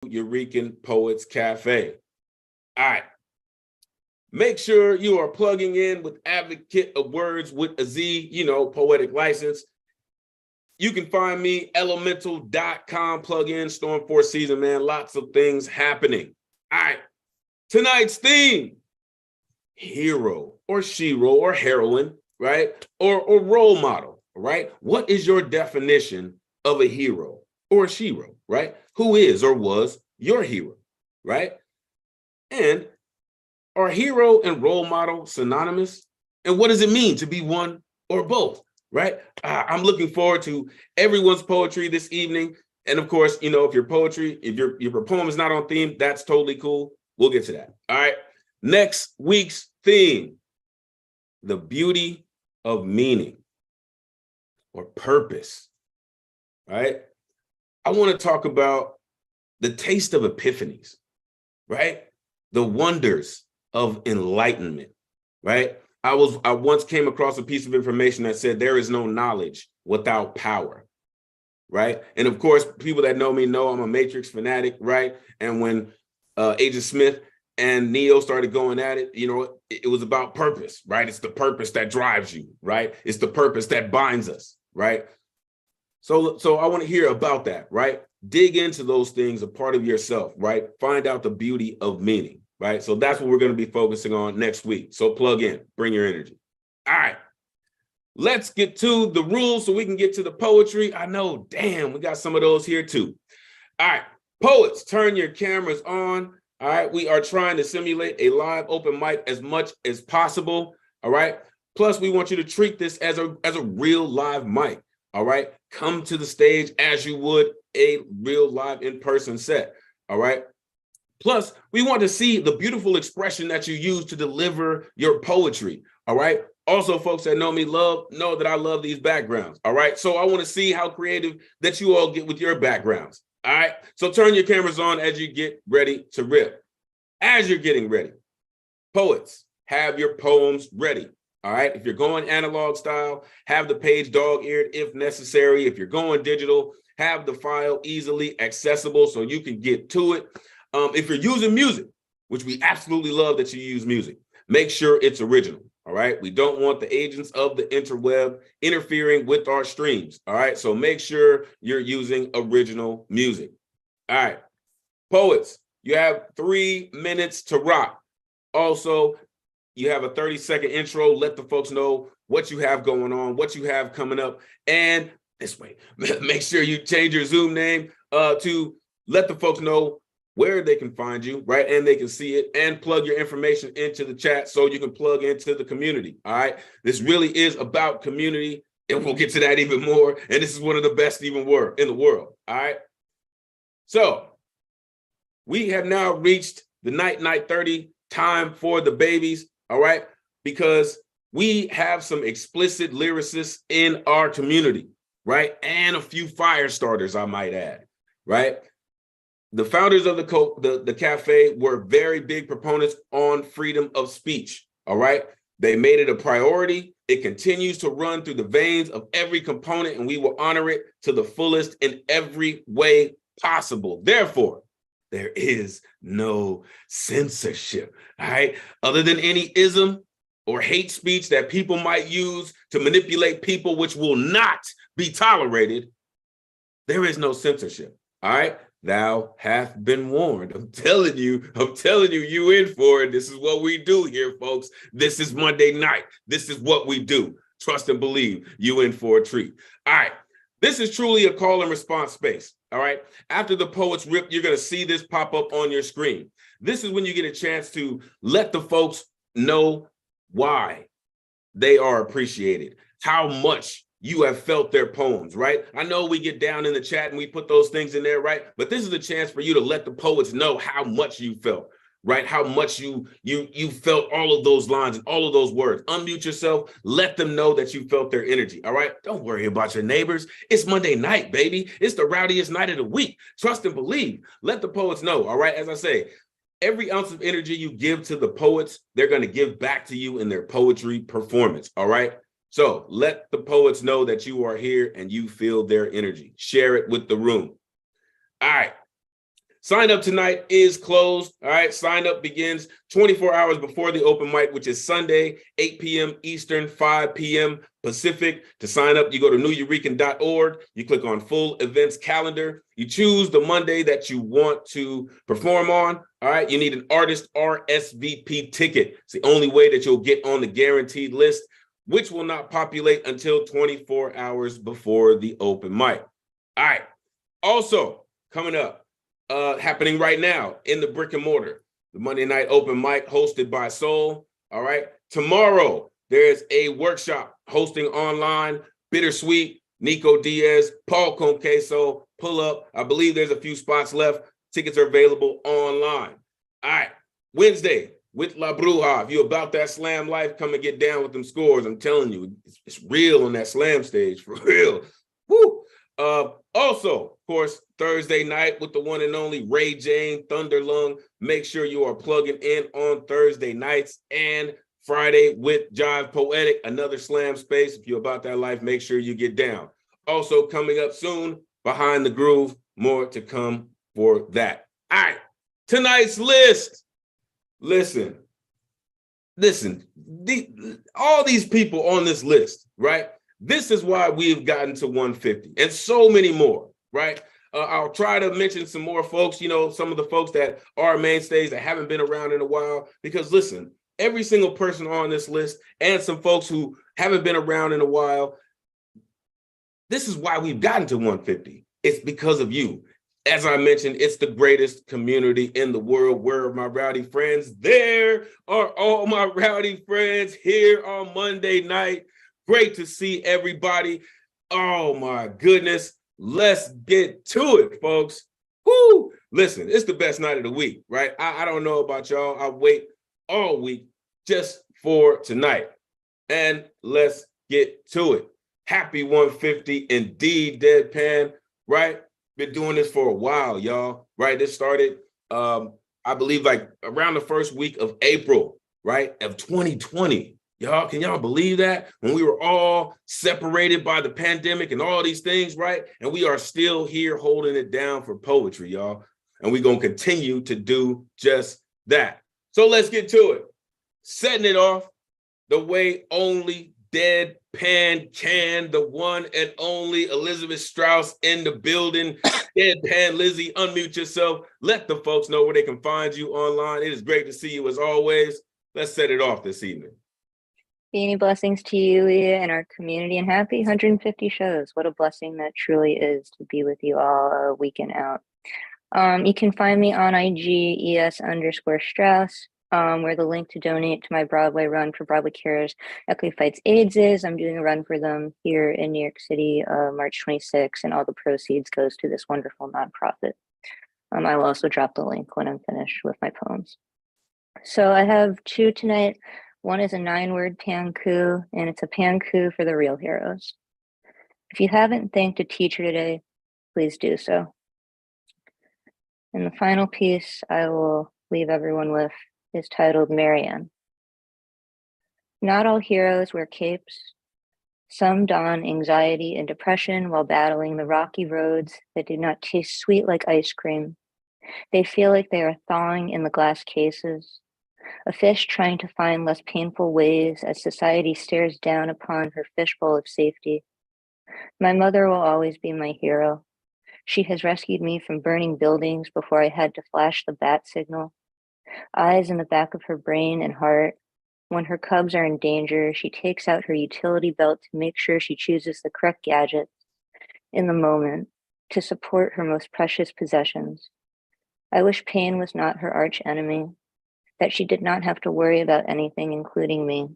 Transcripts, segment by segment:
Eureka Poets Cafe. All right. Make sure you are plugging in with Advocate of Words with a Z, poetic license. You can find me, Elemen2al.com, plug in, Storm Force season, man. Lots of things happening. All right. Tonight's theme, hero or shero or heroine, right? Or role model, right? What is your definition of a hero or a shero, right? Who is or was your hero, right? And are hero and role model synonymous? And what does it mean to be one or both, right? I'm looking forward to everyone's poetry this evening. And of course, if your poetry, if your poem is not on theme, that's totally cool. We'll get to that. All right. Next week's theme, the beauty of meaning or purpose, right? I want to talk about the taste of epiphanies, right? The wonders of enlightenment, right? I once came across a piece of information that said there is no knowledge without power, right? And of course, people that know me know I'm a Matrix fanatic, right? And when Agent Smith and Neo started going at it, it was about purpose, right? It's the purpose that drives you, right? It's the purpose that binds us, right? So I want to hear about that, right? Dig into those things, a part of yourself, right? Find out the beauty of meaning, right? So that's what we're going to be focusing on next week. So plug in, bring your energy. All right, let's get to the rules so we can get to the poetry. I know, damn, we got some of those here too. All right, poets, turn your cameras on. All right, we are trying to simulate a live open mic as much as possible. All right, plus we want you to treat this as a real live mic. All right, come to the stage as you would a real live in-person set. All right. Plus, we want to see the beautiful expression that you use to deliver your poetry. All right. Also, folks that know me know that I love these backgrounds. All right. So I want to see how creative that you all get with your backgrounds. All right. So turn your cameras on as you get ready to rip. As you're getting ready, poets, have your poems ready. All right. If you're going analog style, have the page dog-eared if necessary. If you're going digital, have the file easily accessible so you can get to it. If you're using music, which we absolutely love that you use music, make sure it's original. All right. We don't want the agents of the interweb interfering with our streams. All right. So make sure you're using original music. All right. Poets, you have 3 minutes to rock. Also, you have a 30-second intro. Let the folks know what you have going on, what you have coming up. And this way, make sure you change your Zoom name to let the folks know where they can find you, right? And they can see it, and plug your information into the chat so you can plug into the community. All right. This really is about community, and we'll get to that even more. And this is one of the best even in the world. All right. So we have now reached the night 30 time for the babies. All right, because we have some explicit lyricists in our community, right? And a few fire starters, I might add, right? The founders of the cafe were very big proponents on freedom of speech, all right? They made it a priority. It continues to run through the veins of every component, and we will honor it to the fullest in every way possible. Therefore, there is no censorship, all right? Other than any ism or hate speech that people might use to manipulate people, which will not be tolerated, there is no censorship, all right? Thou hath been warned. I'm telling you, you in for it. This is what we do here, folks. This is Monday night. This is what we do. Trust and believe, you in for a treat. All right. This is truly a call and response space, all right? After the poets rip, you're going to see this pop up on your screen. This is when you get a chance to let the folks know why they are appreciated, how much you have felt their poems, right? I know we get down in the chat and we put those things in there, right? But this is a chance for you to let the poets know how much you felt, right? How much you felt all of those lines and all of those words. Unmute yourself. Let them know that you felt their energy, all right? Don't worry about your neighbors. It's Monday night, baby. It's the rowdiest night of the week. Trust and believe. Let the poets know, all right? As I say, every ounce of energy you give to the poets, they're going to give back to you in their poetry performance, all right? So let the poets know that you are here and you feel their energy. Share it with the room. All right. Sign up tonight is closed. All right. Sign up begins 24 hours before the open mic, which is Sunday, 8 p.m. Eastern, 5 p.m. Pacific. To sign up, you go to newyourekan.org. You click on full events calendar. You choose the Monday that you want to perform on. All right. You need an artist RSVP ticket. It's the only way that you'll get on the guaranteed list, which will not populate until 24 hours before the open mic. All right. Also, coming up, happening right now in the brick and mortar, the Monday night open mic hosted by Soul. All right. Tomorrow, there's a workshop hosting online, Bittersweet, Nico Diaz, Paul Conqueso, pull up. I believe there's a few spots left. Tickets are available online. All right. Wednesday with La Bruja. If you're about that slam life, come and get down with them scores. I'm telling you, it's real on that slam stage, for real. Woo. Also, of course, Thursday night with the one and only Ray Jane Thunderlung. Make sure you are plugging in on Thursday nights, and Friday with Jive Poetic, another slam space. If you're about that life, make sure you get down. Also coming up soon, Behind the Groove, more to come for that. All right, tonight's list. Listen, all these people on this list, right? This is why we've gotten to 150 and so many more, right? I'll try to mention some more folks, some of the folks that are mainstays that haven't been around in a while, because listen, every single person on this list and some folks who haven't been around in a while, this is why we've gotten to 150. It's because of you. As I mentioned, it's the greatest community in the world. Where are my rowdy friends? There are all my rowdy friends here on Monday night. Great to see everybody. Oh my goodness. Let's get to it, folks. Woo! Listen, it's the best night of the week, right? I don't know about y'all. I wait all week just for tonight. And let's get to it. Happy 150 indeed, Deadpan, right? Been doing this for a while, y'all, right? This started, I believe, like around the first week of April, right, of 2020. Y'all, can y'all believe that? When we were all separated by the pandemic and all these things, right? And we are still here holding it down for poetry, y'all. And we're going to continue to do just that. So let's get to it. Setting it off the way only Deadpan can, the one and only Elizabeth Strauss in the building. Deadpan Lizzie, unmute yourself. Let the folks know where they can find you online. It is great to see you as always. Let's set it off this evening. Many blessings to you, Leah, and our community, and happy 150 shows. What a blessing that truly is to be with you all weekend out. You can find me on IG, ES_Strauss, where the link to donate to my Broadway run for Broadway Cares Equity Fights AIDS is. I'm doing a run for them here in New York City, March 26th, and all the proceeds goes to this wonderful nonprofit. I will also drop the link when I'm finished with my poems. So I have two tonight. One is a 9-word panku, and it's a panku for the real heroes. If you haven't thanked a teacher today, please do so. And the final piece I will leave everyone with is titled Marianne. Not all heroes wear capes. Some don anxiety and depression while battling the rocky roads that do not taste sweet like ice cream. They feel like they are thawing in the glass cases. A fish trying to find less painful ways as society stares down upon her fishbowl of safety. My mother will always be my hero. She has rescued me from burning buildings before I had to flash the bat signal. Eyes in the back of her brain and heart. When her cubs are in danger, she takes out her utility belt to make sure she chooses the correct gadgets in the moment to support her most precious possessions. I wish pain was not her arch enemy, that she did not have to worry about anything, including me.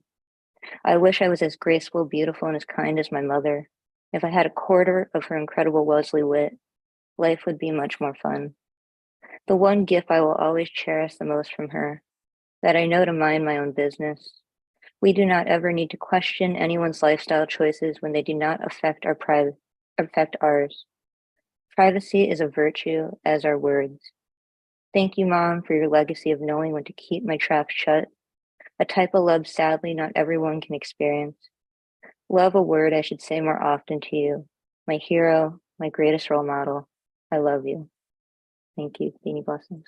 I wish I was as graceful, beautiful, and as kind as my mother. If I had a quarter of her incredible Wellesley wit, life would be much more fun. The one gift I will always cherish the most from her, that I know to mind my own business. We do not ever need to question anyone's lifestyle choices when they do not affect ours. Privacy is a virtue, as are words. Thank you, Mom, for your legacy of knowing when to keep my trap shut, a type of love sadly not everyone can experience. Love, a word I should say more often to you. My hero, my greatest role model. I love you. Thank you. Beanie blessings.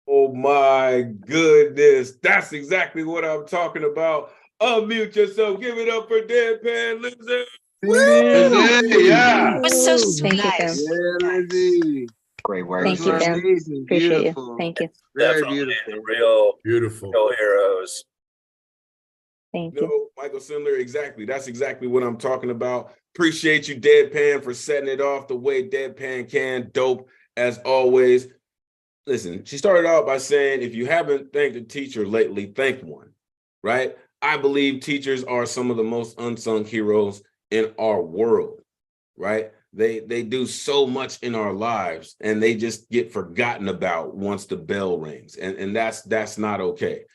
Oh my goodness. That's exactly what I'm talking about. Unmute yourself. Give it up for Deadpan Lizard. Lizzie, yeah. Was so Thank you, nice. fam. Yeah, Lizzie. Great work. Thank you, fam. Amazing. Appreciate Beautiful. you. Thank you. Very Definitely beautiful. real Beautiful. heroes. Thank you. No, Michael Sindler, exactly. That's exactly what I'm talking about. Appreciate you, Deadpan, for setting it off the way Deadpan can. Dope, as always. Listen, she started out by saying, if you haven't thanked a teacher lately, thank one, right? I believe teachers are some of the most unsung heroes in our world, right? They do so much in our lives, and they just get forgotten about once the bell rings, and that's not okay.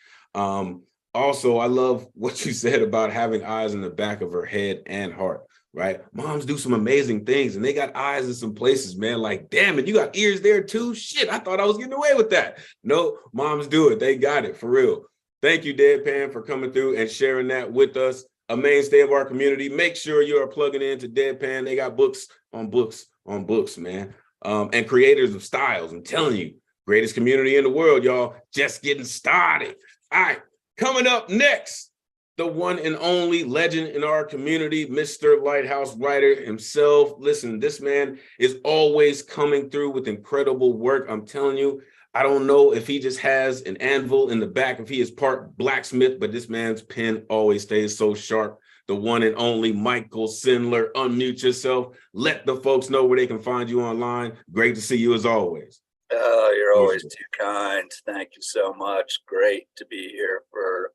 Also, I love what you said about having eyes in the back of her head and heart, right? Moms do some amazing things, and they got eyes in some places, man. Like, damn it, you got ears there too? Shit, I thought I was getting away with that. No, moms do it. They got it, for real. Thank you, Deadpan, for coming through and sharing that with us. A mainstay of our community. Make sure you are plugging into Deadpan. They got books on books on books, man. And creators of styles. I'm telling you, greatest community in the world, y'all. Just getting started. All right. Coming up next, the one and only legend in our community, Mr. Lighthouse Writer himself. Listen, this man is always coming through with incredible work. I'm telling you, I don't know if he just has an anvil in the back, if he is part blacksmith, but this man's pen always stays so sharp. The one and only Michael Sindler. Unmute yourself. Let the folks know where they can find you online. Great to see you as always. Oh, you're always too kind. Thank you so much. Great to be here for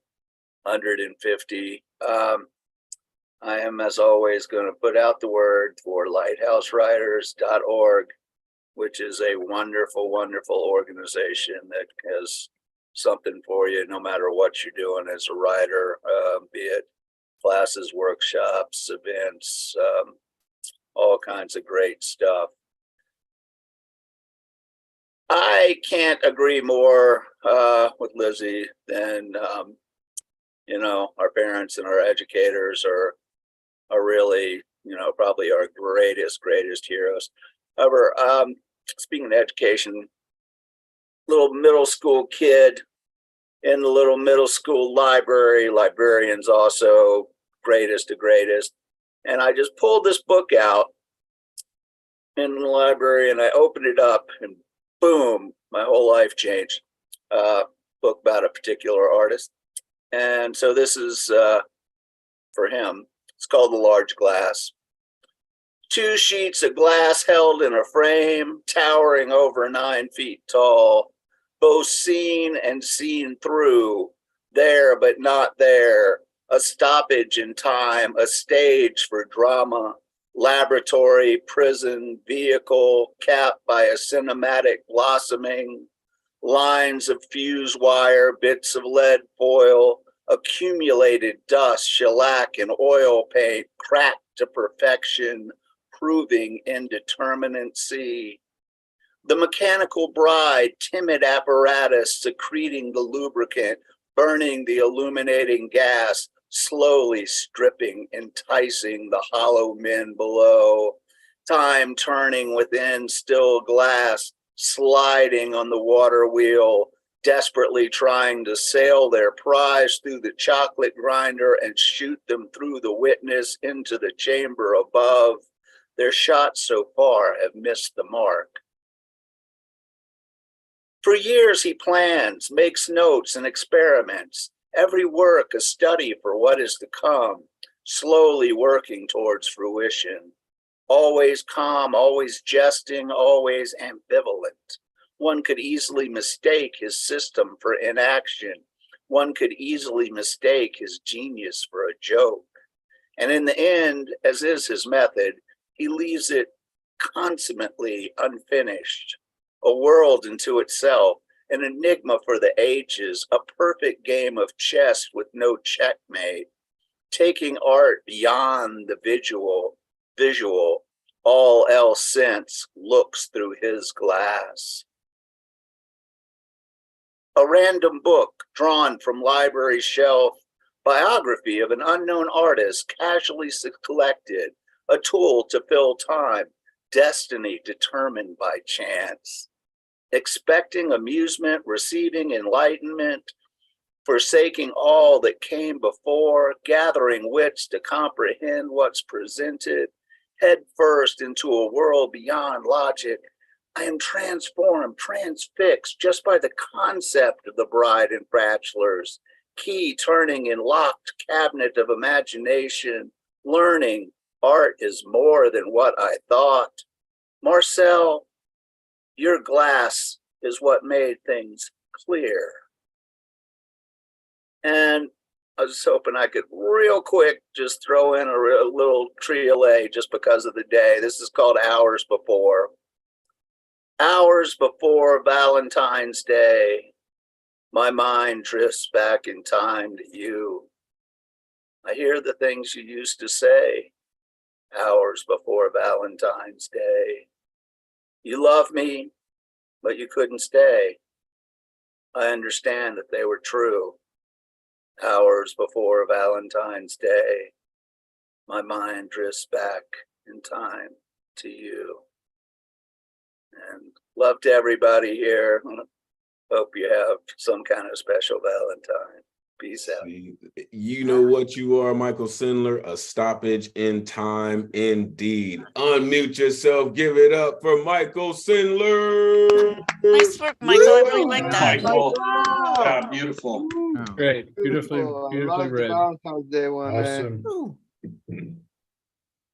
150. I am, as always, going to put out the word for lighthousewriters.org, which is a wonderful, wonderful organization that has something for you no matter what you're doing as a writer, be it classes, workshops, events, all kinds of great stuff. I can't agree more with Lizzie than, our parents and our educators are really, probably our greatest heroes. However, speaking of education, little middle school kid in the little middle school library, librarians also greatest of greatest. And I just pulled this book out in the library and I opened it up and boom, my whole life changed. Book about a particular artist. And so this is for him. It's called The Large Glass. 2 sheets of glass held in a frame, towering over 9 feet tall, both seen and seen through, there but not there, a stoppage in time, a stage for drama, laboratory, prison, vehicle, capped by a cinematic blossoming, lines of fuse wire, bits of lead foil, accumulated dust, shellac, and oil paint, cracked to perfection, proving indeterminacy. The mechanical bride, timid apparatus secreting the lubricant, burning the illuminating gas, slowly stripping, enticing the hollow men below. Time turning within still glass, sliding on the water wheel, desperately trying to sail their prize through the chocolate grinder and shoot them through the witness into the chamber above. Their shots so far have missed the mark. For years he plans, makes notes and experiments, every work a study for what is to come, slowly working towards fruition. Always calm, always jesting, always ambivalent. One could easily mistake his system for inaction. One could easily mistake his genius for a joke. And in the end, as is his method, he leaves it consummately unfinished. A world unto itself, an enigma for the ages, a perfect game of chess with no checkmate. Taking art beyond the visual, all else sense looks through his glass. A random book drawn from library shelf, biography of an unknown artist casually collected, a tool to fill time, destiny determined by chance, expecting amusement, receiving enlightenment, forsaking all that came before, gathering wits to comprehend what's presented, head first into a world beyond logic. I am transformed, transfixed just by the concept of the bride and bachelors, key turning in locked cabinet of imagination, learning art is more than what I thought. Marcel, your glass is what made things clear. And I was hoping I could real quick just throw in a little triolet just because of the day. This is called Hours Before. Hours before Valentine's Day, my mind drifts back in time to you. I hear the things you used to say. Hours before Valentine's Day. You love me, but you couldn't stay. I understand that they were true. Hours before Valentine's Day, my mind drifts back in time to you. And love to everybody here. Hope you have some kind of special Valentine. Peace out. You know what you are, Michael Sindler, a stoppage in time indeed. Unmute yourself, give it up for Michael Sindler. Nice work, Michael. I really like that. Michael. Yeah, beautiful. Great. Beautifully Love the read. Valentine's Day one, man. Awesome.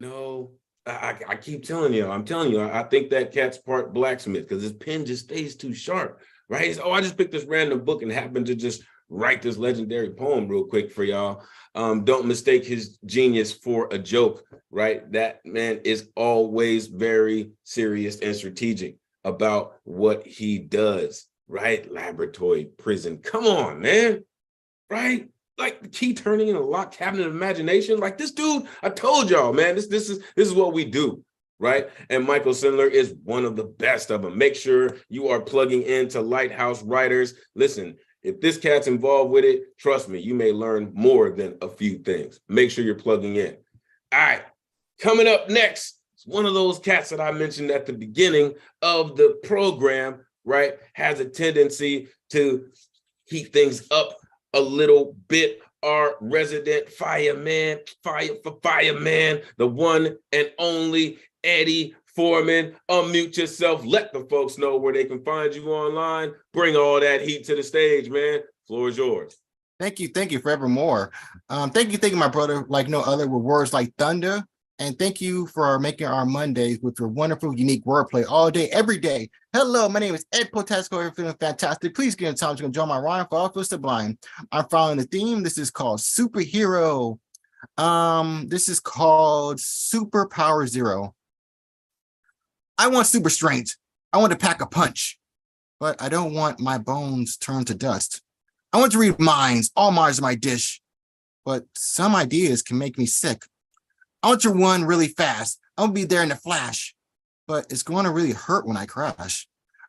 No, I keep telling you, I think that cat's part blacksmith because his pen just stays too sharp, right? He's, I just picked this random book and happened to just write this legendary poem real quick for y'all. Don't mistake his genius for a joke, right? That man is always very serious and strategic about what he does, right? Laboratory, prison, come on, man, right? Like the key turning in a locked cabinet of imagination. Like this dude, I told y'all, man, this is what we do, right? And Michael Sindler is one of the best of them. Make sure you are plugging into Lighthouse Writers. Listen, if this cat's involved with it, trust me, you may learn more than a few things. Make sure you're plugging in. All right, coming up next, it's one of those cats that I mentioned at the beginning of the program, right? Has a tendency to heat things up a little bit. Our resident fireman, the one and only Eddie Foreman. Unmute yourself. Let the folks know where they can find you online. Bring all that heat to the stage, man. Floor is yours. Thank you forevermore. Thank you, my brother, like no other, with words like thunder. And thank you for making our Mondays with your wonderful, unique wordplay all day, every day. Hello, my name is Ed Potasco. You're feeling fantastic. Please get in touch and join my rhyme for all feel sublime. I'm following the theme. This is called Superhero. This is called Superpower Zero. I want super strength. I want to pack a punch, but I don't want my bones turned to dust. I want to read minds. All minds are my dish, but some ideas can make me sick. I want to run really fast. I want to be there in a flash, but it's going to really hurt when I crash.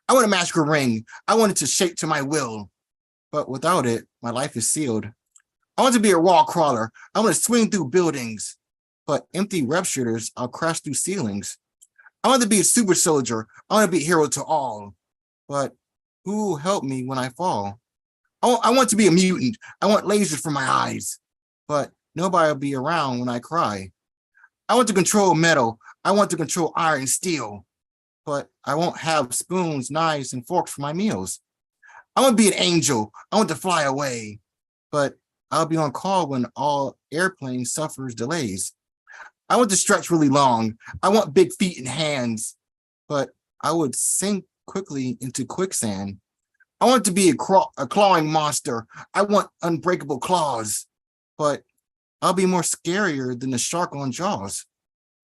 I want a magical ring. I want it to shake to my will, but without it, my life is sealed. I want to be a wall crawler. I want to swing through buildings, but empty web shooters, I'll crash through ceilings. I want to be a super soldier. I want to be a hero to all, but who will help me when I fall? I want to be a mutant. I want lasers for my eyes, but nobody will be around when I cry. I want to control metal. I want to control iron and steel, but I won't have spoons, knives, and forks for my meals. I want to be an angel. I want to fly away, but I'll be on call when all airplanes suffers delays. I want to stretch really long. I want big feet and hands, but I would sink quickly into quicksand. I want to be a clawing monster. I want unbreakable claws, but I'll be more scarier than the shark on Jaws.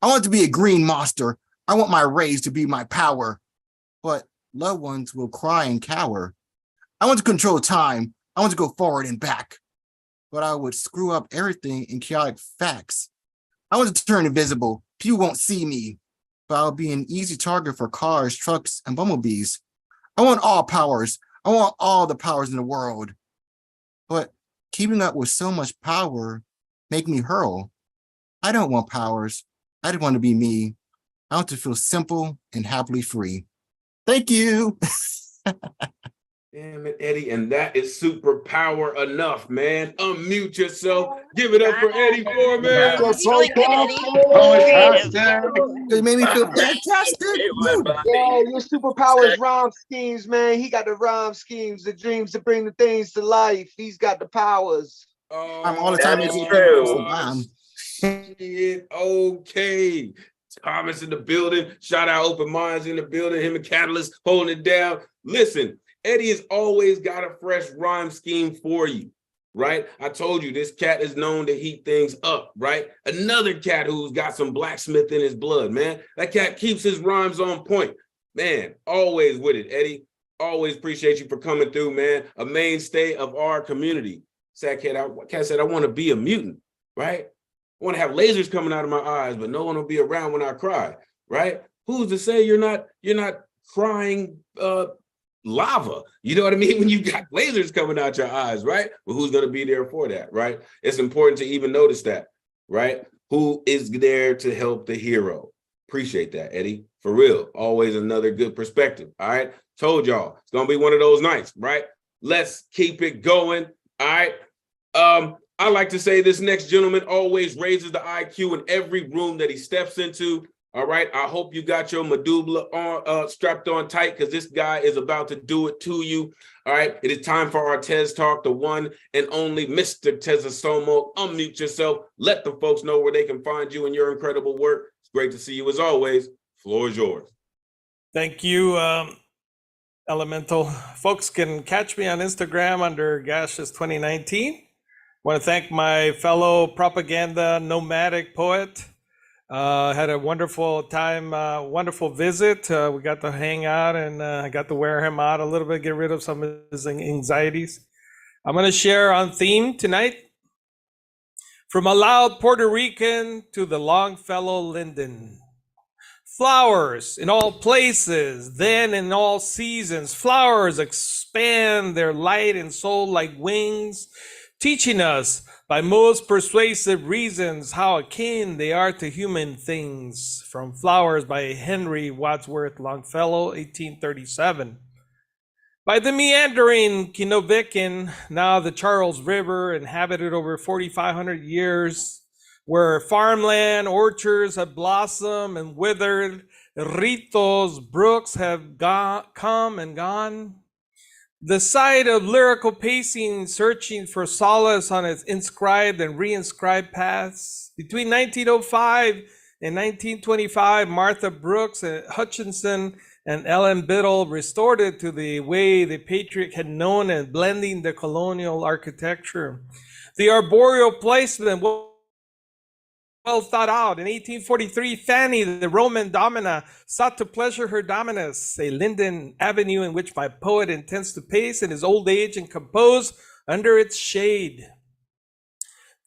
I want to be a green monster. I want my rays to be my power, but loved ones will cry and cower. I want to control time. I want to go forward and back, but I would screw up everything in chaotic facts. I want to turn invisible. People won't see me, but I'll be an easy target for cars, trucks, and bumblebees. I want all powers. I want all the powers in the world, but keeping up with so much power make me hurl. I don't want powers. I just want to be me. I want to feel simple and happily free. Thank you. Damn it, Eddie. And that is superpower enough, man. Unmute yourself. Give it up for Eddie Foreman. That's really good, Eddie. They made me feel fantastic. Yeah, your superpowers rhyme schemes, man. He got the rhyme schemes, the dreams to bring the things to life. He's got the powers. I'm all the time. That is making true. people bomb. Shit, okay. Thomas in the building. Shout out Open Minds in the building. Him and Catalyst holding it down. Listen, Eddie has always got a fresh rhyme scheme for you, right? I told you this cat is known to heat things up, right? Another cat who's got some blacksmith in his blood, man. That cat keeps his rhymes on point. Man, always with it, Eddie. Always appreciate you for coming through, man. A mainstay of our community. Cat said, I want to be a mutant, right? I want to have lasers coming out of my eyes, but no one will be around when I cry, right? Who's to say you're not crying lava? You know what I mean? When you got lasers coming out your eyes, right? But who's going to be there for that, right? It's important to even notice that, right? Who is there to help the hero? Appreciate that, Eddie. For real. Always another good perspective, all right? Told y'all, it's going to be one of those nights, right? Let's keep it going, all right? I like to say this next gentleman always raises the IQ in every room that he steps into. All right. I hope you got your medulla on strapped on tight, because this guy is about to do it to you. All right. It is time for our Tez Talk, the one and only Mr. Tezasomo. Unmute yourself. Let the folks know where they can find you and your incredible work. It's great to see you as always. Floor is yours. Thank you, Elemental. Folks can catch me on Instagram under Gaseous 2019. Want to thank my fellow propaganda nomadic poet. Had a wonderful time, wonderful visit. We got to hang out, and I got to wear him out a little bit, get rid of some of his anxieties. I'm going to share on theme tonight. From a loud Puerto Rican to the Longfellow linden. Flowers in all places, then in all seasons. Flowers expand their light and soul like wings, teaching us by most persuasive reasons how akin they are to human things. From Flowers by Henry Wadsworth Longfellow, 1837. By the meandering Kinovekin, now the Charles River, inhabited over 4,500 years, where farmland, orchards have blossomed and withered, ritos, brooks have come and gone. The sight of lyrical pacing, searching for solace on its inscribed and re-inscribed paths. Between 1905 and 1925, Martha Brooks and Hutchinson and Elemen2al restored it to the way the patriot had known, and blending the colonial architecture. The arboreal placement well thought out. In 1843, Fanny, the Roman domina, sought to pleasure her dominus, a linden avenue in which my poet intends to pace in his old age and compose under its shade.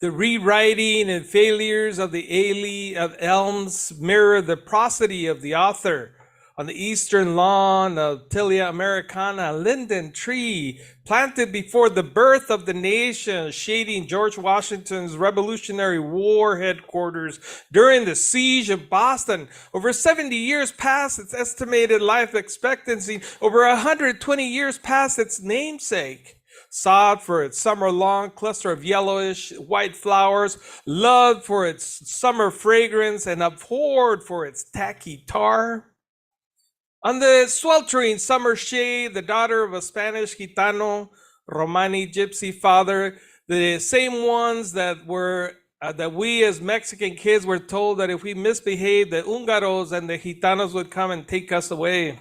The rewriting and failures of the elms mirror the prosody of the author. On the eastern lawn of Tilia Americana, a linden tree planted before the birth of the nation, shading George Washington's Revolutionary War headquarters during the siege of Boston. Over 70 years past its estimated life expectancy, over 120 years past its namesake. Sought for its summer-long cluster of yellowish white flowers, loved for its summer fragrance, and abhorred for its tacky tar. On the sweltering summer shade, the daughter of a Spanish Gitano, Romani gypsy father, the same ones that we as Mexican kids were told that if we misbehaved, the Húngaros and the Gitanos would come and take us away.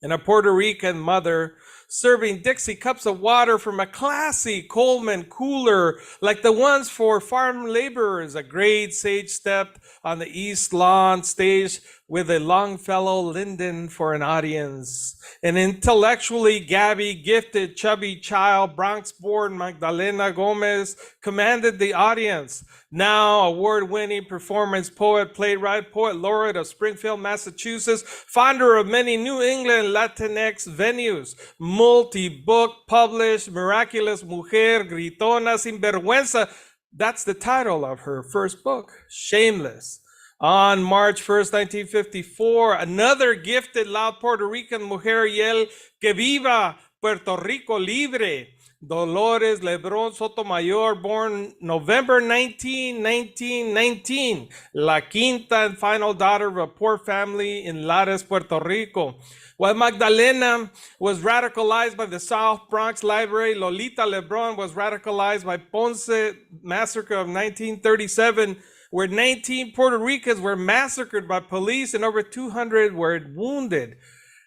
And a Puerto Rican mother serving Dixie cups of water from a classy Coleman cooler like the ones for farm laborers. A great sage stepped on the east lawn stage with a Longfellow linden for an audience. An intellectually gabby, gifted, chubby child, Bronx-born Magdalena Gomez, commanded the audience. Now award-winning performance poet, playwright, poet laureate of Springfield, Massachusetts, founder of many New England Latinx venues, multi-book published, miraculous mujer, gritona, sinvergüenza. That's the title of her first book, Shameless. On March 1st, 1954, another gifted loud Puerto Rican mujer yell que viva Puerto Rico libre. Dolores Lebron Sotomayor, born November 19, 1919, la quinta and final daughter of a poor family in Lares, Puerto Rico. While Magdalena was radicalized by the South Bronx Library, Lolita Lebron was radicalized by Ponce massacre of 1937, where 19 Puerto Ricans were massacred by police and over 200 were wounded.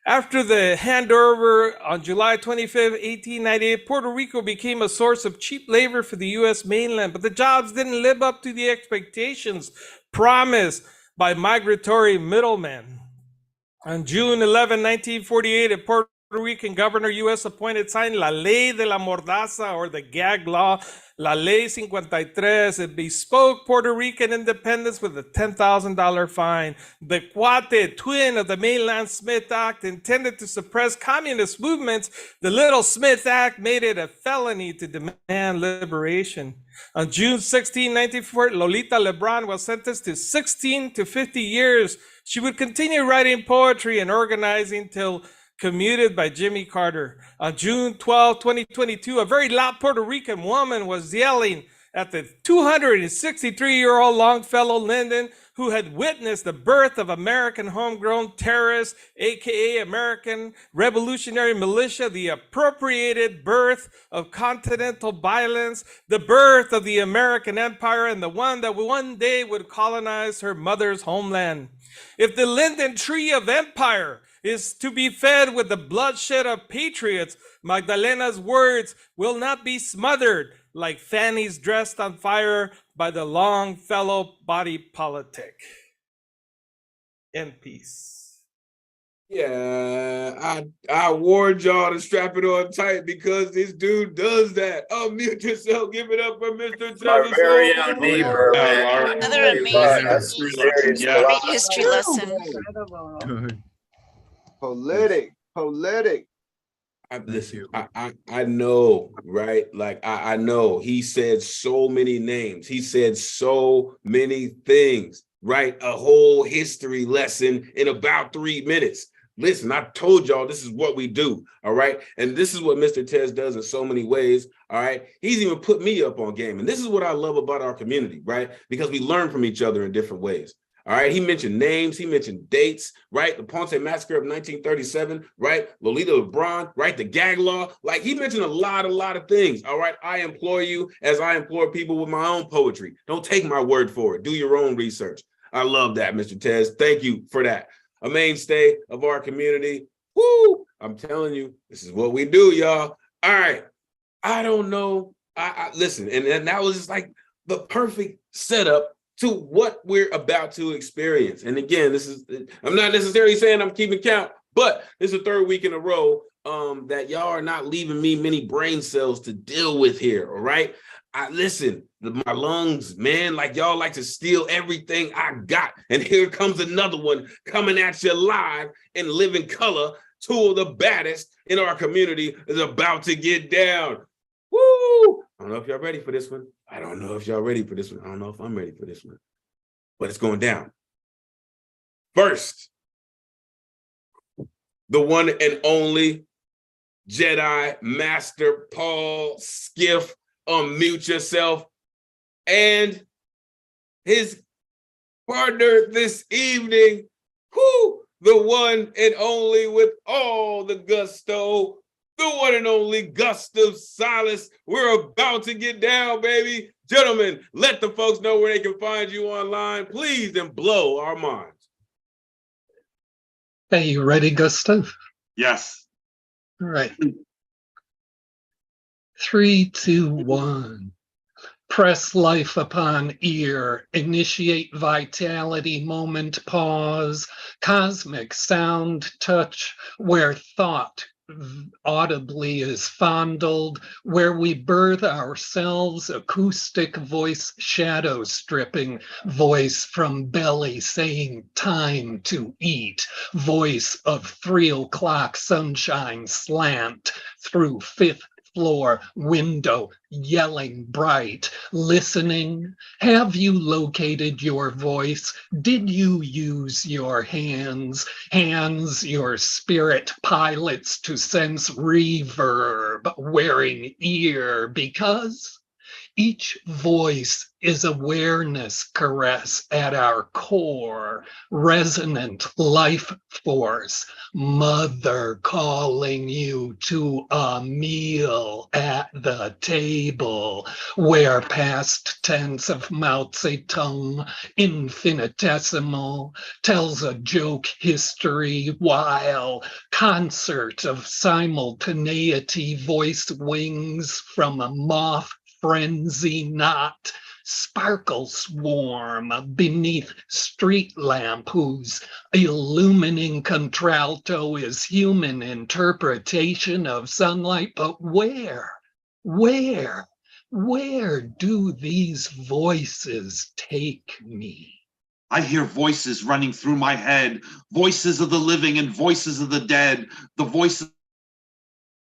After the handover on July 25, 1898, Puerto Rico became a source of cheap labor for the U.S. mainland, but the jobs didn't live up to the expectations promised by migratory middlemen. On June 11, 1948, a Puerto Rican governor, U.S. appointed, signed La Ley de la Mordaza, or the gag law, La Ley 53. It bespoke Puerto Rican independence with a $10,000 fine. The Cuate, twin of the mainland Smith Act, intended to suppress communist movements. The Little Smith Act made it a felony to demand liberation. On June 16, 1940, Lolita Lebron was sentenced to 16 to 50 years. She would continue writing poetry and organizing till commuted by Jimmy Carter. On June 12, 2022, a very loud Puerto Rican woman was yelling at the 263-year-old Longfellow Linden, who had witnessed the birth of American homegrown terrorists, aka American Revolutionary Militia, the appropriated birth of continental violence, the birth of the American Empire, and the one that one day would colonize her mother's homeland. If the linden tree of empire is to be fed with the bloodshed of patriots, Magdalena's words will not be smothered like fannies dressed on fire by the Longfellow body politic. In peace. Yeah, I warned y'all to strap it on tight because this dude does that. Unmute yourself, give it up for Mr. Our very Jefferson. own Beaver, man. Another You've, amazing that's piece. serious Yeah. Great philosophy. history lesson. Politic. Listen, I know, right? Like I know he said so many names. He said so many things, right? A whole history lesson in about 3 minutes. Listen, I told y'all this is what we do, all right? And this is what Mr. Tez does in so many ways, all right? He's even put me up on game. And this is what I love about our community, right? Because we learn from each other in different ways. All right, he mentioned names, he mentioned dates, right? The Ponce Massacre of 1937, right? Lolita Lebron, right? The gag law. Like, he mentioned a lot of things. All right, I implore you, as I implore people with my own poetry, don't take my word for it. Do your own research. I love that, Mr. Tez. Thank you for that. A mainstay of our community. Woo! I'm telling you, this is what we do, y'all. All right, I don't know. I listen, and that was just like the perfect setup to what we're about to experience. And again, I'm not necessarily saying I'm keeping count, but this is the third week in a row that y'all are not leaving me many brain cells to deal with here, all right? My lungs, man, like y'all like to steal everything I got. And here comes another one coming at you live in living color. Two of the baddest in our community is about to get down. Woo! I don't know if y'all ready for this one. I don't know if y'all ready for this one. I don't know if I'm ready for this one, but it's going down. First, the one and only Jedi Master Paul Skiff, unmute yourself, and his partner this evening, the one and only with all the gusto, the one and only Gustav Silas. We're about to get down, baby. Gentlemen, let the folks know where they can find you online, please, and blow our minds. Hey, you ready, Gustav? Yes. All right. 3, 2, 1. Press life upon ear, initiate vitality, moment, pause, cosmic sound, touch, where thought audibly is fondled, where we birth ourselves, acoustic voice, shadow stripping, voice from belly saying time to eat, voice of 3 o'clock sunshine slant through fifth floor, window, yelling bright, listening. Have you located your voice? Did you use your hands your spirit pilots to sense reverb wearing ear? Because each voice is awareness caress at our core, resonant life force, mother calling you to a meal at the table, where past tense of Mao Zedong, infinitesimal, tells a joke history, while concert of simultaneity, voice wings from a moth frenzy knot, sparkle swarm beneath street lamp whose illumining contralto is human interpretation of sunlight. But where do these voices take me? I hear voices running through my head, voices of the living and voices of the dead, the voices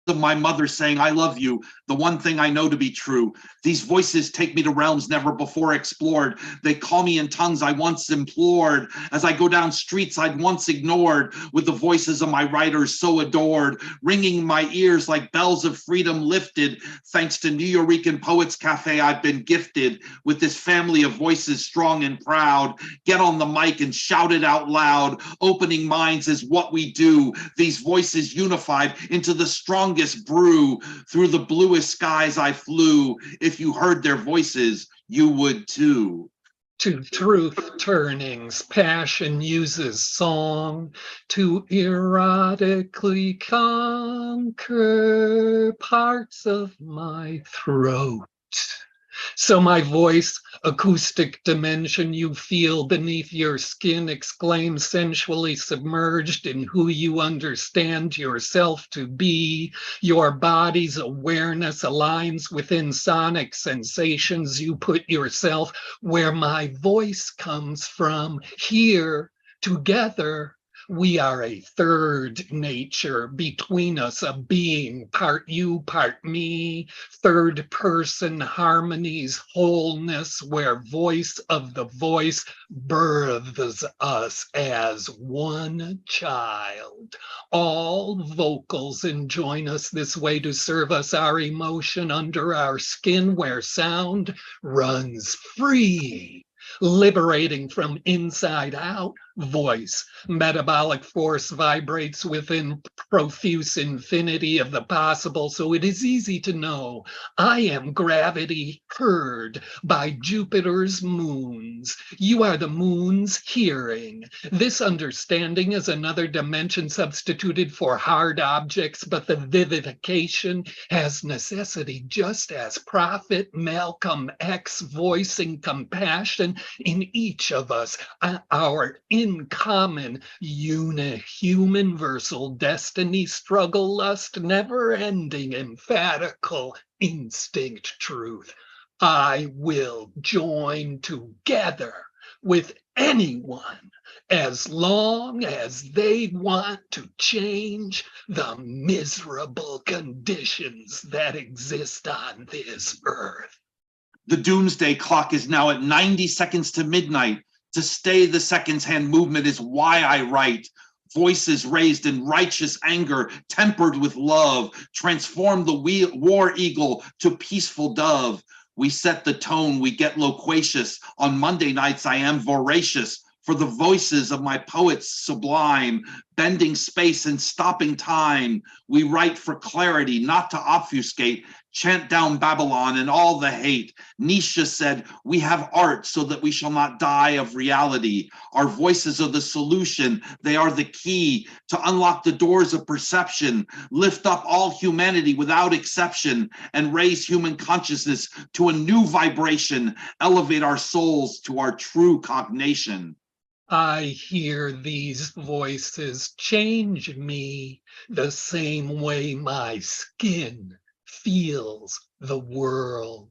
of my mother saying, I love you, the one thing I know to be true. These voices take me to realms never before explored. They call me in tongues I once implored, as I go down streets I'd once ignored, with the voices of my writers so adored, ringing in my ears like bells of freedom lifted. Thanks to New Yorican Poets Cafe, I've been gifted with this family of voices strong and proud. Get on the mic and shout it out loud. Opening minds is what we do. These voices unified into the strongest brew. Through the bluest skies I flew. If you heard their voices, you would too. To truth turnings, passion uses song to erotically conquer parts of my throat. So my voice, acoustic dimension you feel beneath your skin, exclaims sensually submerged in who you understand yourself to be. Your body's awareness aligns within sonic sensations. You put yourself where my voice comes from. Here, together, we are a third nature between us, a being, part you, part me, third person harmonies, wholeness, where voice of the voice births us as one child. All vocals enjoin us this way to serve us our emotion under our skin, where sound runs free. Liberating from inside out, voice, metabolic force vibrates within profuse infinity of the possible, so it is easy to know I am gravity heard by Jupiter's moons. You are the moon's hearing. This understanding is another dimension substituted for hard objects, but the vivification has necessity, just as Prophet Malcolm X voicing compassion in each of us, our in common universal destiny, struggle, lust, never-ending, emphatical instinct truth. I will join together with anyone as long as they want to change the miserable conditions that exist on this earth. The doomsday clock is now at 90 seconds to midnight. To stay the seconds hand movement is why I write. Voices raised in righteous anger, tempered with love, transform the war eagle to peaceful dove. We set the tone, we get loquacious. On Monday nights, I am voracious for the voices of my poets sublime, bending space and stopping time. We write for clarity, not to obfuscate, chant down Babylon and all the hate. Nietzsche said, we have art so that we shall not die of reality. Our voices are the solution. They are the key to unlock the doors of perception, lift up all humanity without exception, and raise human consciousness to a new vibration, elevate our souls to our true cognation. I hear these voices change me the same way my skin feels the world.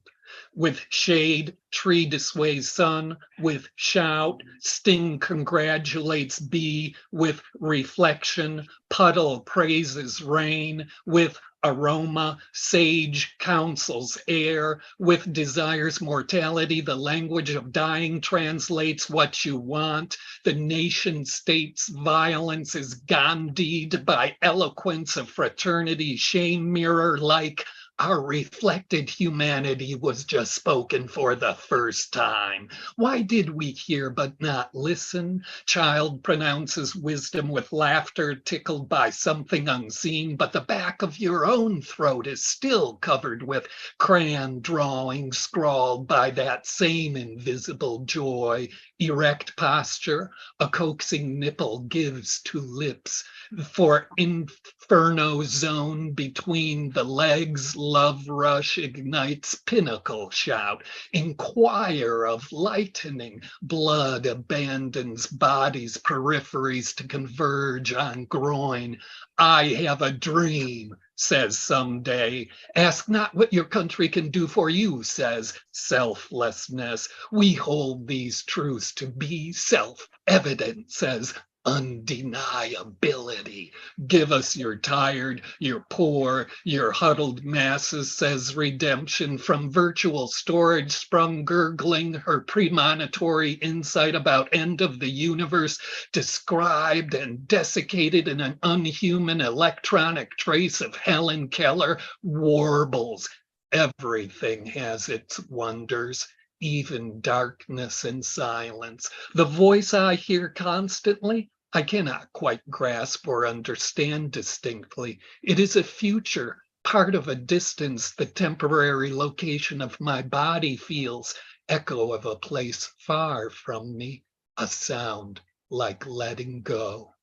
With shade, tree dissuades sun. With shout, sting congratulates bee. With reflection, puddle praises rain. With aroma, sage counsels air, with desires mortality, the language of dying translates what you want. The nation state's violence is Gandhi'd by eloquence of fraternity, shame mirror like our reflected humanity was just spoken for the first time. Why did we hear but not listen? Child pronounces wisdom with laughter, tickled by something unseen, but the back of your own throat is still covered with crayon drawings scrawled by that same invisible joy. Erect posture, a coaxing nipple gives to lips. For inferno zone between the legs, love rush ignites pinnacle shout. Inquire of lightening, blood abandons body's peripheries to converge on groin. I have a dream, says someday. Ask not what your country can do for you, says selflessness. We hold these truths to be self-evident, says undeniability. Give us your tired, your poor, your huddled masses, says redemption. From virtual storage sprung gurgling her premonitory insight about end of the universe, described and desiccated in an unhuman electronic trace of Helen Keller, warbles. Everything has its wonders, even darkness and silence. The voice I hear constantly, I cannot quite grasp or understand distinctly. It is a future, part of a distance the temporary location of my body feels, echo of a place far from me, a sound like letting go.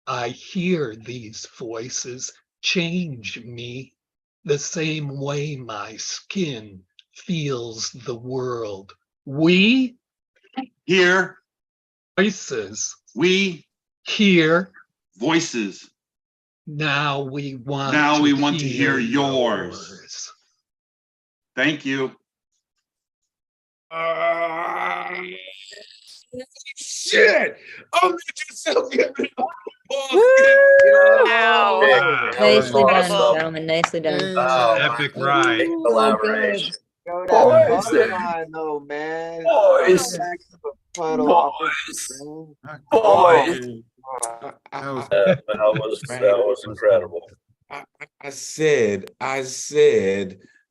I hear these voices change me the same way my skin feels the world. We Hear, voices we hear. voices. Now we want to hear yours. Thank you. Shit! Oh, yourself. Wow. That was Nicely done, awesome. gentlemen. Nicely done. Oh, Epic my ride. collaboration. Yo, that Boys. butterline though, man. Boys. Back to the puddle off Boys. man. Boys. Oh, That was incredible. I said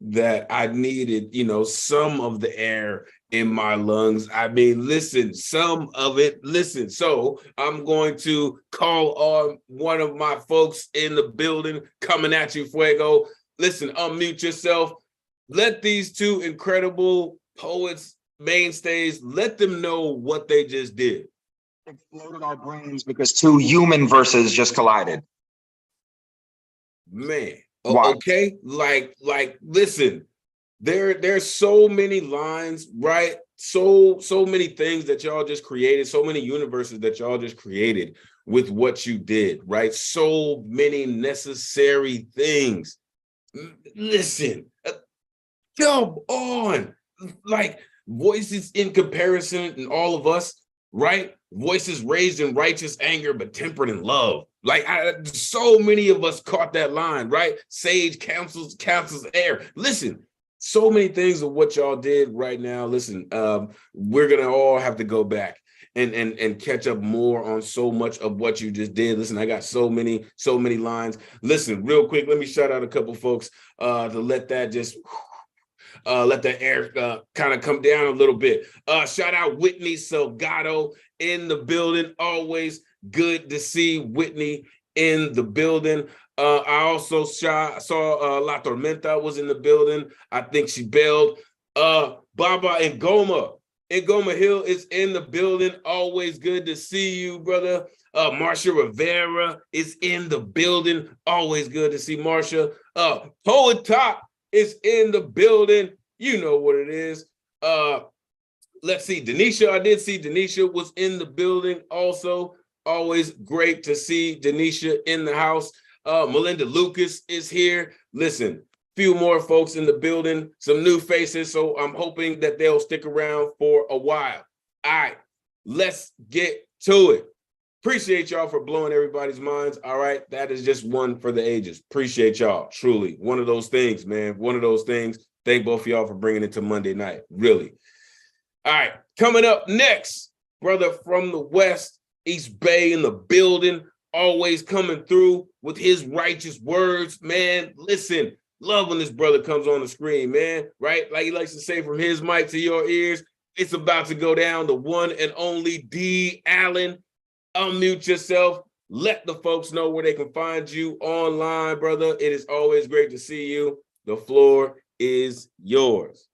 that I needed, some of the air in my lungs. I mean, listen, some of it, listen. So I'm going to call on one of my folks in the building coming at you, Fuego. Listen, unmute yourself. Let these two incredible poets, mainstays, let them know what they just did. Exploded our brains because two human verses just collided. Man, Wow. okay, like, listen, there's so many lines, right? So many things that y'all just created, so many universes that y'all just created with what you did, right? So many necessary things. Listen, come on, like voices in comparison and all of us, right? Voices raised in righteous anger, but tempered in love. Like so many of us caught that line, right? Sage counsels air. Listen, so many things of what y'all did right now. Listen, we're gonna all have to go back and catch up more on so much of what you just did. Listen, I got so many lines. Listen, real quick, let me shout out a couple folks to let that just let the air kind of come down a little bit. Shout out Whitney Salgado in the building. Always good to see Whitney in the building. I also saw La Tormenta was in the building. I think she bailed. Baba and Goma Hill is in the building. Always good to see you, brother. Marsha Rivera is in the building. Always good to see Marsha. Poet Top is in the building. You know what it is. Let's see, Denisha. I did see Denisha was in the building also. Always great to see Denisha in the house. Melinda Lucas is here. Listen, few more folks in the building, some new faces. So I'm hoping that they'll stick around for a while. All right, let's get to it. Appreciate y'all for blowing everybody's minds. All right. That is just one for the ages. Appreciate y'all. Truly. One of those things, man. One of those things. Thank both of y'all for bringing it to Monday night. Really. All right. Coming up next, brother from the West, East Bay in the building, always coming through with his righteous words. Man, listen, love when this brother comes on the screen, man. Right? Like he likes to say, from his mic to your ears, it's about to go down. The one and only D. Allen. Unmute yourself. Let the folks know where they can find you online, brother. It is always great to see you. The floor is yours.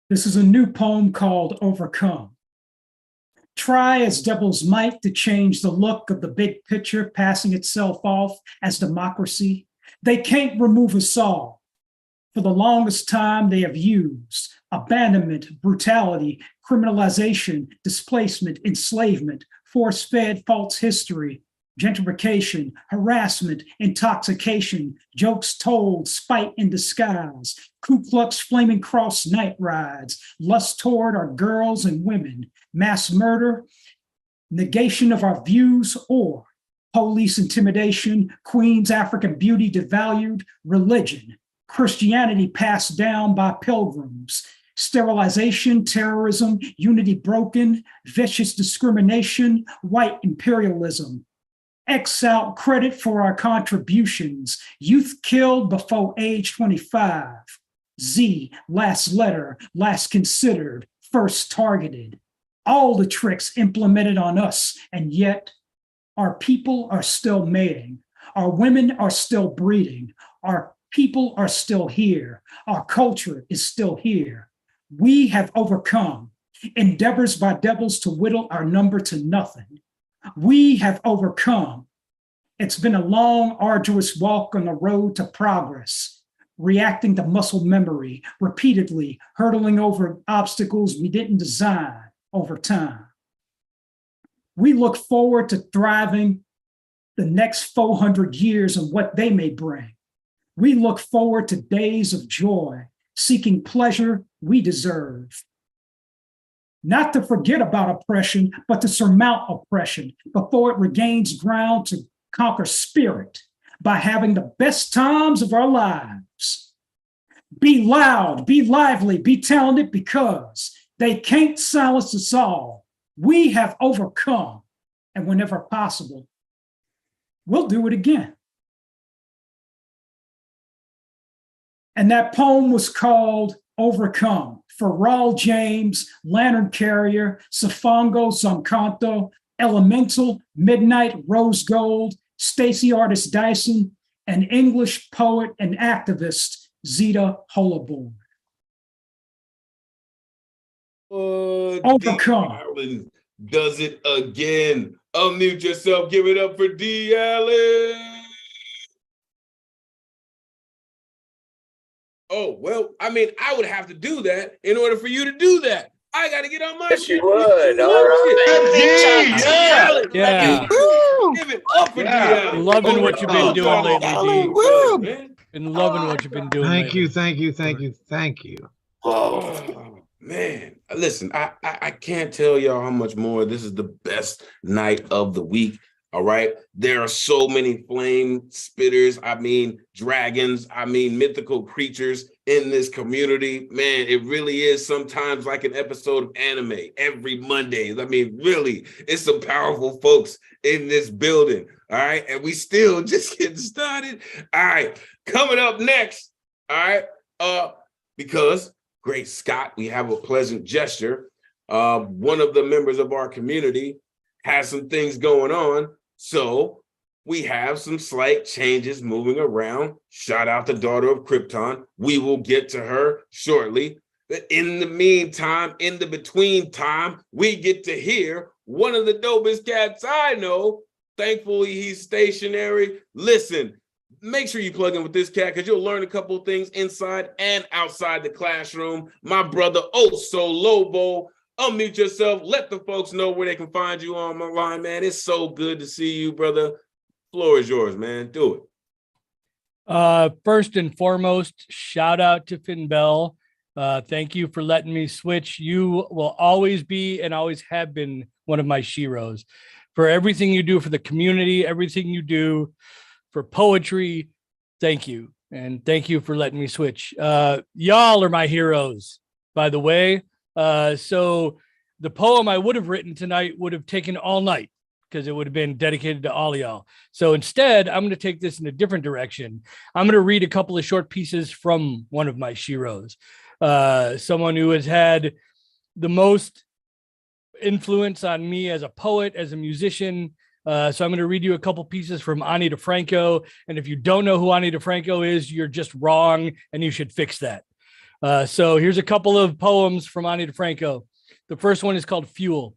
This is a new poem called Overcome. Try as devils might to change the look of the big picture passing itself off as democracy, they can't remove us all. For the longest time, they have used abandonment, brutality, criminalization, displacement, enslavement, force-fed false history, gentrification, harassment, intoxication, jokes told, spite in disguise, Ku Klux Flaming Cross night rides, lust toward our girls and women, mass murder, negation of our views, or police intimidation, Queen's African beauty devalued, religion, Christianity passed down by pilgrims, sterilization, terrorism, unity broken, vicious discrimination, white imperialism. X out credit for our contributions, youth killed before age 25. Z, last letter, last considered, first targeted. All the tricks implemented on us, and yet our people are still mating. Our women are still breeding. Our people are still here. Our culture is still here. We have overcome endeavors by devils to whittle our number to nothing. We have overcome. It's been a long, arduous walk on the road to progress, reacting to muscle memory, repeatedly hurtling over obstacles we didn't design over time. We look forward to thriving the next 400 years and what they may bring. We look forward to days of joy, seeking pleasure we deserve. Not to forget about oppression, but to surmount oppression before it regains ground to conquer spirit by having the best times of our lives. Be loud, be lively, be talented, because they can't silence us all. We have overcome, and whenever possible, we'll do it again. And that poem was called Overcome for Raul James, Lantern Carrier, Safongo Zoncanto, Elemen2al, Midnight Rose Gold, Stacey Artist Dyson, and English poet and activist Zita Hollaborn. Overcome. Allen does it again. Unmute yourself. Give it up for D. Allen. Oh, well, I mean, I would have to do that in order for you to do that. I got to get on my Yes, shit. you would. All right. Yeah. Give it up for D. Allen. Loving what you've been doing lately, D. Man. Been loving what you've been doing Thank lately. you, thank you, thank you, thank you. Oh, man. Listen, I can't tell y'all how much more. This is the best night of the week. All right. There are so many flame spitters. I mean, dragons. I mean, mythical creatures in this community. Man, it really is sometimes like an episode of anime every Monday. I mean, really, it's some powerful folks in this building. All right. And we still just getting started. All right. Coming up next. All right. Because Great Scott, we have a pleasant gesture. One of the members of our community has some things going on. So we have some slight changes moving around. Shout out to Daughter of Krypton. We will get to her shortly. In the meantime, in the between time, we get to hear one of the dopest cats I know. Thankfully, he's stationary. Listen, make sure you plug in with this cat because you'll learn a couple of things inside and outside the classroom. My brother, Oso Lobo. Unmute yourself. Let the folks know where they can find you online, man. It's so good to see you, brother. Floor is yours, man. Do it. First and foremost, shout out to Finn Bell. Thank you for letting me switch. You will always be and always have been one of my sheroes for everything you do for the community, everything you do for poetry. Thank you. And thank you for letting me switch. Y'all are my heroes, by the way. So the poem I would have written tonight would have taken all night because it would have been dedicated to all of y'all. So instead, I'm going to take this in a different direction. I'm going to read a couple of short pieces from one of my sheroes, someone who has had the most influence on me as a poet, as a musician. So I'm going to read you a couple pieces from Ani DeFranco. And if you don't know who Ani DeFranco is, you're just wrong and you should fix that. So here's a couple of poems from Ani DeFranco. The first one is called Fuel.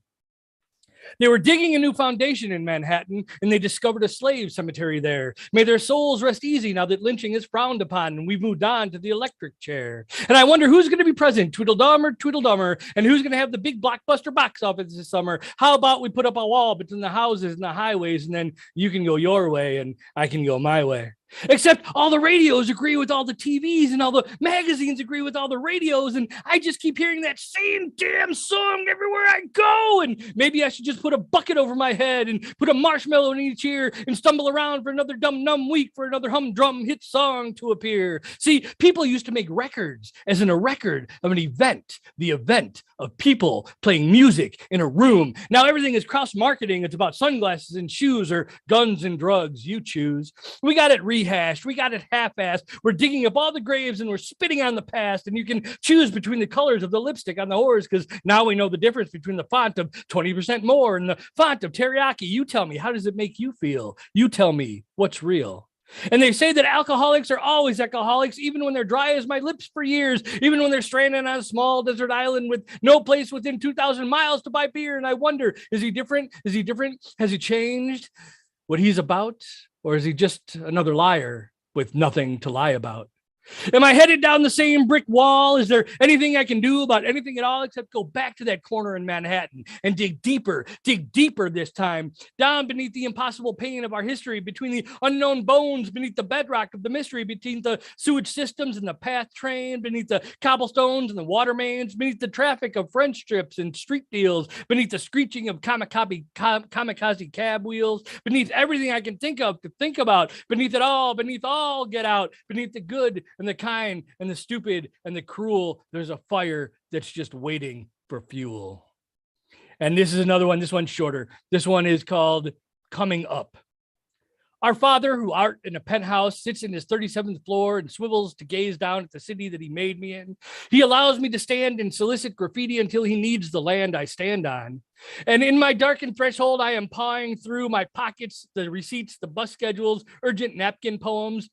They were digging a new foundation in Manhattan, and they discovered a slave cemetery there. May their souls rest easy now that lynching is frowned upon, and we've moved on to the electric chair. And I wonder who's going to be president, Tweedledum or Tweedledummer, and who's going to have the big blockbuster box office this summer. How about we put up a wall between the houses and the highways, and then you can go your way, and I can go my way. Except all the radios agree with all the TVs and all the magazines agree with all the radios. And I just keep hearing that same damn song everywhere I go. And maybe I should just put a bucket over my head and put a marshmallow in each ear and stumble around for another dumb week for another humdrum hit song to appear. See, people used to make records as in a record of an event, the event of people playing music in a room. Now everything is cross marketing. It's about sunglasses and shoes or guns and drugs. You choose. We got it rehashed. We got it half-assed. We're digging up all the graves and we're spitting on the past. And you can choose between the colors of the lipstick on the horse because now we know the difference between the font of 20% more and the font of teriyaki. You tell me, how does it make you feel? You tell me what's real. And they say that alcoholics are always alcoholics, even when they're dry as my lips for years, even when they're stranded on a small desert island with no place within 2,000 miles to buy beer. And I wonder, is he different? Is he different? Has he changed what he's about? Or is he just another liar with nothing to lie about? Am I headed down the same brick wall? Is there anything I can do about anything at all except go back to that corner in Manhattan and dig deeper this time, down beneath the impossible pain of our history, between the unknown bones, beneath the bedrock of the mystery, between the sewage systems and the PATH train, beneath the cobblestones and the water mains, beneath the traffic of French strips and street deals, beneath the screeching of kamikaze cab wheels, beneath everything I can think of to think about, beneath all get out, beneath the good and the kind and the stupid and the cruel, there's a fire that's just waiting for fuel. And this is another one. This one's shorter. This one is called Coming Up. Our father, who art in a penthouse, sits in his 37th floor and swivels to gaze down at the city that he made me in. He allows me to stand and solicit graffiti until he needs the land I stand on. And in my darkened threshold, I am pawing through my pockets, the receipts, the bus schedules, urgent napkin poems,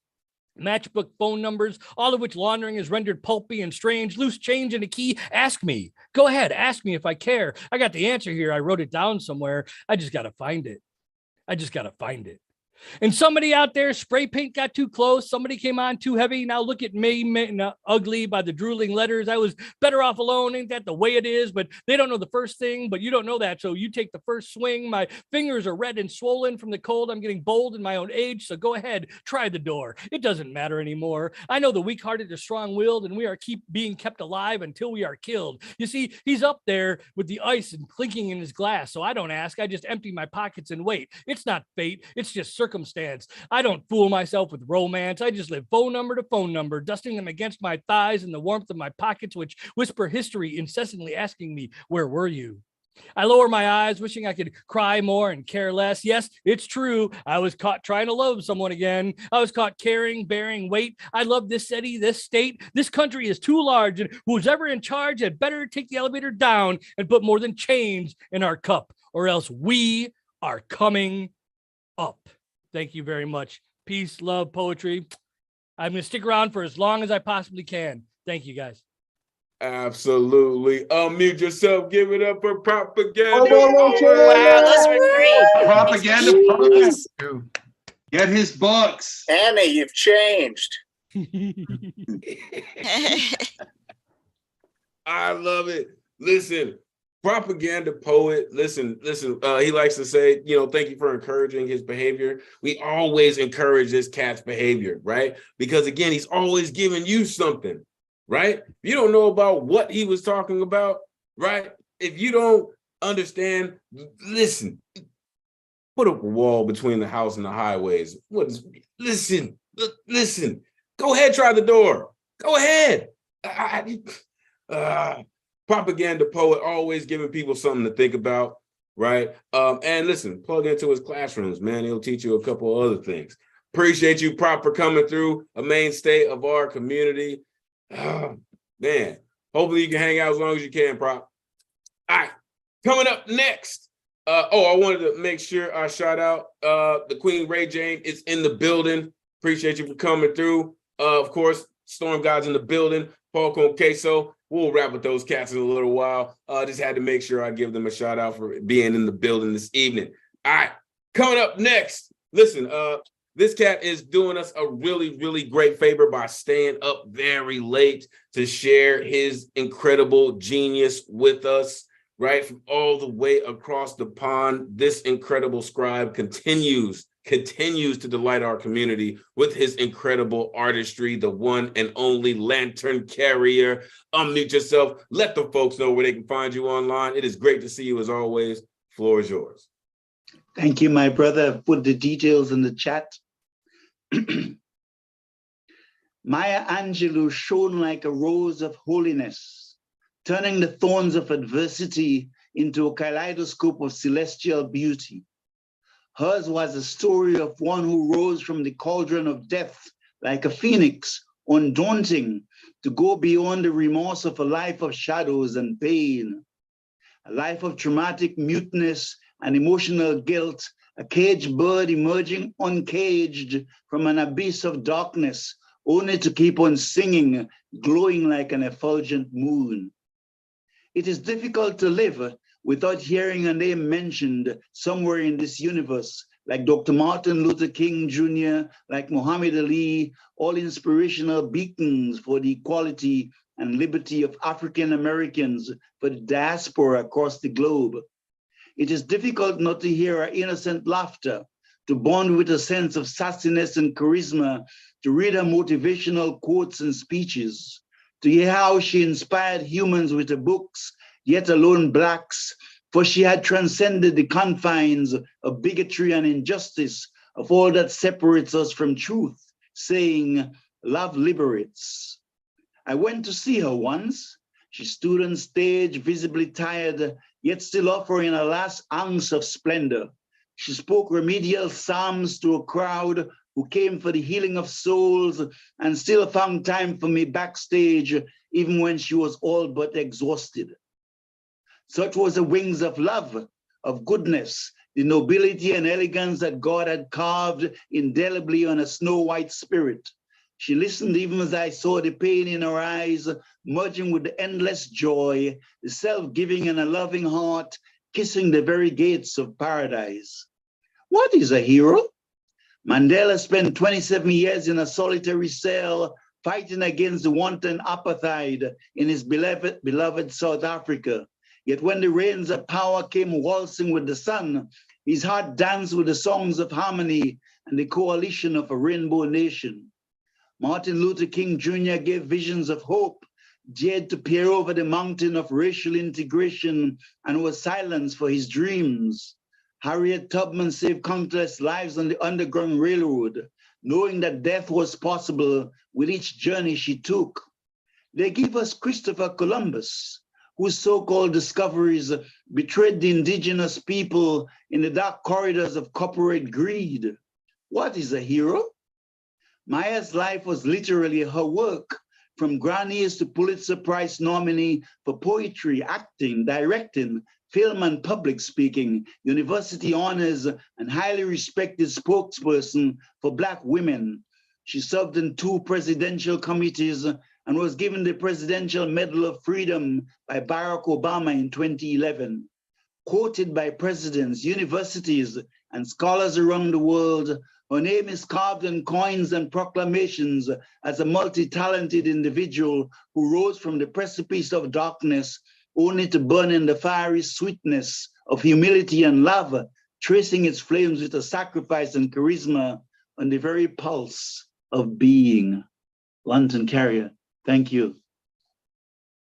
matchbook phone numbers, all of which laundering is rendered pulpy and strange, loose change in a key. Ask me. Go ahead. Ask me if I care. I got the answer here. I wrote it down somewhere. I just got to find it. And somebody out there, spray paint got too close. Somebody came on too heavy. Now look at me, ugly by the drooling letters. I was better off alone. Ain't that the way it is? But they don't know the first thing, but you don't know that. So you take the first swing. My fingers are red and swollen from the cold. I'm getting bold in my own age. So go ahead, try the door. It doesn't matter anymore. I know the weak-hearted are strong-willed, and we are being kept alive until we are killed. You see, he's up there with the ice and clinking in his glass. So I don't ask. I just empty my pockets and wait. It's not fate. It's just circumstance. I don't fool myself with romance. I just live phone number to phone number, dusting them against my thighs in the warmth of my pockets, which whisper history, incessantly asking me, where were you? I lower my eyes, wishing I could cry more and care less. Yes, it's true. I was caught trying to love someone again. I was caught caring, bearing weight. I love this city, this state. This country is too large, and who's ever in charge had better take the elevator down and put more than change in our cup, or else we are coming up. Thank you very much. Peace, love, poetry. I'm going to stick around for as long as I possibly can. Thank you, guys. Absolutely. Unmute yourself. Give it up for propaganda. Wow, those were great. Propaganda poets. Get his books. Annie, you've changed. I love it. Listen, propaganda poet. Listen, he likes to say, thank you for encouraging his behavior. We always encourage this cat's behavior, right? Because again, he's always giving you something, right? If you don't know about what he was talking about, right? If you don't understand, listen, put up a wall between the house and the highways. Listen, go ahead, try the door. Go ahead. Propaganda poet, always giving people something to think about, right? And listen, plug into his classrooms, man. He'll teach you a couple of other things. Appreciate you, Prop, for coming through, a mainstay of our community. Man, hopefully you can hang out as long as you can, Prop. All right, coming up next. I wanted to make sure I shout out the Queen Ray Jane is in the building. Appreciate you for coming through. Of course, Storm God's in the building. Paul Con Queso. We'll wrap with those cats in a little while. Just had to make sure I give them a shout out for being in the building this evening. All right, coming up next. Listen, this cat is doing us a really, really great favor by staying up very late to share his incredible genius with us, right? From all the way across the pond, this incredible scribe continues to delight our community with his incredible artistry, the one and only lantern carrier. Unmute yourself. Let the folks know where they can find you online. It is great to see you as always. Floor is yours. Thank you, my brother. Put the details in the chat. Maya Angelou shone like a rose of holiness, turning the thorns of adversity into a kaleidoscope of celestial beauty. Hers was a story of one who rose from the cauldron of death like a phoenix, undaunting, to go beyond the remorse of a life of shadows and pain, a life of traumatic muteness and emotional guilt, a caged bird emerging uncaged from an abyss of darkness, only to keep on singing, glowing like an effulgent moon. It is difficult to live without hearing a name mentioned somewhere in this universe, like Dr. Martin Luther King Jr., like Muhammad Ali, all inspirational beacons for the equality and liberty of African Americans, for the diaspora across the globe. It is difficult not to hear her innocent laughter, to bond with a sense of sassiness and charisma, to read her motivational quotes and speeches, to hear how she inspired humans with her books, yet alone Blacks, for she had transcended the confines of bigotry and injustice, of all that separates us from truth, saying, love liberates. I went to see her once. She stood on stage, visibly tired, yet still offering a last ounce of splendor. She spoke remedial psalms to a crowd who came for the healing of souls and still found time for me backstage, even when she was all but exhausted. Such was the wings of love, of goodness, the nobility and elegance that God had carved indelibly on a snow-white spirit. She listened even as I saw the pain in her eyes, merging with the endless joy, the self-giving and a loving heart, kissing the very gates of paradise. What is a hero? Mandela spent 27 years in a solitary cell, fighting against the wanton apartheid in his beloved South Africa. Yet when the rains of power came waltzing with the sun, his heart danced with the songs of harmony and the coalition of a rainbow nation. Martin Luther King Jr. gave visions of hope, dared to peer over the mountain of racial integration, and was silenced for his dreams. Harriet Tubman saved countless lives on the Underground Railroad, knowing that death was possible with each journey she took. They give us Christopher Columbus, whose so-called discoveries betrayed the indigenous people in the dark corridors of corporate greed. What is a hero? Maya's life was literally her work, from Grammys to Pulitzer Prize nominee for poetry, acting, directing, film and public speaking, university honors, and highly respected spokesperson for Black women. She served in 2 presidential committees and was given the Presidential Medal of Freedom by Barack Obama in 2011. Quoted by presidents, universities, and scholars around the world, her name is carved in coins and proclamations as a multi-talented individual who rose from the precipice of darkness only to burn in the fiery sweetness of humility and love, tracing its flames with a sacrifice and charisma on the very pulse of being. Lantern Carrier, thank you.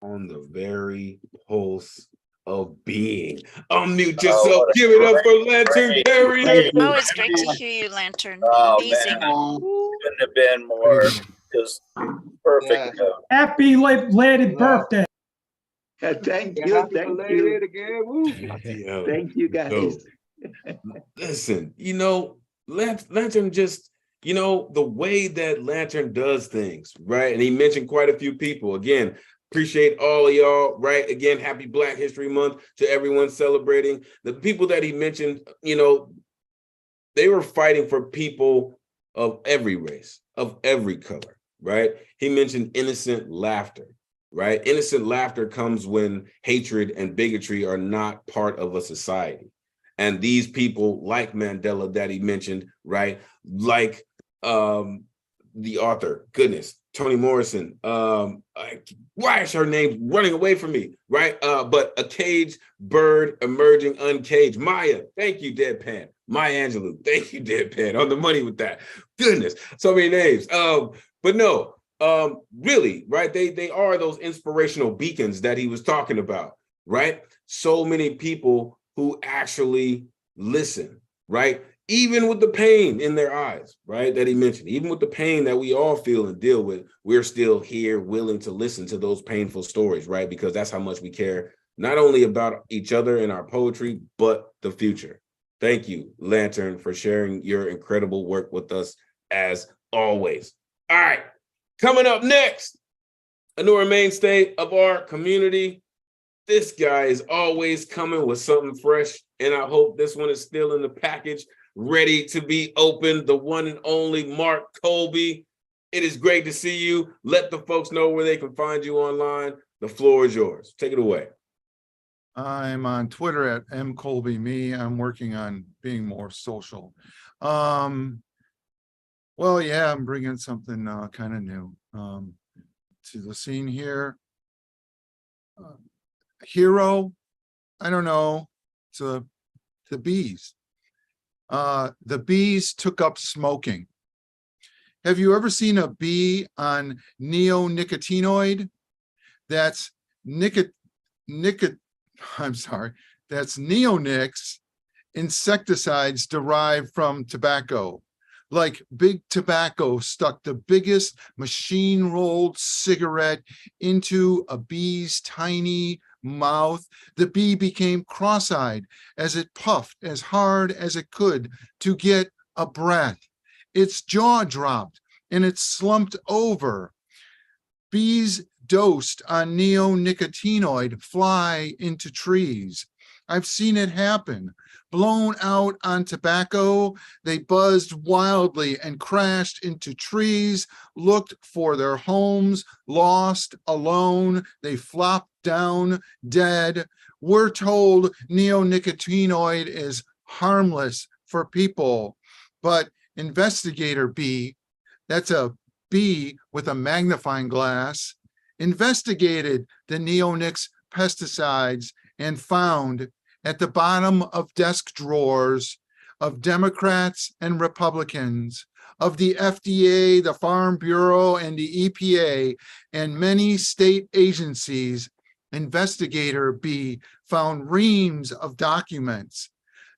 On the very pulse of being. Unmute yourself. Give it up for Lantern Carrier. Oh, it's great to hear you, Lantern. Oh Amazing. man, couldn't have been more just perfect. Happy belated birthday. Thank Yeah, you, happy thank belated you. again. Woo. Yo, Thank you, guys. yo. Listen, Lantern just, the way that Lantern does things, right? And he mentioned quite a few people. Again, appreciate all of y'all, right? Again, happy Black History Month to everyone celebrating. The people that he mentioned, they were fighting for people of every race, of every color, right? He mentioned innocent laughter, right? Innocent laughter comes when hatred and bigotry are not part of a society. And these people like Mandela that he mentioned, right? Like the author, goodness, Toni Morrison. Why is her name running away from me, right? But a caged bird emerging uncaged. Maya, thank you, Deadpan. Maya Angelou, thank you, Deadpan. On the money with that. Goodness, so many names. But no, really, right? They are those inspirational beacons that he was talking about, right? So many people who actually listen, right? Even with the pain in their eyes, right? That he mentioned, even with the pain that we all feel and deal with, we're still here willing to listen to those painful stories, right? Because that's how much we care, not only about each other and our poetry, but the future. Thank you, Lantern, for sharing your incredible work with us as always. All right, coming up next, another mainstay of our community. This guy is always coming with something fresh, and I hope this one is still in the package, ready to be opened. The one and only Mark Colby. It is great to see you. Let the folks know where they can find you online. The floor is yours. Take it away. I'm on Twitter at mcolbyme. I'm working on being more social. Well, yeah, I'm bringing something kind of new to the scene here. Hero, I don't know, to the bees. The bees took up smoking. Have you ever seen a bee on neonicotinoid? That's that's neonics, insecticides derived from tobacco. Like Big Tobacco stuck the biggest machine-rolled cigarette into a bee's tiny mouth. The bee became cross-eyed as it puffed as hard as it could to get a breath. Its jaw dropped and it slumped over. Bees dosed on neonicotinoid fly into trees. I've seen it happen. Blown out on tobacco, they buzzed wildly and crashed into trees, looked for their homes, lost, alone. They flopped down dead. We're told neonicotinoid is harmless for people, but investigator bee, that's a bee with a magnifying glass, investigated the neonics pesticides and found at the bottom of desk drawers of Democrats and Republicans, of the FDA, the Farm Bureau, and the EPA, and many state agencies, investigator B found reams of documents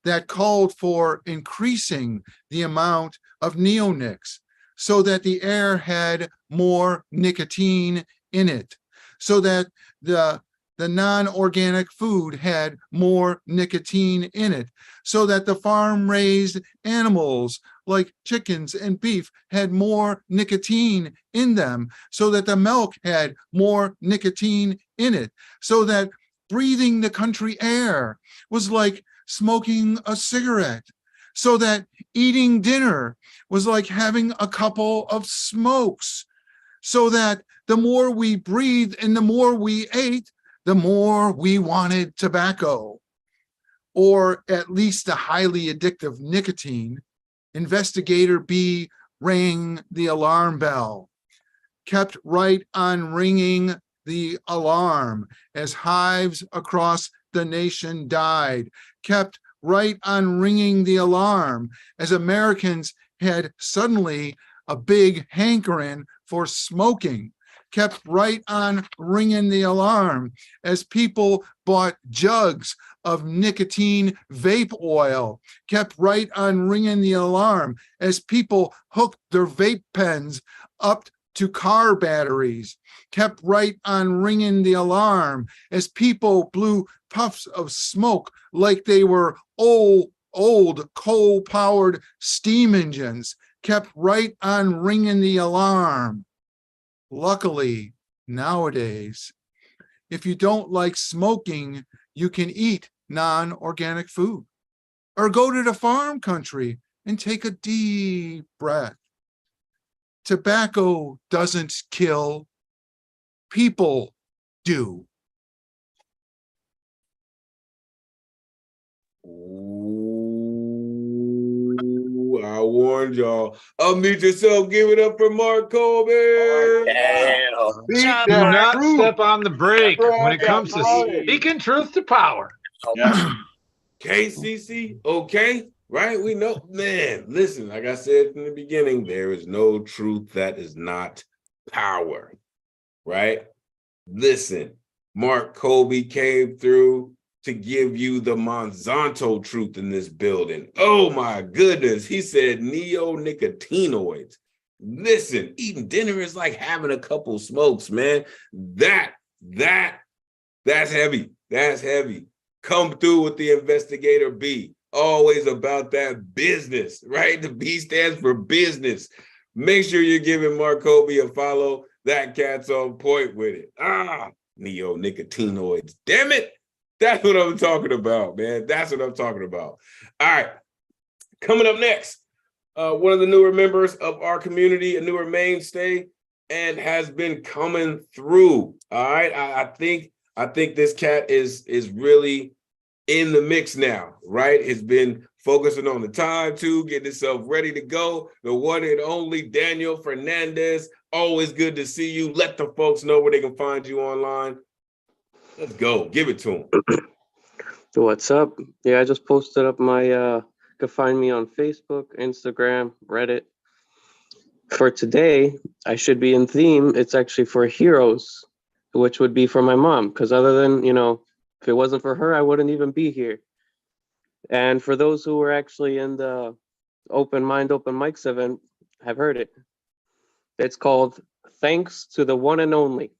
that called for increasing the amount of neonics so that the air had more nicotine in it, so that the non-organic food had more nicotine in it, so that the farm-raised animals like chickens and beef had more nicotine in them, so that the milk had more nicotine in it, so that breathing the country air was like smoking a cigarette, so that eating dinner was like having a couple of smokes, so that the more we breathed and the more we ate, the more we wanted tobacco, or at least the highly addictive nicotine. Investigator B rang the alarm bell, kept right on ringing the alarm as hives across the nation died, kept right on ringing the alarm as Americans had suddenly a big hankering for smoking, kept right on ringing the alarm as people bought jugs of nicotine vape oil, kept right on ringing the alarm as people hooked their vape pens up to car batteries, kept right on ringing the alarm as people blew puffs of smoke like they were old coal-powered steam engines, kept right on ringing the alarm. Luckily, nowadays, if you don't like smoking, you can eat non-organic food or go to the farm country and take a deep breath. Tobacco doesn't kill, people do. Ooh, I warned y'all. Unmute yourself. Give it up for Mark Colby. Beat job, Do that Mark. not truth. step on the brake when it Spread that comes to knowledge. speaking truth to power. KCC, okay, right? We know, man, listen, like I said in the beginning, there is no truth that is not power, right? Listen, Mark Colby came through to give you the Monsanto truth in this building. Oh my goodness, he said neonicotinoids. Listen, eating dinner is like having a couple smokes, man. That's heavy. That's heavy. Come through with the investigator B. Always about that business, right? The B stands for business. Make sure you're giving Mark Colby a follow. That cat's on point with it. Neonicotinoids. Damn it. That's what I'm talking about, man. That's what I'm talking about. All right. Coming up next, one of the newer members of our community, a newer mainstay, and has been coming through. All right. I think this cat is really in the mix now, right? Has been focusing on the time too, getting himself ready to go. The one and only Daniel Fernandez. Always good to see you. Let the folks know where they can find you online. Let's go. Give it to them. What's up? Yeah, I just posted up my, you can find me on Facebook, Instagram, Reddit. For today, I should be in theme. It's actually for heroes, which would be for my mom. Because other than, if it wasn't for her, I wouldn't even be here. And for those who were actually in the Open Mics event, have heard it. It's called Thanks to the One and Only.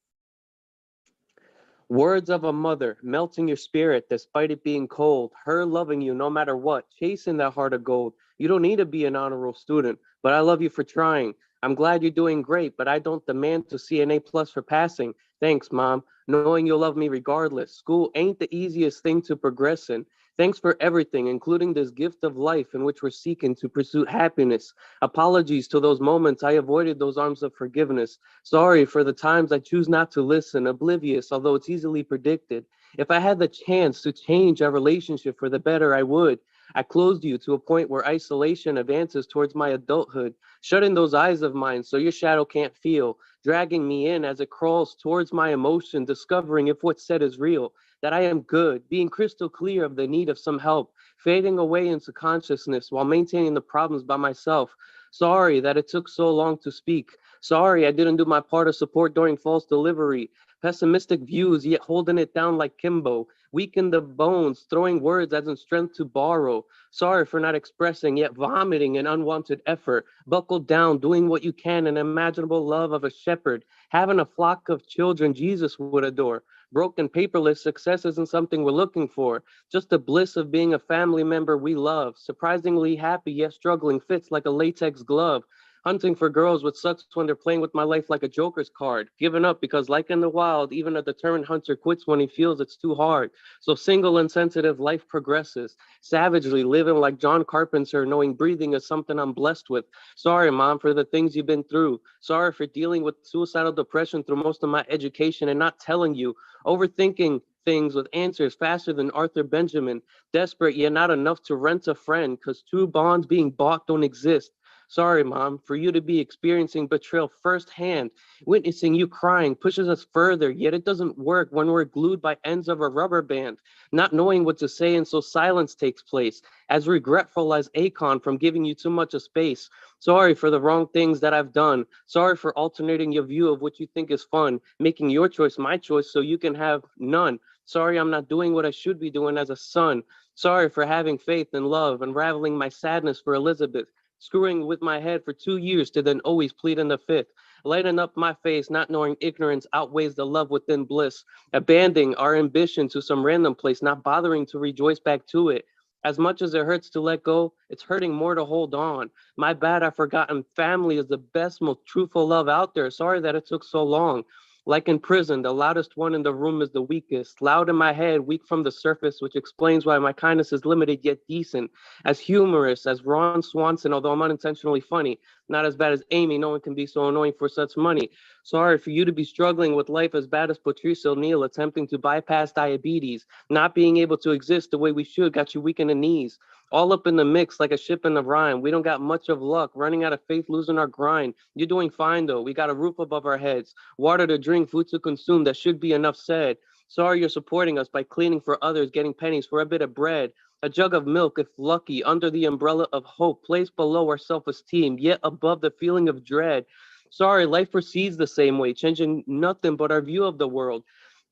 Words of a mother, melting your spirit despite it being cold, her loving you no matter what, chasing that heart of gold. You don't need to be an honor roll student, but I love you for trying. I'm glad you're doing great, but I don't demand to see an A+ for passing. Thanks, Mom, knowing you'll love me regardless. School ain't the easiest thing to progress in. Thanks for everything, including this gift of life in which we're seeking to pursue happiness. Apologies to those moments I avoided those arms of forgiveness. Sorry for the times I choose not to listen, oblivious, although it's easily predicted. If I had the chance to change our relationship for the better, I would. I closed you to a point where isolation advances towards my adulthood, shutting those eyes of mine so your shadow can't feel, dragging me in as it crawls towards my emotion, discovering if what's said is real, that I am good, being crystal clear of the need of some help, fading away into consciousness while maintaining the problems by myself. Sorry that it took so long to speak. Sorry I didn't do my part of support during false delivery. Pessimistic views, yet holding it down like Kimbo. Weak in the bones, throwing words as in strength to borrow. Sorry for not expressing, yet vomiting in unwanted effort. Buckled down, doing what you can, an imaginable love of a shepherd. Having a flock of children Jesus would adore. Broken, paperless success isn't something we're looking for. Just the bliss of being a family member we love. Surprisingly happy, yet struggling fits like a latex glove. Hunting for girls with sucks when they're playing with my life like a joker's card. Giving up because like in the wild, even a determined hunter quits when he feels it's too hard. So single and sensitive life progresses. Savagely living like John Carpenter, knowing breathing is something I'm blessed with. Sorry, Mom, for the things you've been through. Sorry for dealing with suicidal depression through most of my education and not telling you. Overthinking things with answers faster than Arthur Benjamin. Desperate yet not enough to rent a friend because true bonds being bought don't exist. Sorry, Mom, for you to be experiencing betrayal firsthand. Witnessing you crying pushes us further, yet it doesn't work when we're glued by ends of a rubber band, not knowing what to say, and so silence takes place. As regretful as Akon from giving you too much of space. Sorry for the wrong things that I've done. Sorry for alternating your view of what you think is fun, making your choice my choice so you can have none. Sorry I'm not doing what I should be doing as a son. Sorry for having faith and love, unraveling my sadness for Elizabeth, screwing with my head for 2 years to then always plead in the fifth, lighting up my face, not knowing ignorance outweighs the love within bliss, abandoning our ambition to some random place, not bothering to rejoice back to it. As much as it hurts to let go, it's hurting more to hold on. My bad, I've forgotten family is the best, most truthful love out there. Sorry that it took so long. Like in prison, the loudest one in the room is the weakest. Loud in my head, weak from the surface, which explains why my kindness is limited yet decent. As humorous as Ron Swanson, although I'm unintentionally funny. Not as bad as Amy, no one can be so annoying for such money. Sorry for you to be struggling with life as bad as Patrice O'Neill, attempting to bypass diabetes. Not being able to exist the way we should got you weak in the knees. All up in the mix like a ship in the rhyme. We don't got much of luck, running out of faith, losing our grind. You're doing fine though. We got a roof above our heads, water to drink, food to consume. That should be enough said. Sorry you're supporting us by cleaning for others, getting pennies for a bit of bread. A jug of milk, if lucky, under the umbrella of hope, placed below our self-esteem, yet above the feeling of dread. Sorry, life proceeds the same way, changing nothing but our view of the world.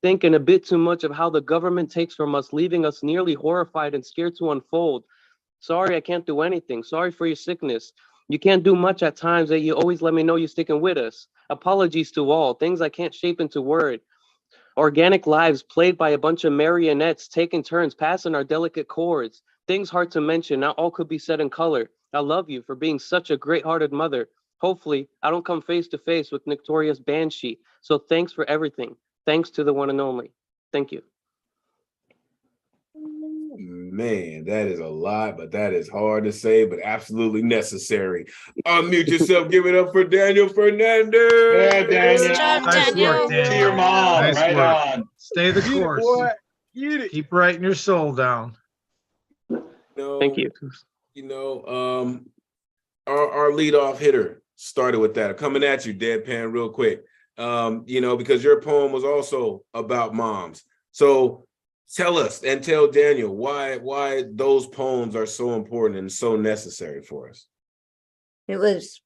Thinking a bit too much of how the government takes from us, leaving us nearly horrified and scared to unfold. Sorry, I can't do anything. Sorry for your sickness. You can't do much at times, that you always let me know you're sticking with us. Apologies to all, things I can't shape into word. Organic lives played by a bunch of marionettes, taking turns passing our delicate chords. Things hard to mention, not all could be said in color. I love you for being such a great-hearted mother. Hopefully, I don't come face to face with Victoria's Banshee. So thanks for everything. Thanks to the one and only. Thank you. Man, that is a lot, but that is hard to say, but absolutely necessary. Unmute yourself, give it up for Daniel Fernandez. Yeah, Daniel. Nice work, Daniel. To your mom, Nice right work. on. Stay the Get it, course. boy. Get it. Keep writing your soul down. Thank you. Our leadoff hitter started with that. Coming at you, deadpan, real quick. Because your poem was also about moms. So tell us and tell Daniel why those poems are so important and so necessary for us. It was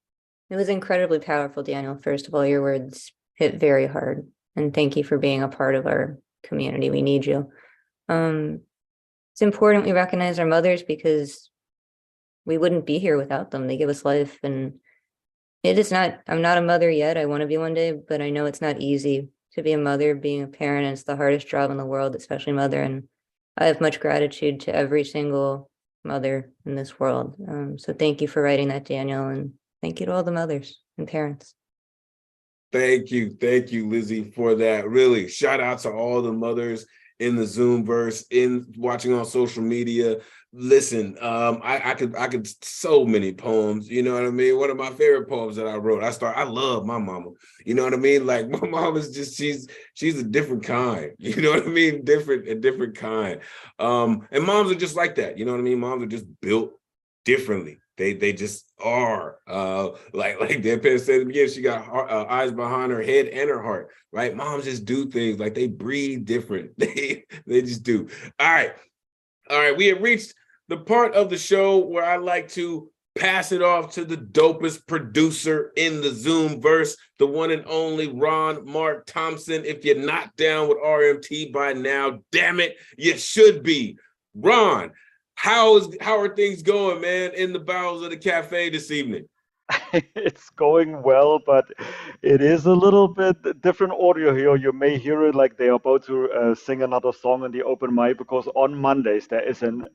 incredibly powerful, Daniel. First of all, your words hit very hard. And thank you for being a part of our community. We need you. It's important we recognize our mothers because we wouldn't be here without them. They give us life. And I'm not a mother yet. I want to be one day, but I know it's not easy to be a mother, being a parent. And it's the hardest job in the world, especially mother. And I have much gratitude to every single mother in this world. So thank you for writing that, Daniel. And thank you to all the mothers and parents. Thank you, Lizzie, for that. Really, shout out to all the mothers in the Zoomverse, in watching on social media. Listen, I could so many poems, you know what I mean? One of my favorite poems that I wrote, I love my mama, you know what I mean? Like my mom is just, she's a different kind, you know what I mean? A different kind. And moms are just like that, you know what I mean? Moms are just built differently. They just are, like Deadpan said again, she got eyes behind her head and her heart, right? Moms just do things, like they breathe different. They just do. All right, we have reached the part of the show where I like to pass it off to the dopest producer in the Zoomverse, the one and only Ron Mark Thompson. If you're not down with RMT by now, damn it, you should be. Ron, how are things going, man, in the bowels of the cafe this evening? It's going well, but it is a little bit different audio here. You may hear it like they're about to sing another song in the open mic, because on Mondays there is in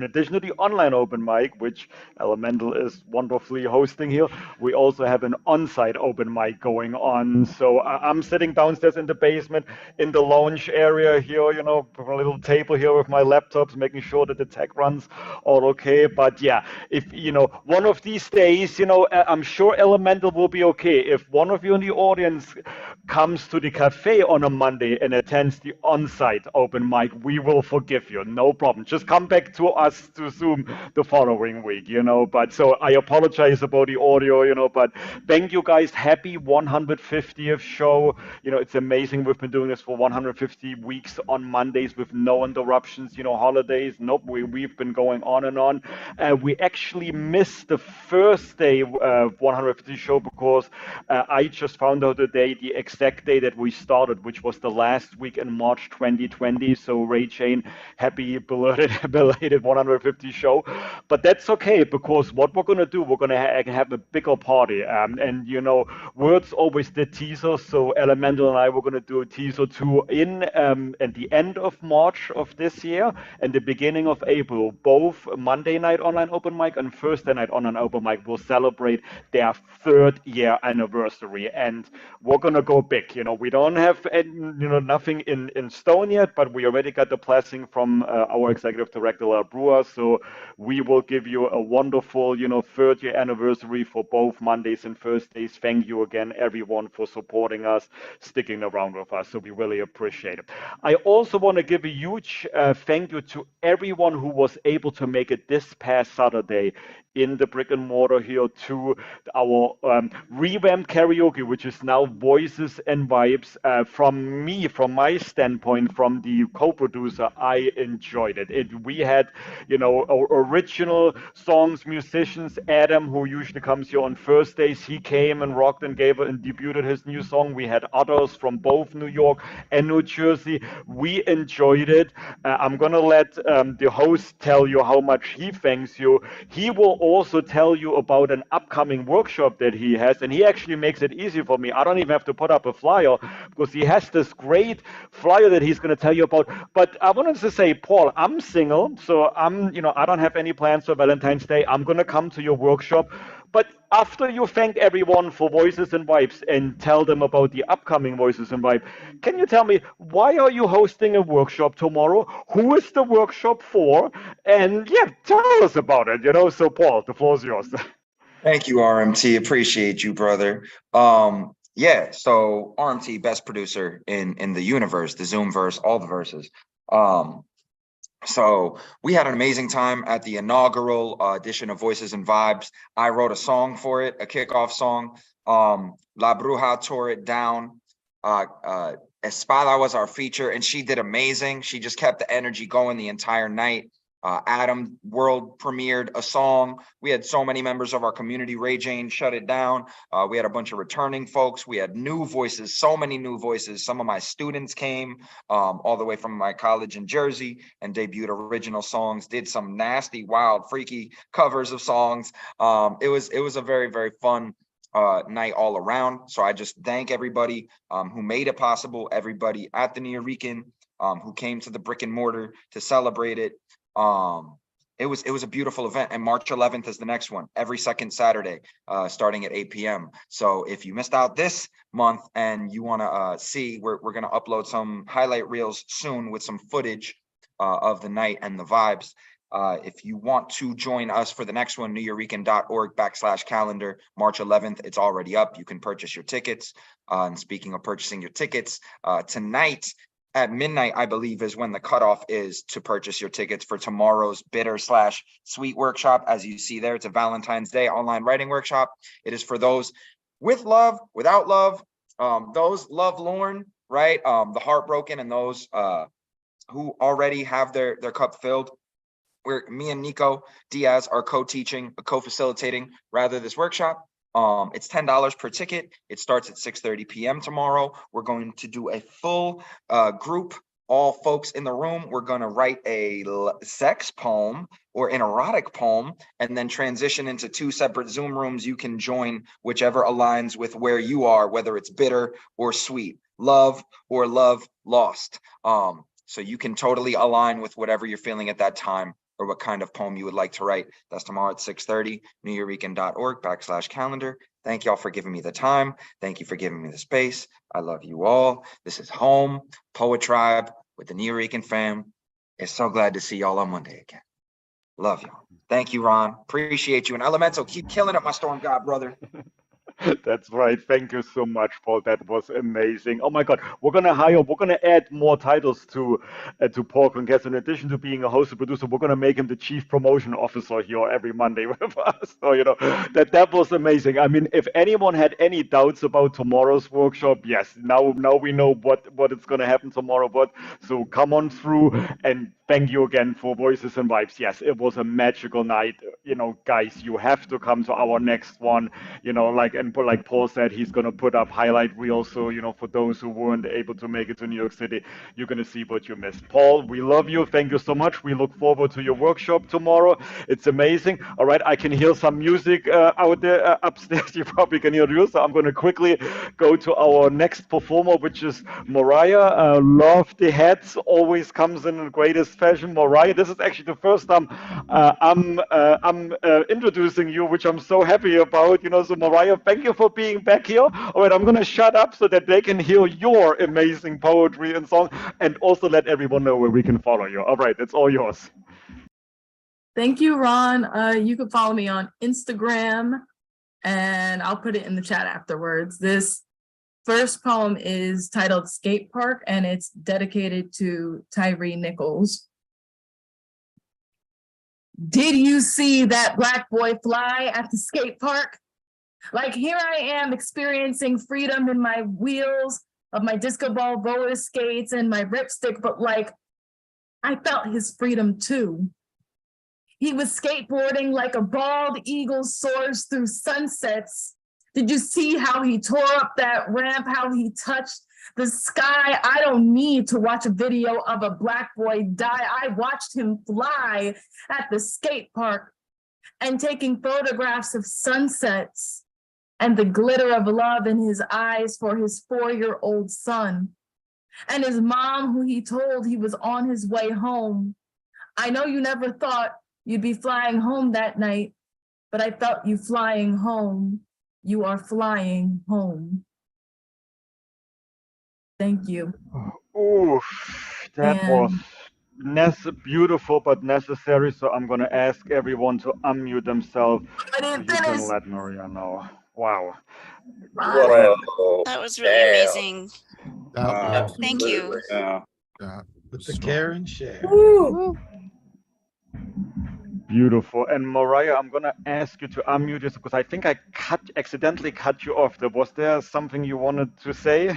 addition to the online open mic, which Elemen2al is wonderfully hosting here, we also have an on-site open mic going on. So I'm sitting downstairs in the basement in the lounge area here, you know, with a little table here with my laptops, making sure that the tech runs all okay. But yeah, if, you know, one of these days, you know, I'm sure Elemen2al will be okay. If one of you in the audience comes to the cafe on a Monday and attends the on-site open mic, we will forgive you. No problem. Just come back to us to Zoom the following week, you know. But so I apologize about the audio, you know, but thank you guys. Happy 150th show. You know, it's amazing. We've been doing this for 150 weeks on Mondays with no interruptions, you know, holidays. Nope, we've been going on and on. We actually missed the first day 150 show because I just found out today the exact day that we started, which was the last week in March 2020. So Ray Jane, happy belated 150 show. But that's okay, because what we're going to do, we're going to have a bigger party. And, you know, Words always did teasers. So Elemen2al and I were going to do a teaser 2 at the end of March of this year and the beginning of April. Both Monday night online open mic and Thursday night online open mic will celebrate their 3rd year anniversary. And we're going to go big. You know, we don't have, nothing in stone yet, but we already got the blessing from our executive director, La Brewer. So we will give you a wonderful, 3rd year anniversary for both Mondays and Thursdays. Thank you again, everyone, for supporting us, sticking around with us. So we really appreciate it. I also want to give a huge thank you to everyone who was able to make it this past Saturday in the brick and mortar here to our revamped karaoke, which is now Voices and Vibes. From my standpoint, from the co-producer, I enjoyed it. We had, original songs, musicians. Adam, who usually comes here on Thursdays, he came and rocked and debuted his new song. We had others from both New York and New Jersey. We enjoyed it. I'm gonna let the host tell you how much he thanks you. He will also tell you about an upcoming workshop that he has, and he actually makes it easy for me. I don't even have to put up a flyer because he has this great flyer that he's going to tell you about. But I wanted to say, Paul, I'm single, so I don't have any plans for Valentine's Day. I'm going to come to your workshop. But after you thank everyone for Voices and Vibes and tell them about the upcoming Voices and Vibes, can you tell me, why are you hosting a workshop tomorrow? Who is the workshop for? And yeah, tell us about it, So Paul, the floor is yours. Thank you, RMT. Appreciate you, brother. Yeah, so RMT, best producer in the universe, the Zoomverse, all the verses. So we had an amazing time at the inaugural edition of Voices and Vibes. I wrote a song for it, a kickoff song. La Bruja tore it down. Espada was our feature, and she did amazing. She just kept the energy going the entire night. Adam world premiered a song. We had so many members of our community. Ray Jane shut it down. We had a bunch of returning folks. We had new voices, so many new voices. Some of my students came all the way from my college in Jersey and debuted original songs, did some nasty, wild, freaky covers of songs. It was a very, very fun night all around. So I just thank everybody who made it possible, everybody at the Nuyorican who came to the brick and mortar to celebrate it. It was a beautiful event, and March 11th is the next one, every second Saturday, starting at 8 p.m. So if you missed out this month and you want to see, we're going to upload some highlight reels soon with some footage of the night and the vibes. If you want to join us for the next one, nuyorican.org/calendar, March 11th, it's already up. You can purchase your tickets. And speaking of purchasing your tickets, tonight, at midnight, I believe, is when the cutoff is to purchase your tickets for tomorrow's bitter/sweet workshop. As you see there, it's a Valentine's Day online writing workshop. It is for those with love, without love, those lovelorn, right? The heartbroken, and those who already have their cup filled. Me and Nico Diaz are co-teaching, co-facilitating rather this workshop. It's $10 per ticket. It starts at 6:30 p.m. tomorrow. We're going to do a full group, all folks in the room. We're going to write a sex poem or an erotic poem and then transition into 2 separate Zoom rooms. You can join whichever aligns with where you are, whether it's bitter or sweet, love or love lost. So you can totally align with whatever you're feeling at that time, or what kind of poem you would like to write. That's tomorrow at 6:30, nuyorican.org/calendar. Thank y'all for giving me the time. Thank you for giving me the space. I love you all. This is home, Poet Tribe with the Nuyorican fam. It's so glad to see y'all on Monday again. Love y'all. Thank you, Ron. Appreciate you. And Elemen2al, keep killing it, my storm god brother. That's right. Thank you so much, Paul. That was amazing. Oh my God, we're gonna add more titles to Paul Conquest. In addition to being a host and producer, we're gonna make him the chief promotion officer here every Monday with us. So that was amazing. I mean, if anyone had any doubts about tomorrow's workshop, yes, now we know what it's gonna happen tomorrow. But so come on through, and thank you again for Voices and Vibes. Yes, it was a magical night. Guys, you have to come to our next one. Like Paul said, he's gonna put up highlight reels. So for those who weren't able to make it to New York City, you're gonna see what you missed. Paul, we love you. Thank you so much. We look forward to your workshop tomorrow. It's amazing. All right, I can hear some music out there upstairs. You probably can hear you. So I'm gonna quickly go to our next performer, which is Mariah. Love the hats. Always comes in the greatest fashion. Mariah, this is actually the first time I'm introducing you, which I'm so happy about. So Mariah, thank you for being back here. All right, I'm gonna shut up so that they can hear your amazing poetry and song, and also let everyone know where we can follow you. All right, it's all yours. Thank you, Ron. You can follow me on Instagram, and I'll put it in the chat afterwards. This first poem is titled Skate Park, and it's dedicated to Tyree Nichols. Did you see that black boy fly at the skate park? Like, here I am experiencing freedom in my wheels of my disco ball roller skates and my ripstick, but like, I felt his freedom too. He was skateboarding like a bald eagle soars through sunsets. Did you see how he tore up that ramp, how he touched the sky? I don't need to watch a video of a black boy die. I watched him fly at the skate park and taking photographs of sunsets and the glitter of love in his eyes for his 4-year-old son and his mom, who he told he was on his way home. I know you never thought you'd be flying home that night, but I felt you flying home. You are flying home. Thank you. Oof, that was beautiful but necessary. So I'm gonna ask everyone to unmute themselves so you can let Maria know. Wow. That was really amazing. Thank you. With the care and share. Beautiful. And Mariah, I'm gonna ask you to unmute this because I think I accidentally cut you off. Was there something you wanted to say?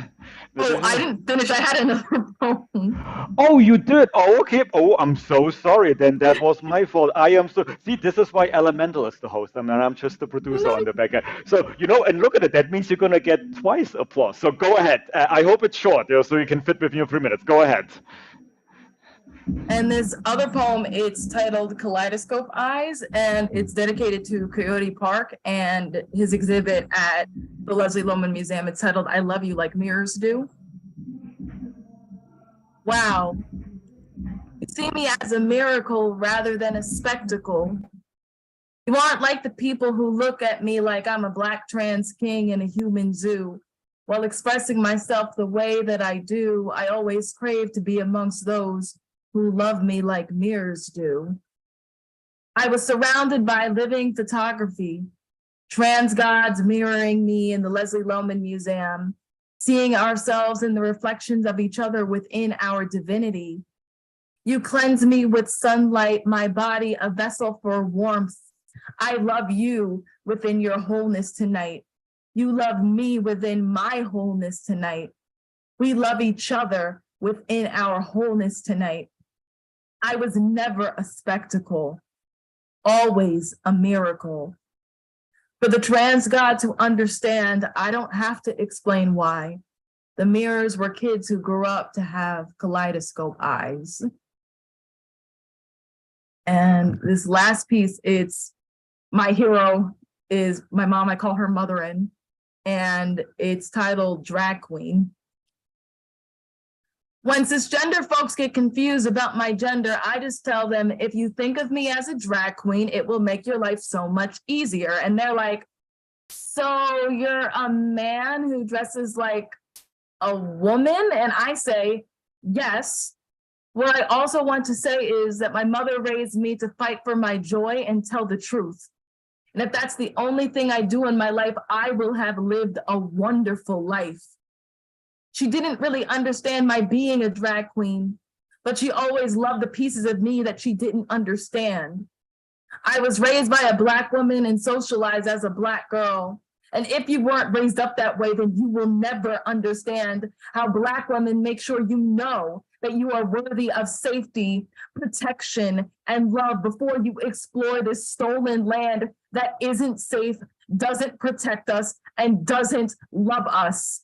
Oh, I didn't finish. I had another poem. Oh, you did? Oh, okay. Oh, I'm so sorry. Then that was my fault. I am so. See, this is why Elemen2al is the host, and I'm just the producer on the back end. So, and look at it. That means you're going to get twice applause. So go ahead. I hope it's short, so you can fit within your 3 minutes. Go ahead. And this other poem, it's titled Kaleidoscope Eyes, and it's dedicated to Coyote Park and his exhibit at the Leslie Lohman Museum. It's titled I Love You Like Mirrors Do. Wow. You see me as a miracle rather than a spectacle. You aren't like the people who look at me like I'm a black trans king in a human zoo. While expressing myself the way that I do, I always crave to be amongst those who love me like mirrors do. I was surrounded by living photography, trans gods mirroring me in the Leslie Lohman Museum, seeing ourselves in the reflections of each other within our divinity. You cleanse me with sunlight, my body a vessel for warmth. I love you within your wholeness tonight. You love me within my wholeness tonight. We love each other within our wholeness tonight. I was never a spectacle, always a miracle. For the trans god to understand, I don't have to explain why. The mirrors were kids who grew up to have kaleidoscope eyes. And this last piece, it's my hero is my mom, I call her Motherin, and it's titled Drag Queen. When cisgender folks get confused about my gender, I just tell them, if you think of me as a drag queen, it will make your life so much easier. And they're like, so you're a man who dresses like a woman? And I say, yes. What I also want to say is that my mother raised me to fight for my joy and tell the truth. And if that's the only thing I do in my life, I will have lived a wonderful life. She didn't really understand my being a drag queen, but she always loved the pieces of me that she didn't understand. I was raised by a Black woman and socialized as a Black girl. And if you weren't raised up that way, then you will never understand how Black women make sure you know that you are worthy of safety, protection, and love before you explore this stolen land that isn't safe, doesn't protect us, and doesn't love us.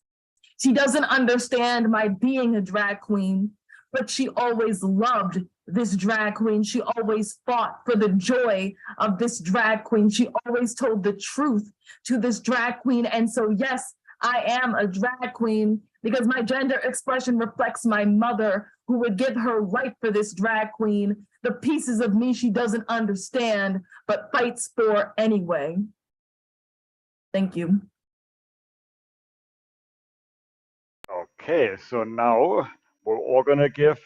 She doesn't understand my being a drag queen, but she always loved this drag queen. She always fought for the joy of this drag queen. She always told the truth to this drag queen. And so, yes, I am a drag queen because my gender expression reflects my mother, who would give her life for this drag queen, the pieces of me she doesn't understand, but fights for anyway. Thank you. Okay, so now we're all gonna give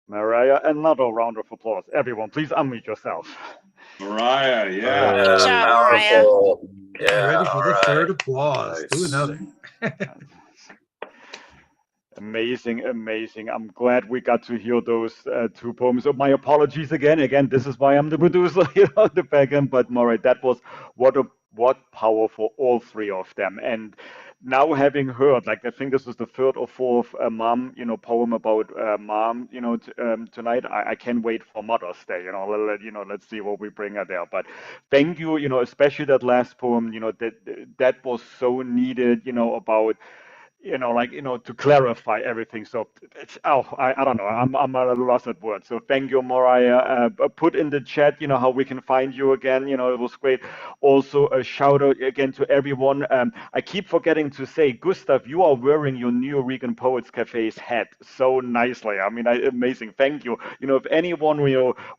Mariah another round of applause. Everyone, please unmute yourself. Mariah, yeah. Good job, Mariah. Powerful. Yeah, Ready for all the right. third applause. Do Nice. another. Amazing, amazing. I'm glad we got to hear those two poems. So my apologies again. Again, this is why I'm the producer here on the back end. But Mariah, that was what power for all three of them. And now having heard, like I think this is the third or fourth mom, poem about mom, tonight. I can't wait for Mother's Day. Let's see what we bring her there. But thank you, especially that last poem. That was so needed. About to clarify everything. So I don't know. I'm at a loss at words. So thank you, Mariah. Put in the chat, how we can find you again. It was great. Also, a shout out again to everyone. I keep forgetting to say, Gustav, you are wearing your New Regan Poets Cafe's hat so nicely. I mean, amazing. Thank you. If anyone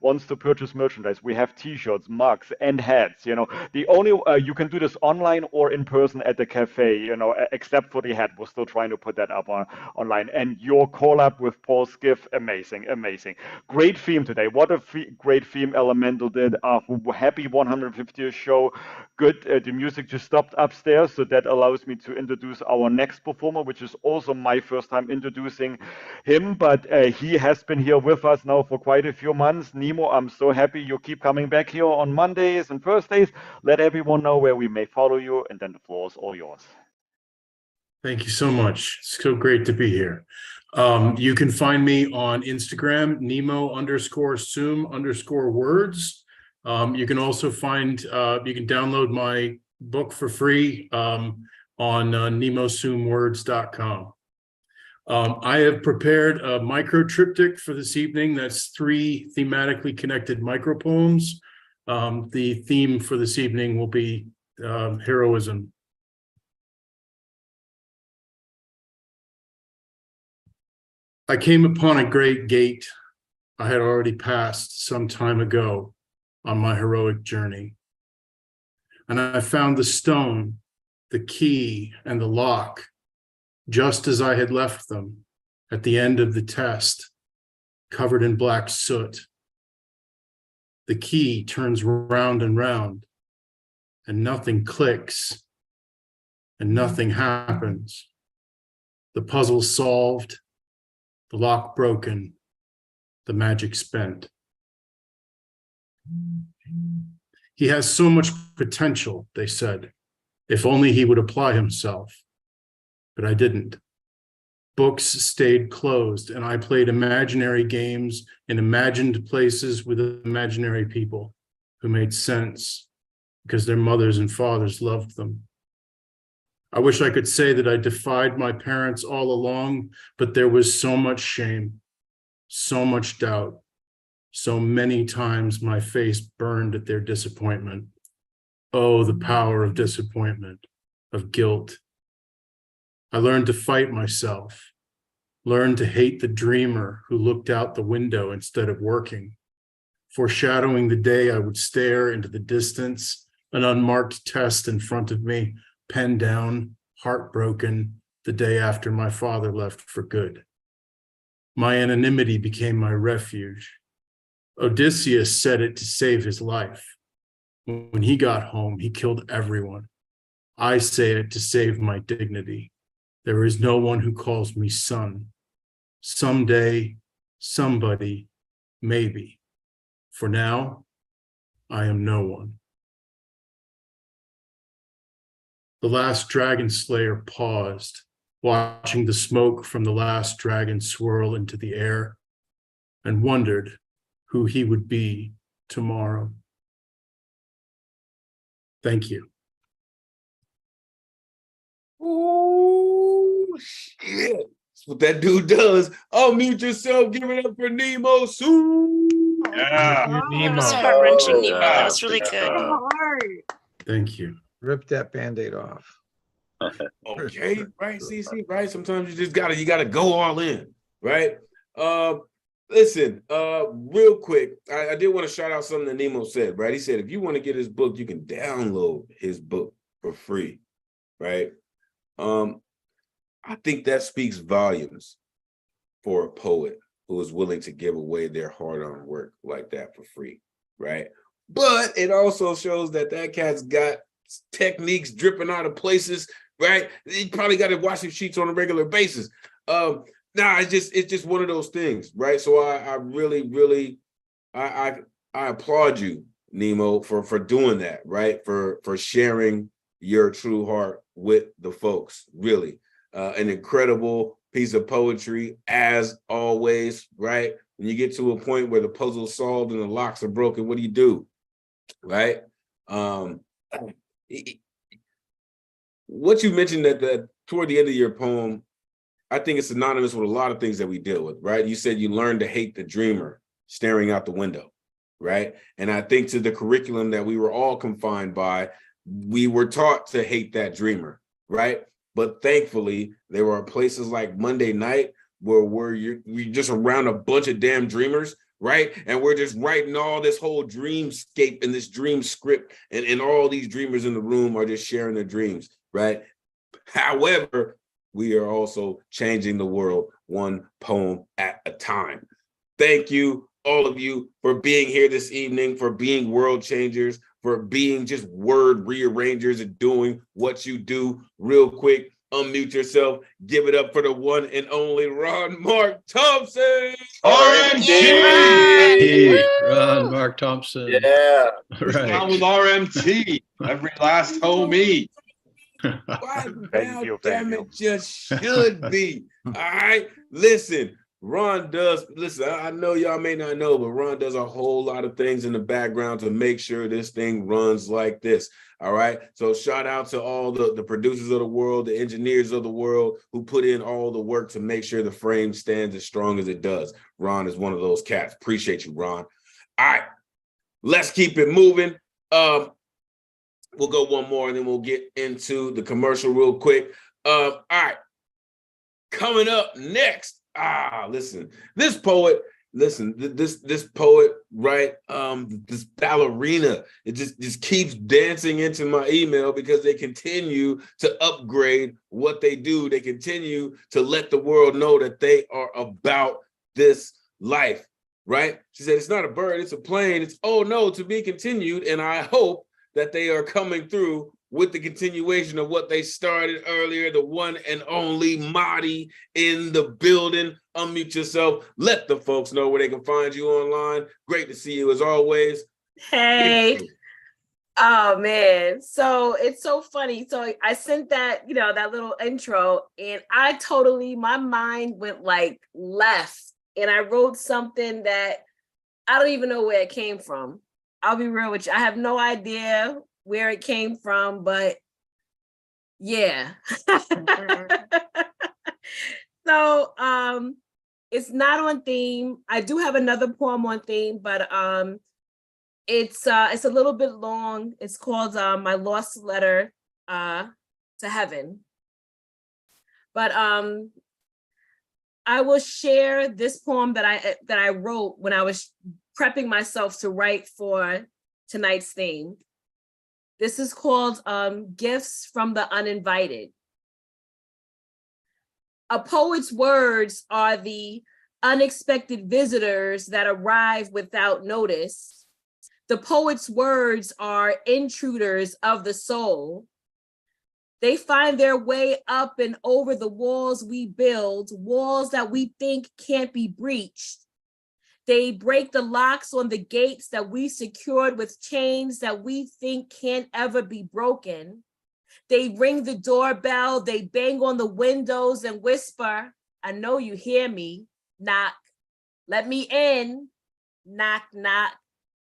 wants to purchase merchandise, we have T-shirts, mugs, and hats. The only you can do this online or in person at the cafe. Except for the hat. We're still trying to put that up online. And your collab with Paul Skiff, amazing, amazing. Great theme today. What a great theme Elemental did. Happy 150th show. Good. The music just stopped upstairs, so that allows me to introduce our next performer, which is also my first time introducing him, but he has been here with us now for quite a few months. Nemo, I'm so happy you keep coming back here on Mondays and Thursdays. Let everyone know where we may follow you, and then the floor is all yours. Thank you so much. It's so great to be here. You can find me on Instagram, Nemo_Soom_words. You can also find, you can download my book for free on nemosoomwords.com. I have prepared a micro triptych for this evening. That's 3 thematically connected micro poems. The theme for this evening will be heroism. I came upon a great gate I had already passed some time ago on my heroic journey. And I found the stone, the key, and the lock, just as I had left them at the end of the test, covered in black soot. The key turns round and round, and nothing clicks, and nothing happens. The puzzle solved, the lock broken, the magic spent. He has so much potential, they said, if only he would apply himself. But I didn't. Books stayed closed, and I played imaginary games in imagined places with imaginary people who made sense because their mothers and fathers loved them. I wish I could say that I defied my parents all along, but there was so much shame, so much doubt. So many times my face burned at their disappointment. Oh, the power of disappointment, of guilt. I learned to fight myself, learned to hate the dreamer who looked out the window instead of working, foreshadowing the day I would stare into the distance, an unmarked test in front of me, penned down, heartbroken, the day after my father left for good. My anonymity became my refuge. Odysseus said it to save his life. When he got home, he killed everyone. I say it to save my dignity. There is no one who calls me son. Someday, somebody, maybe. For now, I am no one. The last dragon slayer paused, watching the smoke from the last dragon swirl into the air, and wondered who he would be tomorrow. Thank you. Oh, shit. That's what that dude does. Unmute yourself. Give it up for Nemo. Sue. Yeah. That was heart-wrenching, Nemo. That was really good. Thank you. Rip that Band-Aid off. Okay, right, CC, right? Sometimes you just gotta go all in, right? Listen, real quick, I did want to shout out something that Nemo said, right? He said, if you want to get his book, you can download his book for free, right? I think that speaks volumes for a poet who is willing to give away their hard-earned work like that for free, right? But it also shows that that cat's got techniques dripping out of places, right? He probably got to wash his sheets on a regular basis. It's just one of those things, right? So I really applaud you, Nemo, for doing that, right? For sharing your true heart with the folks, really. An incredible piece of poetry, as always, right? When you get to a point where the puzzle's solved and the locks are broken, what do? Right? What you mentioned that toward the end of your poem, I think it's synonymous with a lot of things that we deal with, right? You said you learned to hate the dreamer staring out the window, right? And I think to the curriculum that we were all confined by, we were taught to hate that dreamer, right? But thankfully, there are places like Monday night where you're just around a bunch of damn dreamers, right? And we're just writing all this whole dreamscape and this dream script, and all these dreamers in the room are just sharing their dreams, right? However, we are also changing the world one poem at a time. Thank you, all of you, for being here this evening, for being world changers, for being just word rearrangers and doing what you do. Real quick, unmute yourself. Give it up for the one and only Ron Mark Thompson. RMT! Ron Mark Thompson. Yeah. All right. Down with RMT. Every last homie. Why now, damn it, just should be. All right, listen. Ron does, listen, I know y'all may not know, but Ron does a whole lot of things in the background to make sure this thing runs like this. All right. So shout out to all the producers of the world, the engineers of the world who put in all the work to make sure the frame stands as strong as it does. Ron is one of those cats. Appreciate you, Ron. All right, let's keep it moving. We'll go one more and then we'll get into the commercial real quick. All right, coming up next. Listen, this poet, this poet, right? This ballerina, it just keeps dancing into my email because they continue to upgrade what they do. They continue to let the world know that they are about this life, right? She said, it's not a bird, it's a plane. It's, oh no, to be continued. And I hope that they are coming through with the continuation of what they started earlier, the one and only Marty in the building. Unmute yourself. Let the folks know where they can find you online. Great to see you as always. Hey. Oh man. So it's so funny. So I sent that, that little intro, and my mind went like left, and I wrote something that I don't even know where it came from. I'll be real with you. I have no idea where it came from, but yeah. So it's not on theme. I do have another poem on theme, but it's a little bit long. It's called My Lost Letter to Heaven. But I will share this poem that I wrote when I was prepping myself to write for tonight's theme. This is called Gifts from the Uninvited. A poet's words are the unexpected visitors that arrive without notice, The poet's words are intruders of the soul. They find their way up and over the walls we build, walls that we think can't be breached. They break the locks on the gates that we secured with chains that we think can't ever be broken. They ring the doorbell, they bang on the windows and whisper, I know you hear me, knock, let me in, knock, knock.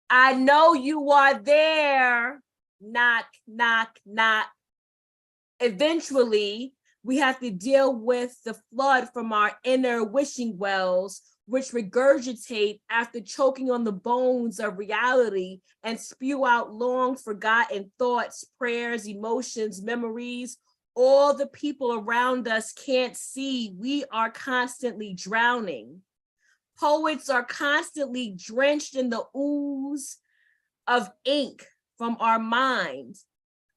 I know you are there, knock, knock, knock. Eventually, we have to deal with the flood from our inner wishing wells, which regurgitate after choking on the bones of reality and spew out long forgotten thoughts, prayers, emotions, memories. All the people around us can't see. We are constantly drowning. Poets are constantly drenched in the ooze of ink from our minds.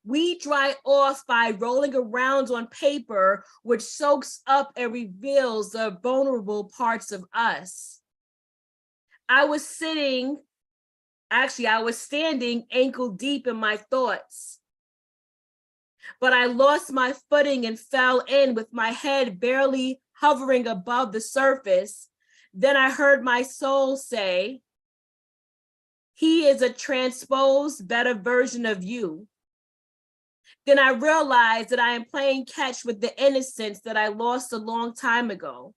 We dry off by rolling around on paper, which soaks up and reveals the vulnerable parts of us. I was standing ankle deep in my thoughts, but I lost my footing and fell in with my head barely hovering above the surface. Then I heard my soul say, he is a transposed, better version of you. Then I realized that I am playing catch with the innocence that I lost a long time ago,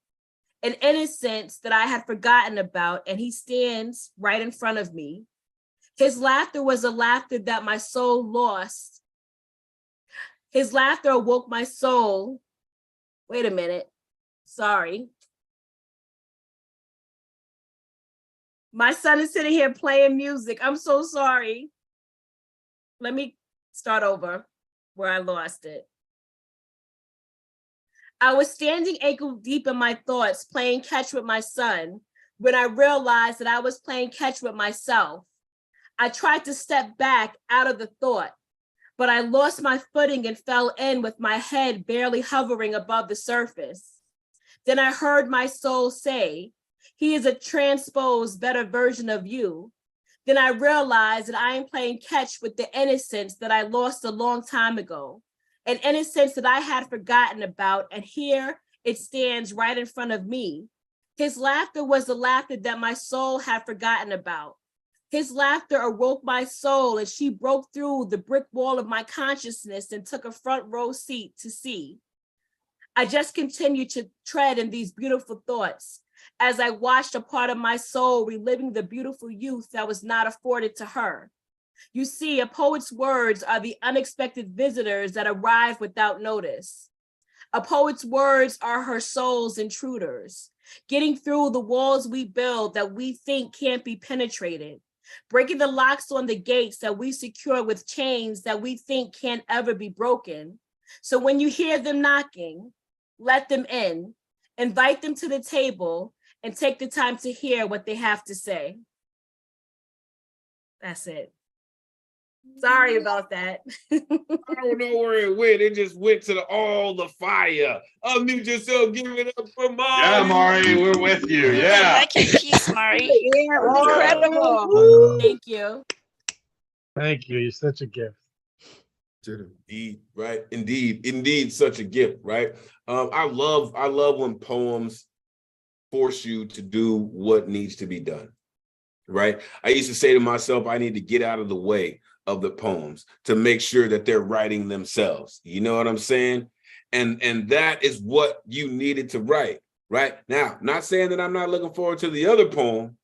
an innocence that I had forgotten about, and he stands right in front of me. His laughter was a laughter that my soul lost. His laughter awoke my soul. Wait a minute, sorry. My son is sitting here playing music. I'm so sorry. Let me start over where I lost it. I was standing ankle deep in my thoughts, playing catch with my son, when I realized that I was playing catch with myself. I tried to step back out of the thought, but I lost my footing and fell in with my head barely hovering above the surface. Then I heard my soul say, he is a transposed, better version of you. Then I realized that I am playing catch with the innocence that I lost a long time ago, an innocence that I had forgotten about, and here it stands right in front of me. His laughter was the laughter that my soul had forgotten about. His laughter awoke my soul, and she broke through the brick wall of my consciousness and took a front row seat to see. I just continued to tread in these beautiful thoughts as I watched a part of my soul reliving the beautiful youth that was not afforded to her. You see, a poet's words are the unexpected visitors that arrive without notice. A poet's words are her soul's intruders, getting through the walls we build that we think can't be penetrated, breaking the locks on the gates that we secure with chains that we think can't ever be broken. So when you hear them knocking, let them in, invite them to the table, and take the time to hear what they have to say. That's it. Sorry about that. I don't know where it went. It just went to all the fire. Unmute yourself, give it up for Mari. Yeah, Mari, we're with you. I Yeah. like your piece, Mari. Yeah, it was incredible. Thank you. Thank you. You're such a gift. Indeed, right? Indeed, such a gift, right? I love when poems force you to do what needs to be done, right? I used to say to myself, I need to get out of the way of the poems to make sure that they're writing themselves. You know what I'm saying? And that is what you needed to write, right? Now, not saying that I'm not looking forward to the other poem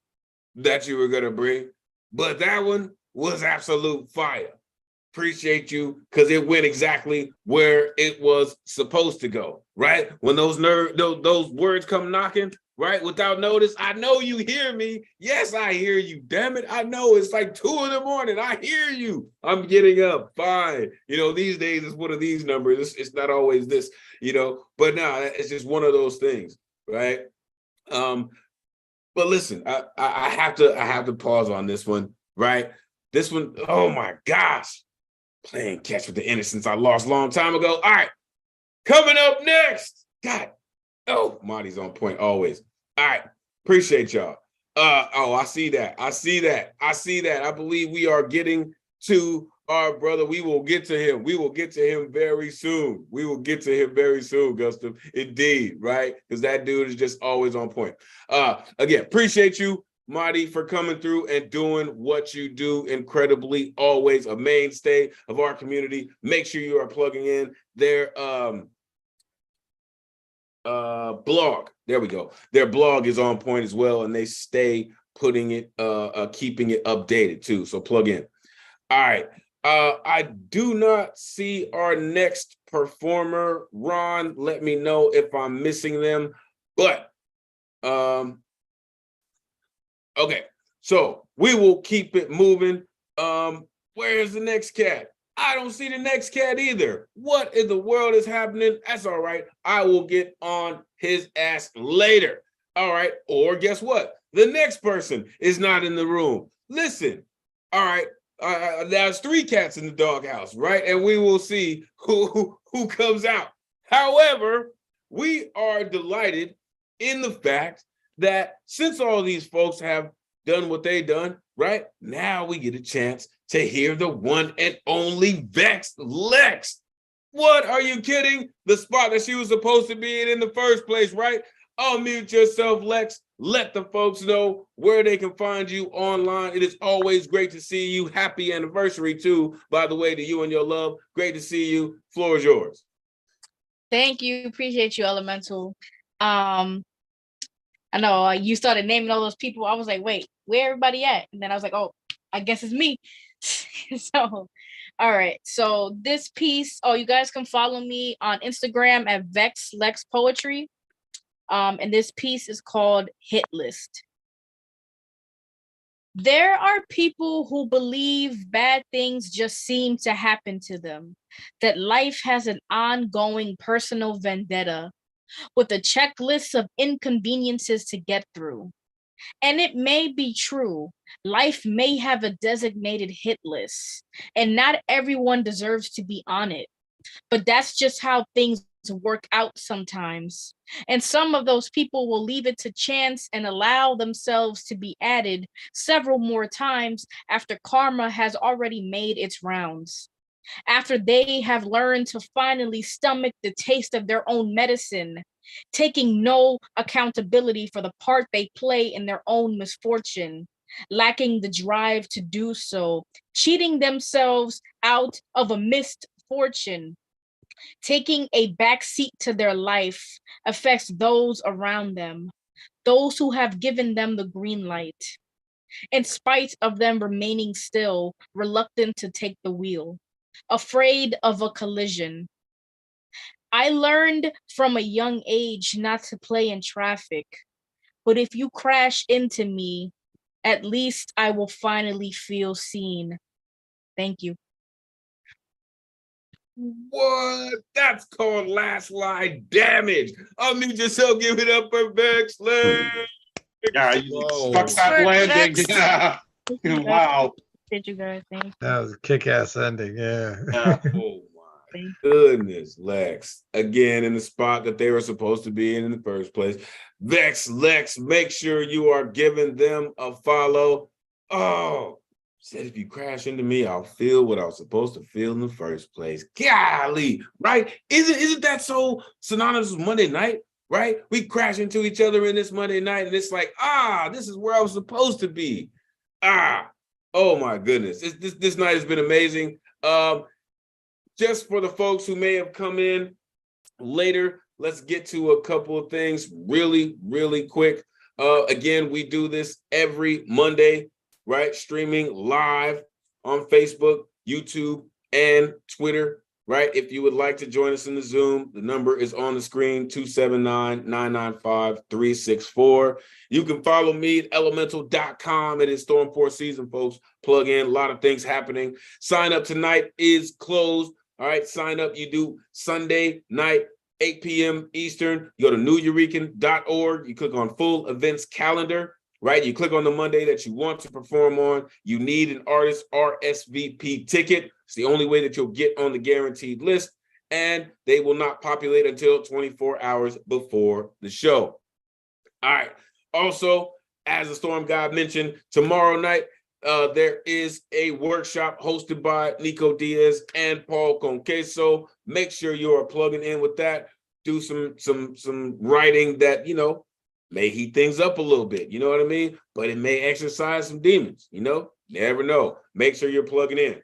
that you were gonna bring, but that one was absolute fire. Appreciate you, because it went exactly where it was supposed to go, right? When those words come knocking, right, without notice, I know you hear me. Yes, I hear you, damn it. I know it's like 2 a.m. I hear you. I'm getting up, fine. You know, these days it's one of these numbers. It's not always this, you know, but no, it's just one of those things, right? But listen, I have to pause on this one, right? This one, oh my gosh. Playing catch with the innocence I lost a long time ago. All right, coming up next. God, oh, Marty's on point always. All right, appreciate y'all. I see that. I see that. I believe we are getting to our brother. We will get to him. We will get to him very soon. Gustav. Indeed, right? Because that dude is just always on point. Again, appreciate you, Marty, for coming through and doing what you do incredibly, always a mainstay of our community. Make sure you are plugging in their blog. There we go. Their blog is on point as well, and they stay putting it, keeping it updated too. So plug in. All right. I do not see our next performer. Ron, let me know if I'm missing them. But okay, so we will keep it moving. Where's the next cat? I don't see the next cat either. What in the world is happening? That's all right. I will get on his ass later. All right. Or guess what? The next person is not in the room. Listen. All right. There's 3 cats in the doghouse, right? And we will see who comes out. However, we are delighted in the fact that since all these folks have done what they done, right? Now we get a chance to hear the one and only Vex Lex. What, are you kidding? The spot that she was supposed to be in the first place, right? Unmute yourself, Lex. Let the folks know where they can find you online. It is always great to see you. Happy anniversary too, by the way, to you and your love. Great to see you. Floor is yours. Thank you. Appreciate you, Elemental. I know you started naming all those people. I was like, wait, where everybody at? And then I was like, oh, I guess it's me. So, all right. So this piece, you guys can follow me on Instagram at Vex Lex Poetry. And this piece is called Hit List. There are people who believe bad things just seem to happen to them, that life has an ongoing personal vendetta with a checklist of inconveniences to get through. And it may be true. Life may have a designated hit list, and not everyone deserves to be on it. But that's just how things work out sometimes. And some of those people will leave it to chance and allow themselves to be added several more times after karma has already made its rounds. After they have learned to finally stomach the taste of their own medicine, taking no accountability for the part they play in their own misfortune, lacking the drive to do so, cheating themselves out of a missed fortune. Taking a back seat to their life affects those around them, those who have given them the green light, in spite of them remaining still, reluctant to take the wheel, afraid of a collision. I learned from a young age not to play in traffic, but if you crash into me, at least I will finally feel seen. Thank you. What? That's called last line damage. Unmute yourself, give it up for Vex Lex. Yeah, you stuck that landing. Yeah. Wow. Did you guys think? That was a kick-ass ending. Yeah. Oh my goodness, Lex. Again, in the spot that they were supposed to be in the first place. Vex Lex, make sure you are giving them a follow. Oh, said if you crash into me, I'll feel what I was supposed to feel in the first place. Golly, right? Isn't that so synonymous with Monday night? Right? We crash into each other in this Monday night, and it's like, this is where I was supposed to be. Oh my goodness. This night has been amazing. Just for the folks who may have come in later, let's get to a couple of things really, really quick. Again, we do this every Monday, right? Streaming live on Facebook, YouTube, and Twitter, right? If you would like to join us in the Zoom, the number is on the screen, 279-995-364. You can follow me at Elemen2al.com. It is Storm 4 season, folks. Plug in, a lot of things happening. Sign up tonight is closed. All right, sign up. You do Sunday night, 8 p.m. Eastern. You go to neweurekan.org. You click on full events calendar, right? You click on the Monday that you want to perform on. You need an artist RSVP ticket. It's the only way that you'll get on the guaranteed list, and they will not populate until 24 hours before the show. All right. Also, as the Storm God mentioned, tomorrow night, there is a workshop hosted by Nico Diaz and Paul Conqueso. Make sure you are plugging in with that. Do some writing that, may heat things up a little bit, you know what I mean? But it may exercise some demons, never know. Make sure you're plugging in.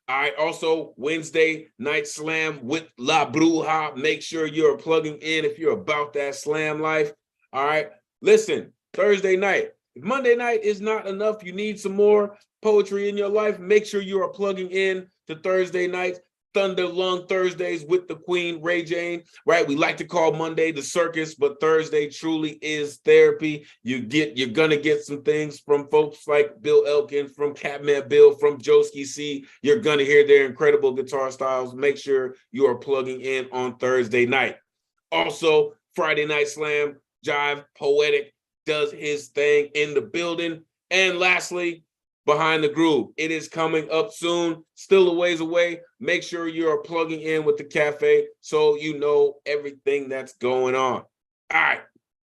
All right, also Wednesday night slam with La Bruja. Make sure you're plugging in if you're about that slam life. All right, listen, Thursday night. If Monday night is not enough, you need some more poetry in your life, make sure you are plugging in to Thursday nights. Thunder Lung Thursdays with the Queen, Ray Jane, right? We like to call Monday the circus, but Thursday truly is therapy. You're gonna get some things from folks like Bill Elkin, from Catman Bill, from Joski C. You're gonna hear their incredible guitar styles. Make sure you are plugging in on Thursday night. Also, Friday Night Slam, Jive Poetic does his thing in the building. And lastly, Behind the Groove. It is coming up soon, still a ways away. Make sure you are plugging in with the cafe so you know everything that's going on. All right,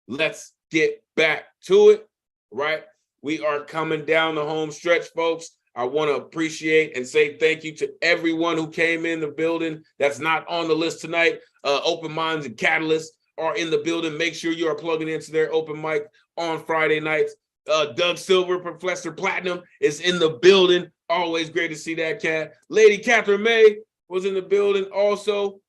let's get back to it, right? We are coming down the home stretch, folks. I want to appreciate and say thank you to everyone who came in the building that's not on the list tonight. Open Minds and Catalysts are in the building. Make sure you are plugging into their open mic on Friday nights. Doug Silver, Professor Platinum, is in the building. Always great to see that cat. Lady Catherine May was in the building also.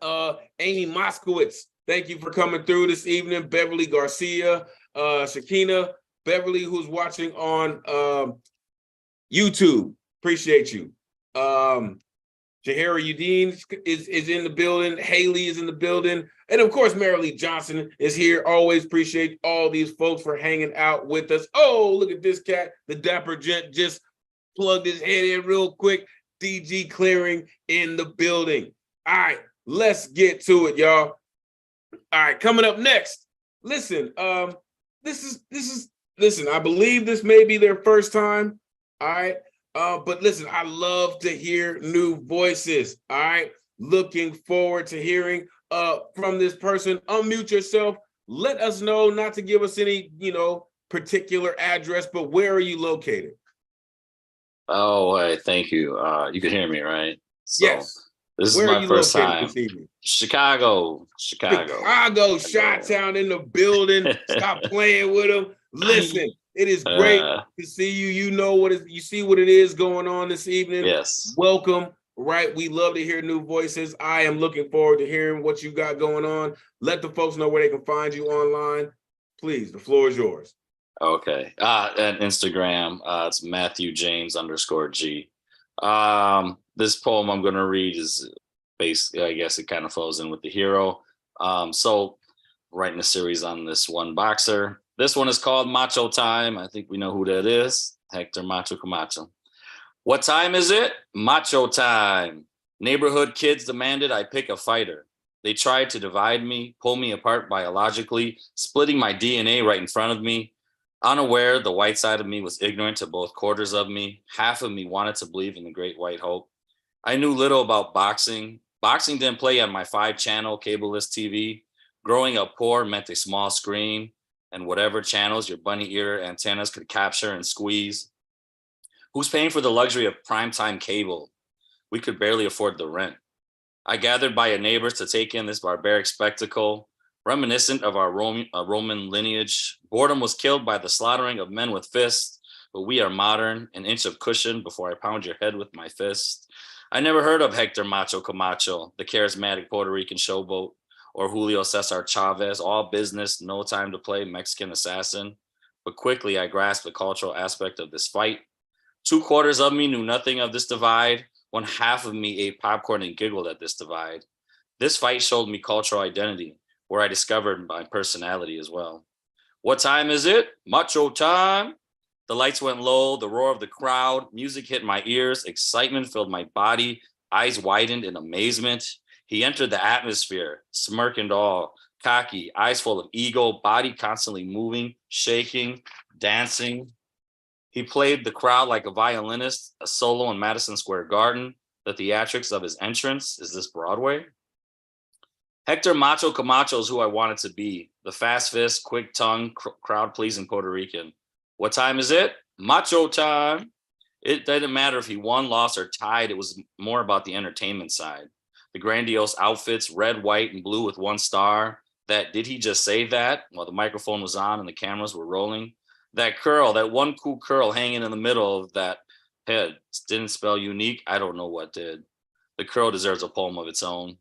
Amy Moskowitz, thank you for coming through this evening. Beverly Garcia, Shakina, Beverly, who's watching on YouTube. Appreciate you. Jahara Udine is in the building. Haley is in the building. And of course, Marilee Johnson is here. Always appreciate all these folks for hanging out with us. Oh, look at this cat. The dapper gent just plugged his head in real quick. DG Clearing in the building. All right, let's get to it, y'all. All right, coming up next. Listen, listen, I believe this may be their first time. All right. But listen, I love to hear new voices. All right. Looking forward to hearing from this person. Unmute yourself. Let us know, not to give us any, particular address, but where are you located? Oh, thank you. You can hear me, right? So, yes. This where is my first time. This evening? Chicago, Chi-Town in the building. Stop playing with them. Listen. It is great to see you. You see what it is going on this evening. Yes. Welcome. Right. We love to hear new voices. I am looking forward to hearing what you got going on. Let the folks know where they can find you online. Please, the floor is yours. Okay. And Instagram, it's Matthew James _G. This poem I'm going to read is basically, I guess it kind of flows in with the hero. So writing a series on this one boxer. This one is called Macho Time. I think we know who that is. Hector Macho Camacho. What time is it? Macho time. Neighborhood kids demanded I pick a fighter. They tried to divide me, pull me apart biologically, splitting my DNA right in front of me. Unaware, the white side of me was ignorant to both quarters of me. Half of me wanted to believe in the great white hope. I knew little about boxing. Boxing didn't play on my 5-channel cable-less TV. Growing up poor meant a small screen and whatever channels your bunny ear antennas could capture and squeeze. Who's paying for the luxury of primetime cable? We could barely afford the rent. I gathered by a neighbors to take in this barbaric spectacle, reminiscent of our Roman lineage. Boredom was killed by the slaughtering of men with fists, but we are modern, an inch of cushion before I pound your head with my fist. I never heard of Hector Macho Camacho, the charismatic Puerto Rican showboat, or Julio Cesar Chavez, all business, no time to play, Mexican assassin. But quickly I grasped the cultural aspect of this fight. 2/4 of me knew nothing of this divide. 1/2 of me ate popcorn and giggled at this divide. This fight showed me cultural identity, where I discovered my personality as well. What time is it? Macho time. The lights went low, the roar of the crowd, music hit my ears, excitement filled my body, eyes widened in amazement. He entered the atmosphere, smirk and all, cocky, eyes full of ego, body constantly moving, shaking, dancing. He played the crowd like a violinist, a solo in Madison Square Garden. The theatrics of his entrance, is this Broadway? Hector Macho Camacho is who I wanted to be. The fast fist, quick tongue, crowd pleasing Puerto Rican. What time is it? Macho time. It didn't matter if he won, lost, or tied. It was more about the entertainment side. The grandiose outfits, red, white, and blue with one star. That did he just say that while the microphone was on and the cameras were rolling? That curl, that one cool curl hanging in the middle of that head didn't spell unique. I don't know what did. The curl deserves a poem of its own.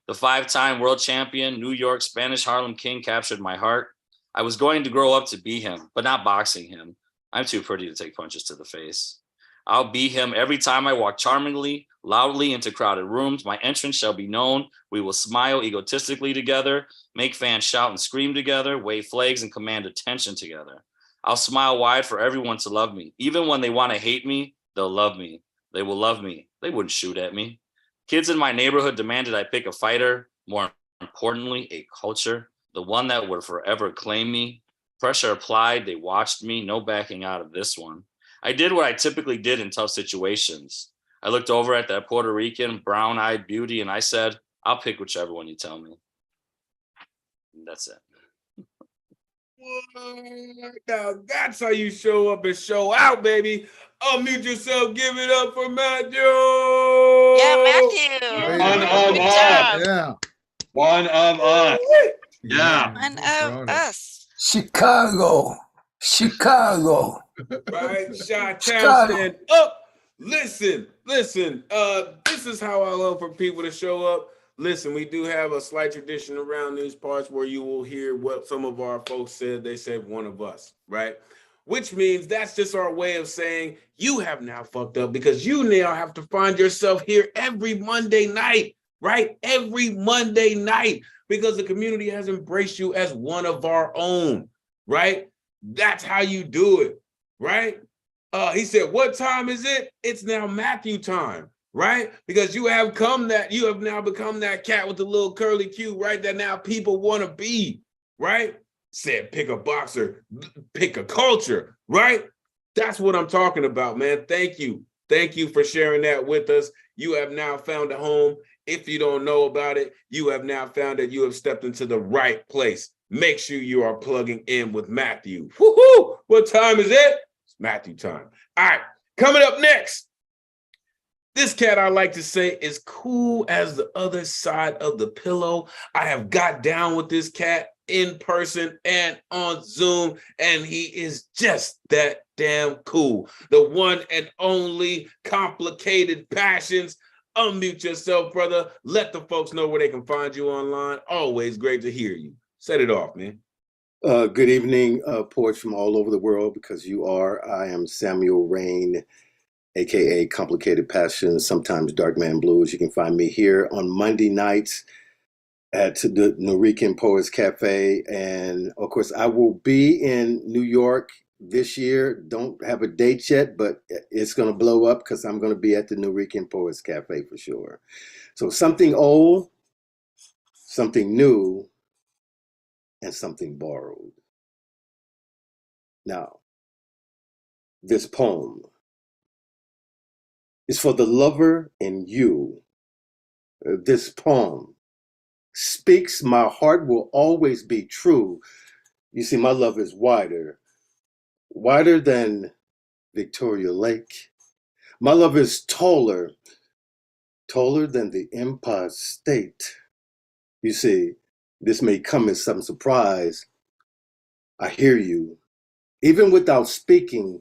The 5-time world champion, New York Spanish Harlem King captured my heart. I was going to grow up to be him, but not boxing him. I'm too pretty to take punches to the face. I'll be him every time I walk charmingly, loudly into crowded rooms. My entrance shall be known. We will smile egotistically together, make fans shout and scream together, wave flags and command attention together. I'll smile wide for everyone to love me. Even when they want to hate me, they'll love me. They will love me. They wouldn't shoot at me. Kids in my neighborhood demanded I pick a fighter. More importantly, a culture, the one that would forever claim me. Pressure applied. They watched me. No backing out of this one. I did what I typically did in tough situations. I looked over at that Puerto Rican brown-eyed beauty and I said, I'll pick whichever one you tell me. And that's it. Now that's how you show up and show out, baby. Unmute yourself. Give it up for Matthew. Yeah, Matthew. One of Good us. job. Yeah. One of us. Yeah. One of us. Chicago. Right, Chi-Town Chicago. stand up. Listen. This is how I love for people to show up. Listen, we do have a slight tradition around these parts where you will hear what some of our folks said. They said one of us, right? Which means that's just our way of saying you have now fucked up because you now have to find yourself here every Monday night, right? Every Monday night because the community has embraced you as one of our own, right? That's how you do it, right? He said, what time is it? It's now Matthew time, right? Because you have now become that cat with the little curly Q, right? That now people want to be, right? Said, pick a boxer, pick a culture, right? That's what I'm talking about, man. Thank you. Thank you for sharing that with us. You have now found a home. If you don't know about it, you have now found that you have stepped into the right place. Make sure you are plugging in with Matthew. Woohoo! What time is it? It's Matthew time. All right, coming up next. This cat, I like to say, is cool as the other side of the pillow. I have got down with this cat in person and on Zoom, and he is just that damn cool. The one and only Complicated Passions. Unmute yourself, brother. Let the folks know where they can find you online. Always great to hear you. Set it off, man. Good evening, poets from all over the world, because you are. I am Samuel Rain, aka Complicated Passions, sometimes Dark Man Blues. You can find me here on Monday nights at the Norican Poets Cafe. And of course, I will be in New York this year. Don't have a date yet, but it's going to blow up because I'm going to be at the Norican Poets Cafe for sure. So something old, something new, and something borrowed. Now, this poem is for the lover in you. This poem speaks, my heart will always be true. You see, my love is wider than Victoria Lake. My love is taller than the Empire State. You see, this may come as some surprise. I hear you, even without speaking,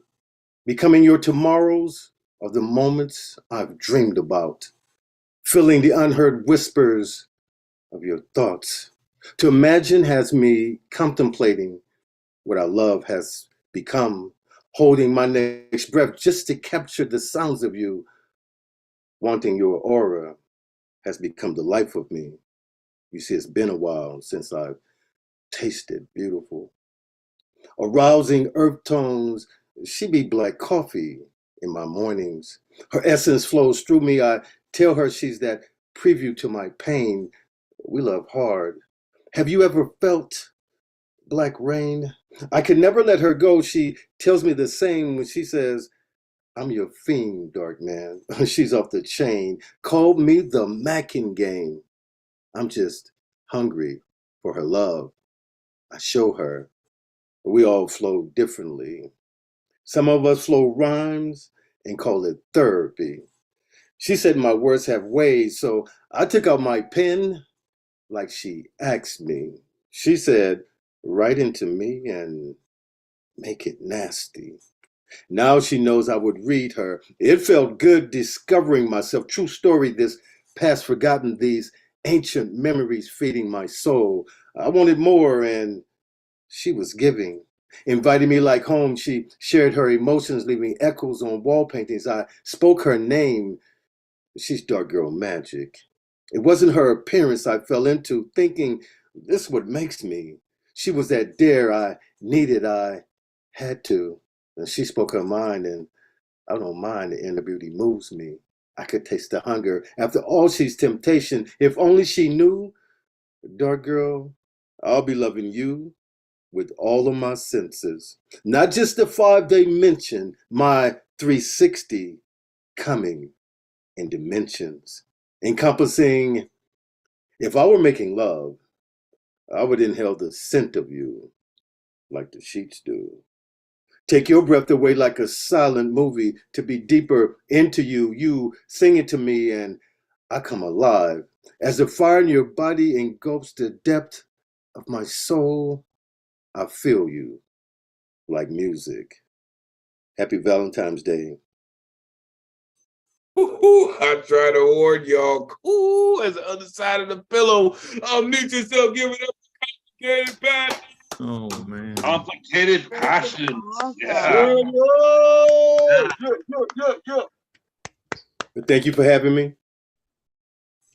becoming your tomorrows are the moments I've dreamed about, feeling the unheard whispers of your thoughts. To imagine has me contemplating what our love has become, holding my next breath just to capture the sounds of you. Wanting your aura has become the life of me. You see, it's been a while since I've tasted beautiful. Arousing earth tones, she be black coffee in my mornings. Her essence flows through me. I tell her she's that preview to my pain. We love hard. Have you ever felt black rain? I can never let her go. She tells me the same when she says, I'm your fiend, dark man. She's off the chain. Call me the Mackin game. I'm just hungry for her love. I show her. We all flow differently. Some of us flow rhymes and call it therapy. She said my words have ways, so I took out my pen like she asked me. She said, write into me and make it nasty. Now she knows I would read her. It felt good discovering myself. True story, this past forgotten, these ancient memories feeding my soul. I wanted more, and she was giving. Inviting me like home, she shared her emotions, leaving echoes on wall paintings. I spoke her name. She's dark girl magic. It wasn't her appearance I fell into, thinking this what makes me. She was that dare I needed, I had to. And she spoke her mind, and I don't mind, the inner beauty moves me. I could taste the hunger. After all, she's temptation. If only she knew, dark girl, I'll be loving you with all of my senses. Not just the 5 dimension, my 360 coming in dimensions, encompassing, if I were making love, I would inhale the scent of you like the sheets do. Take your breath away like a silent movie to be deeper into you. You sing it to me and I come alive. As the fire in your body engulfs the depth of my soul, I feel you like music. Happy Valentine's Day. I try to warn y'all. Cool as the other side of the pillow. Mute yourself, give it up for complicated passion. Oh man. Complicated passions. Yeah. But thank you for having me.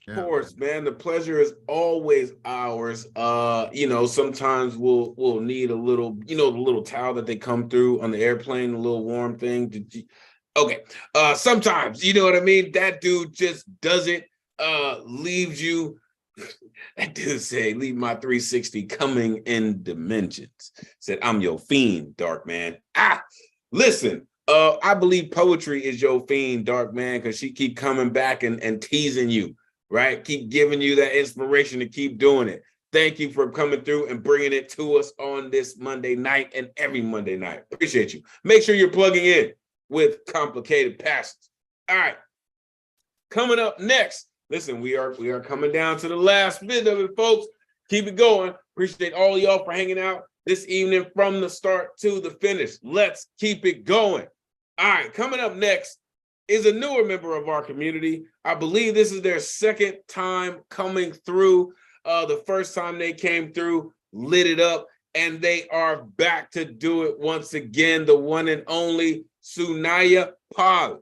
Of course, man. The pleasure is always ours. Sometimes we'll need a little, the little towel that they come through on the airplane, a little warm thing. Okay. Sometimes, you know what I mean? That dude just doesn't leaves you. That dude said, leave my 360 coming in dimensions. Said, I'm your fiend, dark man. Listen, I believe poetry is your fiend, dark man, because she keep coming back and teasing you, right? Keep giving you that inspiration to keep doing it. Thank you for coming through and bringing it to us on this Monday night and every Monday night. Appreciate you. Make sure you're plugging in with Complicated Passions. All right. Coming up next, listen, we are coming down to the last bit of it, folks. Keep it going. Appreciate all of y'all for hanging out this evening from the start to the finish. Let's keep it going. All right, coming up next is a newer member of our community. I believe this is their second time coming through. The first time they came through, lit it up, and they are back to do it once again. The one and only Elemen2al.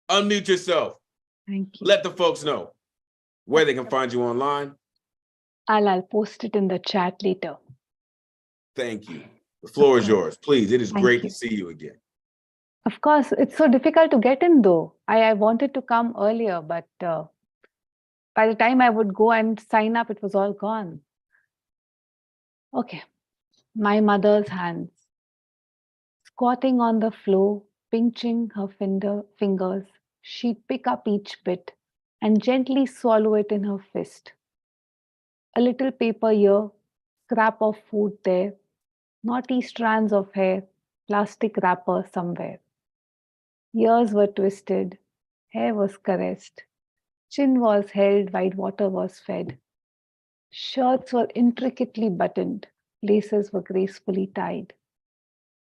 Unmute yourself. Thank you. Let the folks know where they can find you online. I'll post it in the chat later. Thank you. The floor is yours. Please, it is Thank great you. to see you again. Of course, it's so difficult to get in though. I wanted to come earlier, but by the time I would go and sign up, it was all gone. Okay. My mother's hands. Squatting on the floor, pinching her fingers, she'd pick up each bit and gently swallow it in her fist. A little paper here, scrap of food there, knotty strands of hair, plastic wrapper somewhere. Ears were twisted, hair was caressed, chin was held while water was fed. Shirts were intricately buttoned, laces were gracefully tied.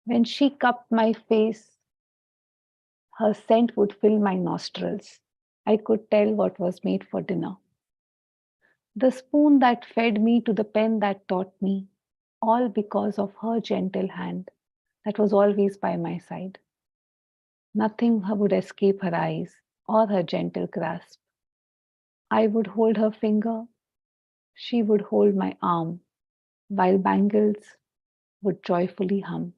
When she cupped my face, her scent would fill my nostrils. I could tell what was made for dinner. The spoon that fed me to the pen that taught me, all because of her gentle hand that was always by my side. Nothing would escape her eyes or her gentle grasp. I would hold her finger, she would hold my arm, while bangles would joyfully hum.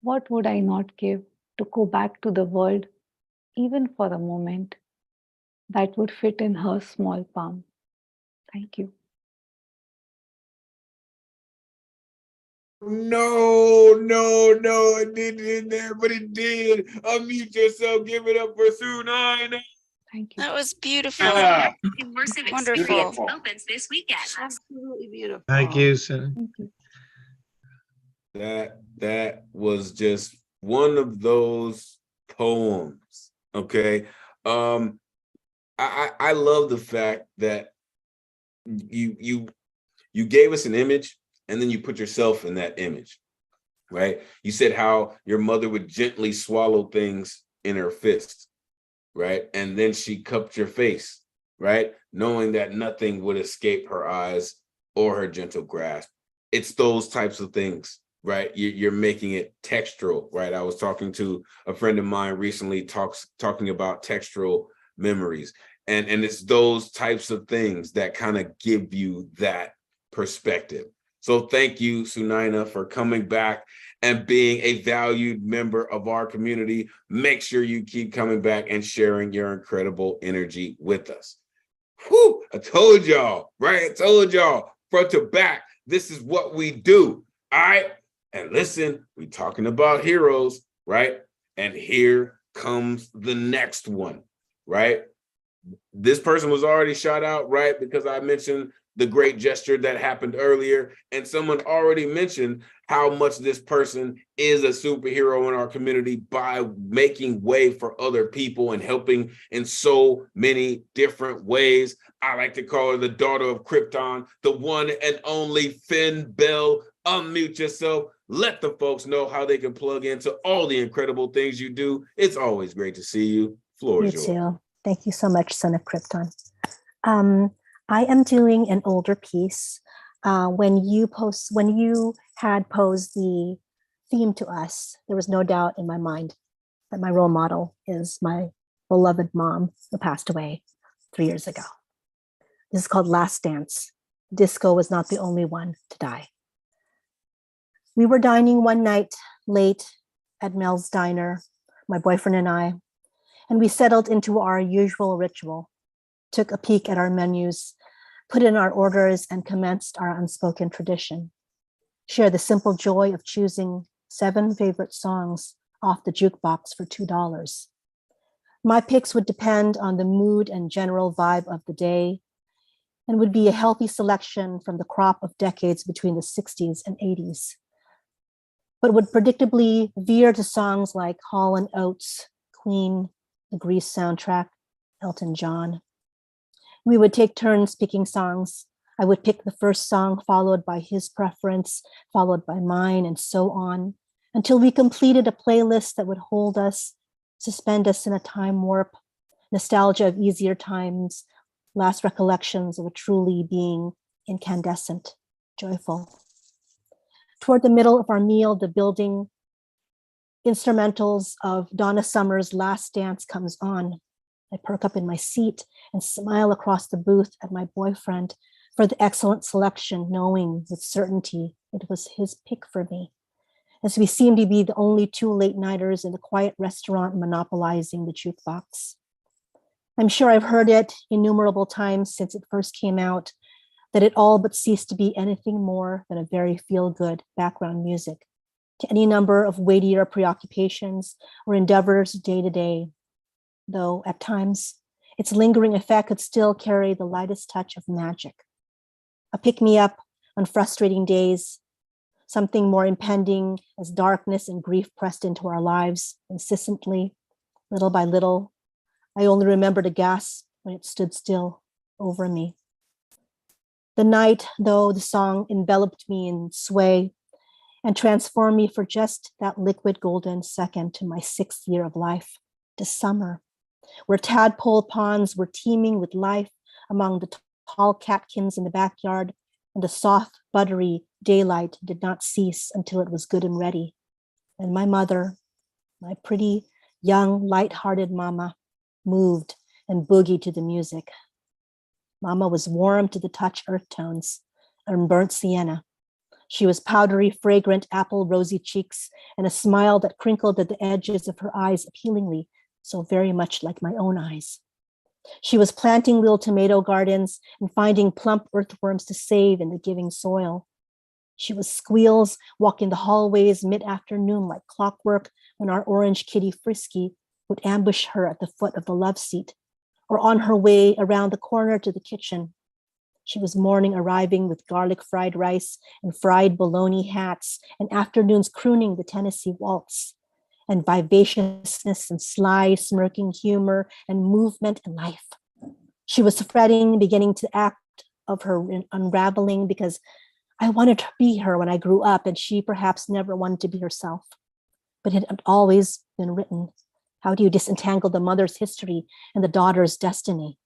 What would I not give to go back to the world, even for a moment, that would fit in her small palm? Thank you. No, it didn't in there, but it did. Unmute yourself. Give it up for Sue 9. Thank you. That was beautiful. Ah, Wonderful. beautiful. Opens this weekend. Absolutely beautiful. Thank you, Cindy. Thank you. That was just one of those poems. Okay. I love the fact that you gave us an image and then you put yourself in that image, right? You said how your mother would gently swallow things in her fist, right? And then she cupped your face, right? Knowing that nothing would escape her eyes or her gentle grasp. It's those types of things, right? You're making it textural, right? I was talking to a friend of mine recently talking about textural memories. And it's those types of things that kind of give you that perspective. So thank you, Sunaina, for coming back and being a valued member of our community. Make sure you keep coming back and sharing your incredible energy with us. Whew, I told y'all, right? I told y'all, front to back, this is what we do, all right? And listen, we're talking about heroes, right? And here comes the next one, right? This person was already shot out, right? Because I mentioned the great gesture that happened earlier, and someone already mentioned how much this person is a superhero in our community by making way for other people and helping in so many different ways. I like to call her the daughter of Krypton, the one and only Finn Bell. Unmute yourself. Let the folks know how they can plug into all the incredible things you do. It's always great to see you. Floor is yours. You too. Thank you so much, Son of Krypton. I am doing an older piece. When you had posed the theme to us, there was no doubt in my mind that my role model is my beloved mom who passed away 3 years ago. This is called Last Dance. Disco was not the only one to die. We were dining one night late at Mel's Diner, my boyfriend and I, and we settled into our usual ritual, took a peek at our menus, put in our orders, and commenced our unspoken tradition. Share the simple joy of choosing 7 favorite songs off the jukebox for $2. My picks would depend on the mood and general vibe of the day, and would be a healthy selection from the crop of decades between the 60s and 80s, but would predictably veer to songs like Hall & Oates, Queen, the Grease soundtrack, Elton John. We would take turns picking songs. I would pick the first song, followed by his preference, followed by mine, and so on, until we completed a playlist that would hold us, suspend us in a time warp, nostalgia of easier times, last recollections of a truly being incandescent, joyful. Toward the middle of our meal, the building instrumentals of Donna Summer's Last Dance comes on. I perk up in my seat and smile across the booth at my boyfriend for the excellent selection, knowing with certainty it was his pick for me, as we seem to be the only 2 late-nighters in the quiet restaurant monopolizing the jukebox. I'm sure I've heard it innumerable times since it first came out, that it all but ceased to be anything more than a very feel-good background music to any number of weightier preoccupations or endeavors day to day, though at times its lingering effect could still carry the lightest touch of magic. A pick-me-up on frustrating days, something more impending as darkness and grief pressed into our lives insistently, little by little. I only remember to gasp when it stood still over me. The night, though, the song enveloped me in sway and transformed me for just that liquid golden second to my 6th year of life, to summer, where tadpole ponds were teeming with life among the tall catkins in the backyard, and the soft, buttery daylight did not cease until it was good and ready. And my mother, my pretty, young, light-hearted mama, moved and boogied to the music. Mama was warm to the touch earth tones and burnt sienna. She was powdery, fragrant, apple rosy cheeks and a smile that crinkled at the edges of her eyes appealingly, so very much like my own eyes. She was planting little tomato gardens and finding plump earthworms to save in the giving soil. She was squeals walking the hallways mid-afternoon like clockwork when our orange kitty Frisky would ambush her at the foot of the love seat, or on her way around the corner to the kitchen. She was morning arriving with garlic fried rice and fried bologna hats, and afternoons crooning the Tennessee waltz, and vivaciousness and sly smirking humor and movement and life. She was fretting, beginning to act of her unraveling because I wanted to be her when I grew up, and she perhaps never wanted to be herself. But it had always been written. How do you disentangle the mother's history and the daughter's destiny?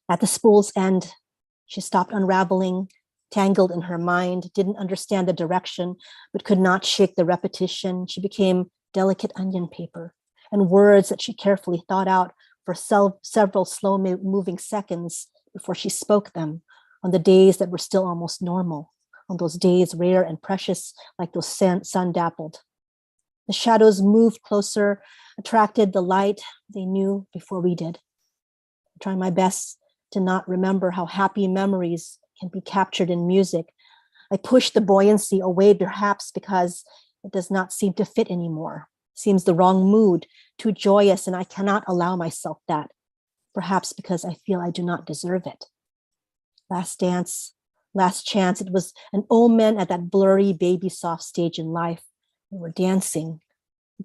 At the spool's end, she stopped unraveling, tangled in her mind, didn't understand the direction, but could not shake the repetition. She became delicate onion paper, and words that she carefully thought out for several slow-moving seconds before she spoke them on the days that were still almost normal, on those days rare and precious like those sun-dappled. The shadows moved closer, attracted the light they knew before we did. I try my best to not remember how happy memories can be captured in music. I push the buoyancy away, perhaps because it does not seem to fit anymore. Seems the wrong mood, too joyous, and I cannot allow myself that. Perhaps because I feel I do not deserve it. Last dance, last chance. It was an omen at that blurry, baby soft stage in life. We were dancing,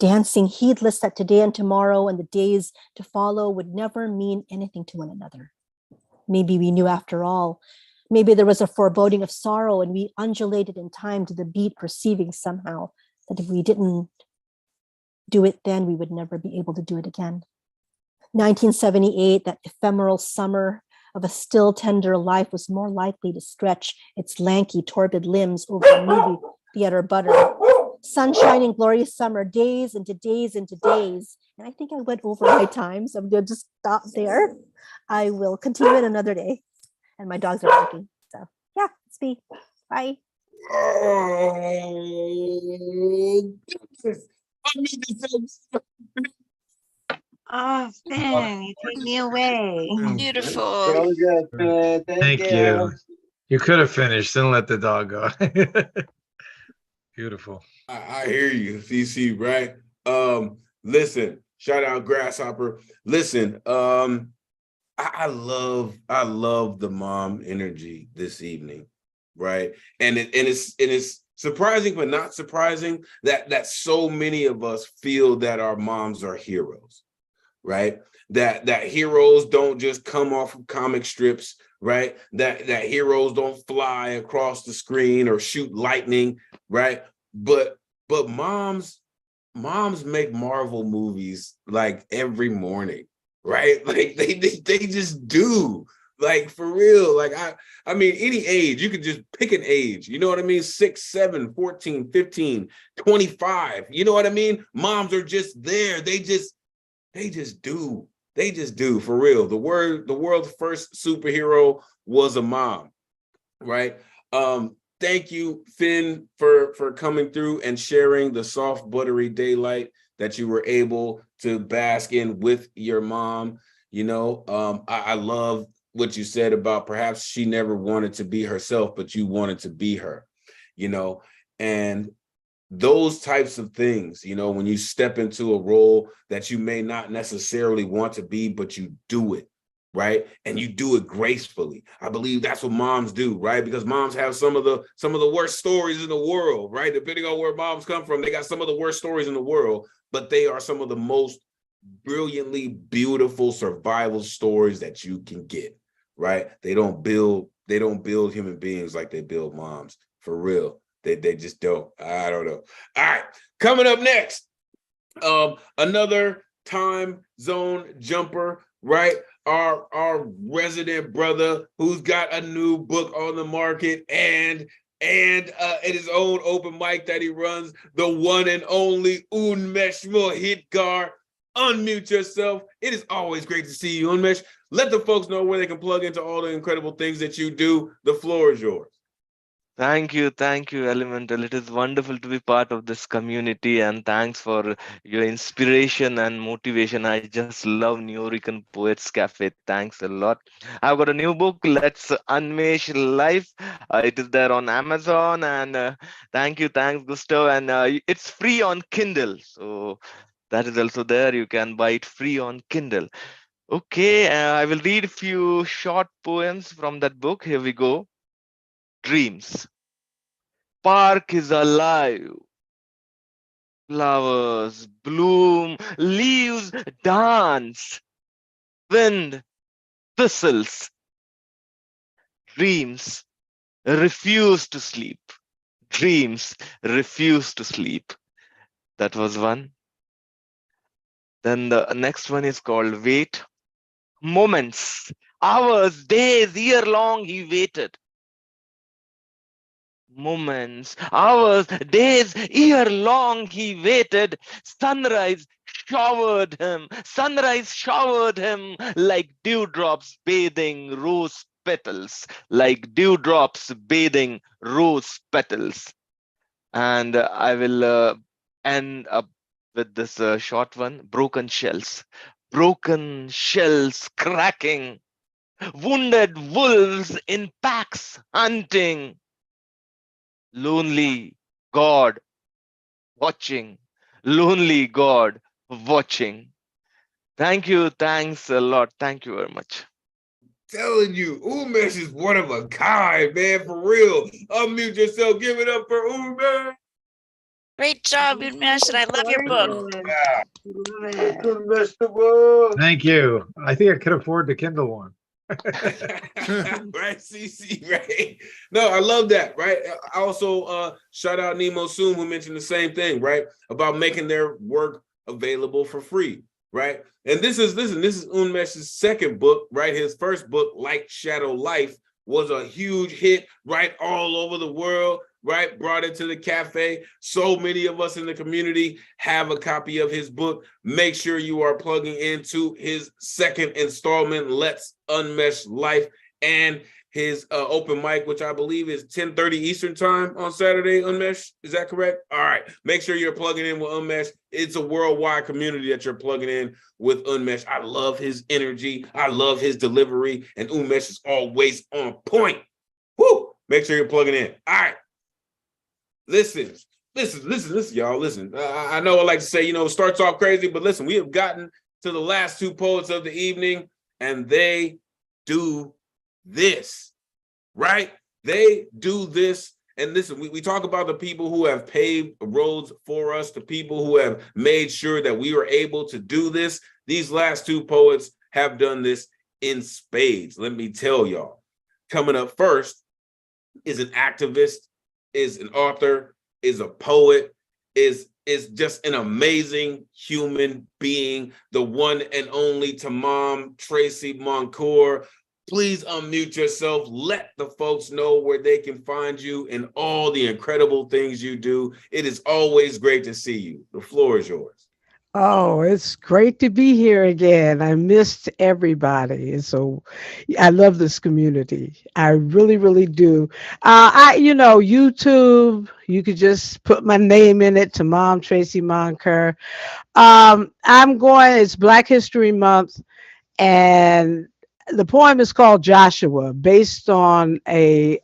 heedless that today and tomorrow and the days to follow would never mean anything to one another. Maybe we knew after all. Maybe there was a foreboding of sorrow, and we undulated in time to the beat, perceiving somehow that if we didn't do it then, we would never be able to do it again. 1978, that ephemeral summer of a still tender life, was more likely to stretch its lanky, torpid limbs over a movie theater butter. Sunshine and glorious summer, days into days into days. And I think I went over my time, so I'm going to just stop there. I will continue it another day. And my dogs are barking. So yeah, it's me. Bye. Oh, Finn, you take me away. Beautiful. Thank you. You could have finished. Then let the dog go. Beautiful. I hear you, CC, right? Listen, shout out Grasshopper. Listen, I love the mom energy this evening, right? And it's surprising, but not surprising that so many of us feel that our moms are heroes, right? That heroes don't just come off of comic strips, right? That heroes don't fly across the screen or shoot lightning, right? But moms make Marvel movies like every morning, right? Like they just do. Like for real. Like I mean, any age, you could just pick an age, you know what I mean? 6, 7, 14, 15, 25. You know what I mean? Moms are just there. They just do. They just do, for real. The world's first superhero was a mom, right? Thank you, Finn, for coming through and sharing the soft, buttery daylight that you were able to bask in with your mom. You know, I love what you said about perhaps she never wanted to be herself, but you wanted to be her, you know, and those types of things, you know, when you step into a role that you may not necessarily want to be, but you do it, right? And you do it gracefully. I believe that's what moms do, right? Because moms have some of the worst stories in the world, right? Depending on where moms come from, they got some of the worst stories in the world, but they are some of the most brilliantly beautiful survival stories that you can get, right? They don't build human beings like they build moms, for real. They just don't. I don't know. All right, coming up next, another time zone jumper, right? Our resident brother who's got a new book on the market and at his own open mic that he runs, the one and only Unmesh Mohitgar. Unmute yourself. It is always great to see you, Unmesh. Let the folks know where they can plug into all the incredible things that you do. The floor is yours. Thank you, Elemental. It is wonderful to be part of this community, and thanks for your inspiration and motivation. I just love New York Poets Cafe. Thanks a lot. I've got a new book, Let's Unmesh Life. It is there on Amazon, and thanks, Gustav. And it's free on Kindle, so that is also there. You can buy it free on Kindle. Okay, I will read a few short poems from that book. Here we go. Dreams. Park is alive. Flowers bloom, leaves dance, wind whistles. Dreams refuse to sleep. Dreams refuse to sleep. That was one. Then the next one is called Wait. Moments, hours, days, year long he waited. Moments, hours, days, year long he waited. Sunrise showered him. Sunrise showered him like dewdrops bathing rose petals. Like dewdrops bathing rose petals. And I will end up with this short one. Broken shells. Broken shells cracking. Wounded wolves in packs hunting. Lonely God watching. Lonely God watching. Thank you. Thanks a lot. Thank you very much. Telling you, Umesh is one of a kind, man, for real. Unmute yourself. Give it up for Umesh. Great job, Unmesh, and I love your book. Thank you. I think I could afford the Kindle one. Right, CC, right? No, I love that, right? I also shout out Nemo Soon, who mentioned the same thing, right? About making their work available for free, right? And this is Unmesh's second book, right? His first book, Light Shadow Life, was a huge hit, right? All over the world, right? Brought it to the cafe. So many of us in the community have a copy of his book. Make sure you are plugging into his second installment, Let's Unmesh Life, and his open mic, which I believe is 10:30 Eastern time on Saturday, Unmesh. Is that correct? All right. Make sure you're plugging in with Unmesh. It's a worldwide community that you're plugging in with Unmesh. I love his energy. I love his delivery. And Unmesh is always on point. Woo! Make sure you're plugging in. All right. Listen, y'all. Listen, I know I like to say, it starts off crazy, but listen, we have gotten to the last two poets of the evening, and they do this, right? They do this. And listen, we talk about the people who have paved roads for us, the people who have made sure that we were able to do this. These last two poets have done this in spades. Let me tell y'all. Coming up first is an activist, is an author, is a poet, is just an amazing human being, the one and only Tamam Tracy Moncour. Please unmute yourself. Let the folks know where they can find you and all the incredible things you do. It is always great to see you. The floor is yours. Oh, it's great to be here again. I missed everybody. And so I love this community. I really, really do. YouTube, you could just put my name in it, to Mom Tracy Monker. It's Black History Month, and the poem is called Joshua, based on a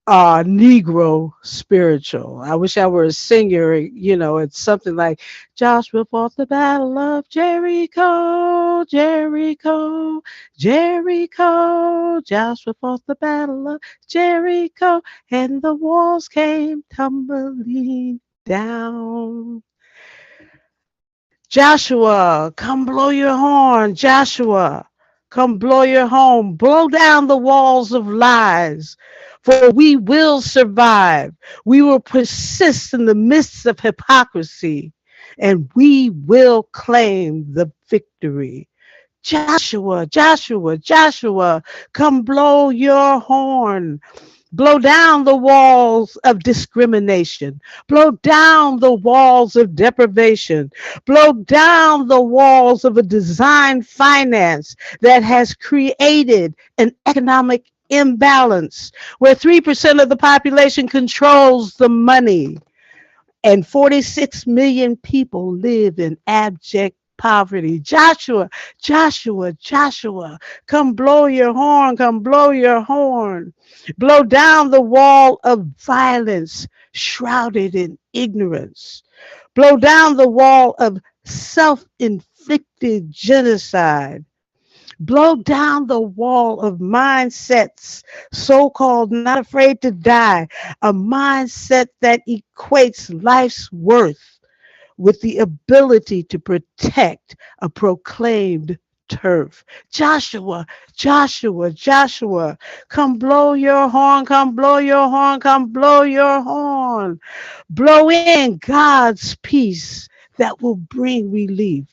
Negro spiritual. I wish I were a singer. It's something like Joshua fought the battle of Jericho, Jericho, Jericho. Joshua fought the battle of Jericho, and the walls came tumbling down. Joshua, come blow your horn. Joshua, come blow your horn. Blow down the walls of lies, for we will survive. We will persist in the midst of hypocrisy, and we will claim the victory. Joshua, Joshua, Joshua, come blow your horn. Blow down the walls of discrimination. Blow down the walls of deprivation. Blow down the walls of a design finance that has created an economic imbalance where 3% of the population controls the money and 46 million people live in abject poverty. Joshua, Joshua, Joshua, come blow your horn, come blow your horn. Blow down the wall of violence shrouded in ignorance. Blow down the wall of self-inflicted inflicted genocide. Blow down the wall of mindsets, so-called not afraid to die, a mindset that equates life's worth with the ability to protect a proclaimed turf. Joshua, Joshua, Joshua, come blow your horn, come blow your horn, come blow your horn. Blow in God's peace that will bring relief.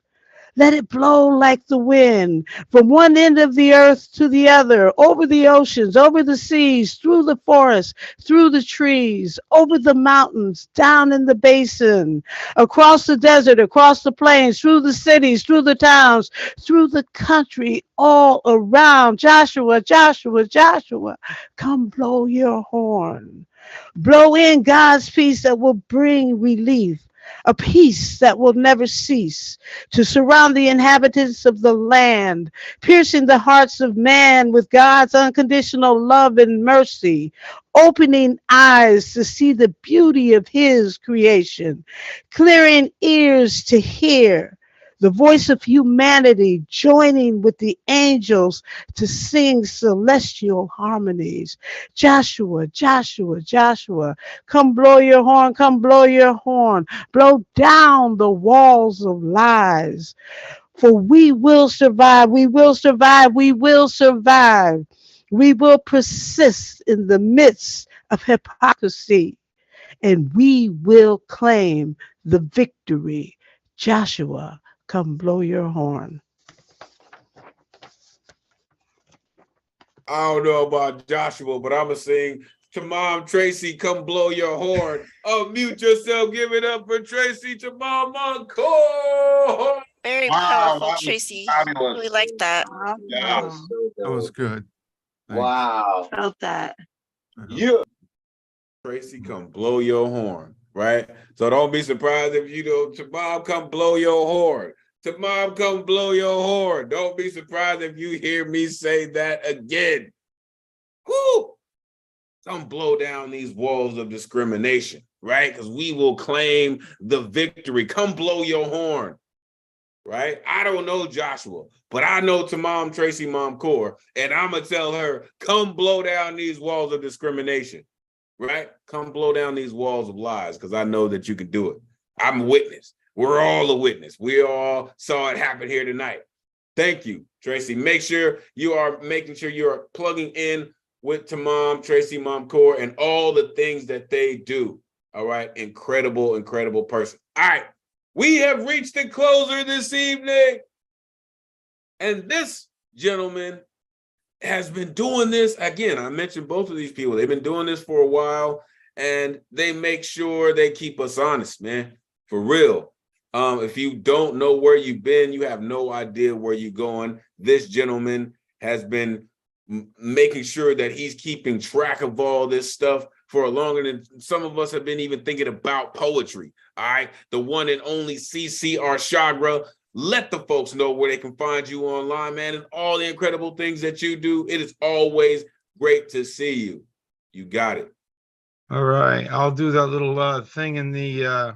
Let it blow like the wind from one end of the earth to the other, over the oceans, over the seas, through the forests, through the trees, over the mountains, down in the basin, across the desert, across the plains, through the cities, through the towns, through the country, all around. Joshua, Joshua, Joshua, come blow your horn. Blow in God's peace that will bring relief, a peace that will never cease to surround the inhabitants of the land, piercing the hearts of man with God's unconditional love and mercy, opening eyes to see the beauty of his creation, clearing ears to hear the voice of humanity, joining with the angels to sing celestial harmonies. Joshua, Joshua, Joshua, come blow your horn, come blow your horn, blow down the walls of lies. For we will survive, we will survive, we will survive. We will persist in the midst of hypocrisy, and we will claim the victory. Joshua, come blow your horn. I don't know about Joshua, but I'm going to sing to Mom Tracy, come blow your horn. Unmute yourself, give it up for Tracy to Mom Encore. Very Wow, powerful, that was Tracy. fabulous. Really like that. Yes, that was good. Thanks. Wow. Felt that. Yeah. Tracy, come blow your horn, right? So don't be surprised if you know, to Mom, come blow your horn. To Mom, come blow your horn. Don't be surprised if you hear me say that again. Woo! Come blow down these walls of discrimination, right? Because we will claim the victory. Come blow your horn, right? I don't know Joshua, but I know to Mom Tracy Mom Core, and I'm going to tell her, come blow down these walls of discrimination, right? Come blow down these walls of lies, because I know that you can do it. I'm a witness. We're all a witness. We all saw it happen here tonight. Thank you, Tracy. Make sure you are making sure you are plugging in with Tamam, Tracy, Mom Core, and all the things that they do. All right. Incredible, incredible person. All right. We have reached the closer this evening. And this gentleman has been doing this. Again, I mentioned both of these people. They've been doing this for a while, and they make sure they keep us honest, man. For real. If you don't know where you've been, you have no idea where you're going. This gentleman has been making sure that he's keeping track of all this stuff for longer than some of us have been even thinking about poetry. All right. The one and only CC Arshagra. Let the folks know where they can find you online, man, and all the incredible things that you do. It is always great to see you. You got it. All right. I'll do that little thing in the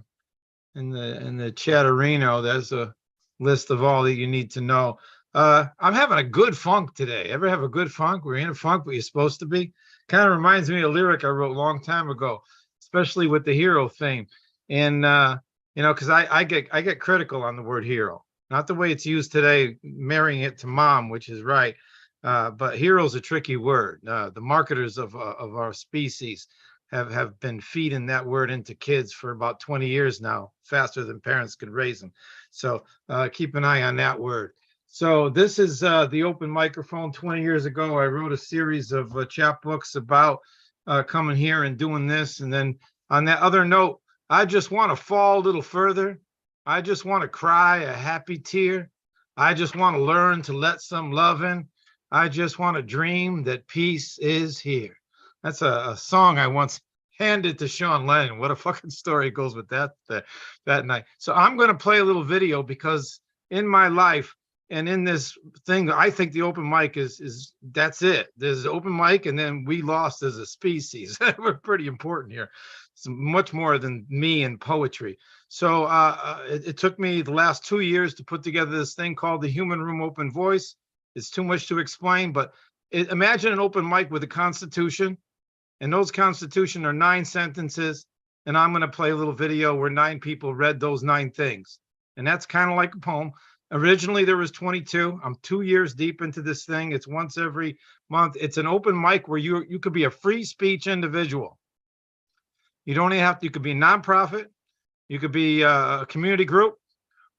chatterino. There's a list of all that you need to know. I'm having a good funk today. Ever have a good funk? We're in a funk, but you're supposed to be. Kind of reminds me of a lyric I wrote a long time ago, especially with the hero thing. And because I get critical on the word hero, not the way it's used today, marrying it to mom, which is right. But hero is a tricky word. The marketers of our species have been feeding that word into kids for about 20 years now, faster than parents could raise them. So keep an eye on that word. So this is the open microphone. 20 years ago, I wrote a series of chapbooks about coming here and doing this. And then on that other note, I just want to fall a little further. I just want to cry a happy tear. I just want to learn to let some love in. I just want to dream that peace is here. That's a song I once handed to Sean Lennon. What a fucking story goes with that night. So I'm going to play a little video because in my life and in this thing, I think the open mic is that's it. There's open mic, and then we lost as a species. We're pretty important here. It's much more than me and poetry. So it took me the last 2 years to put together this thing called the Human Room Open Voice. It's too much to explain, but imagine an open mic with a constitution, and those constitution are 9 sentences, and I'm going to play a little video where 9 people read those 9 things. And that's kind of like a poem. Originally, there was 22. I'm 2 years deep into this thing. It's once every month. It's an open mic where you could be a free speech individual. You don't even have to, you could be a nonprofit, you could be a community group,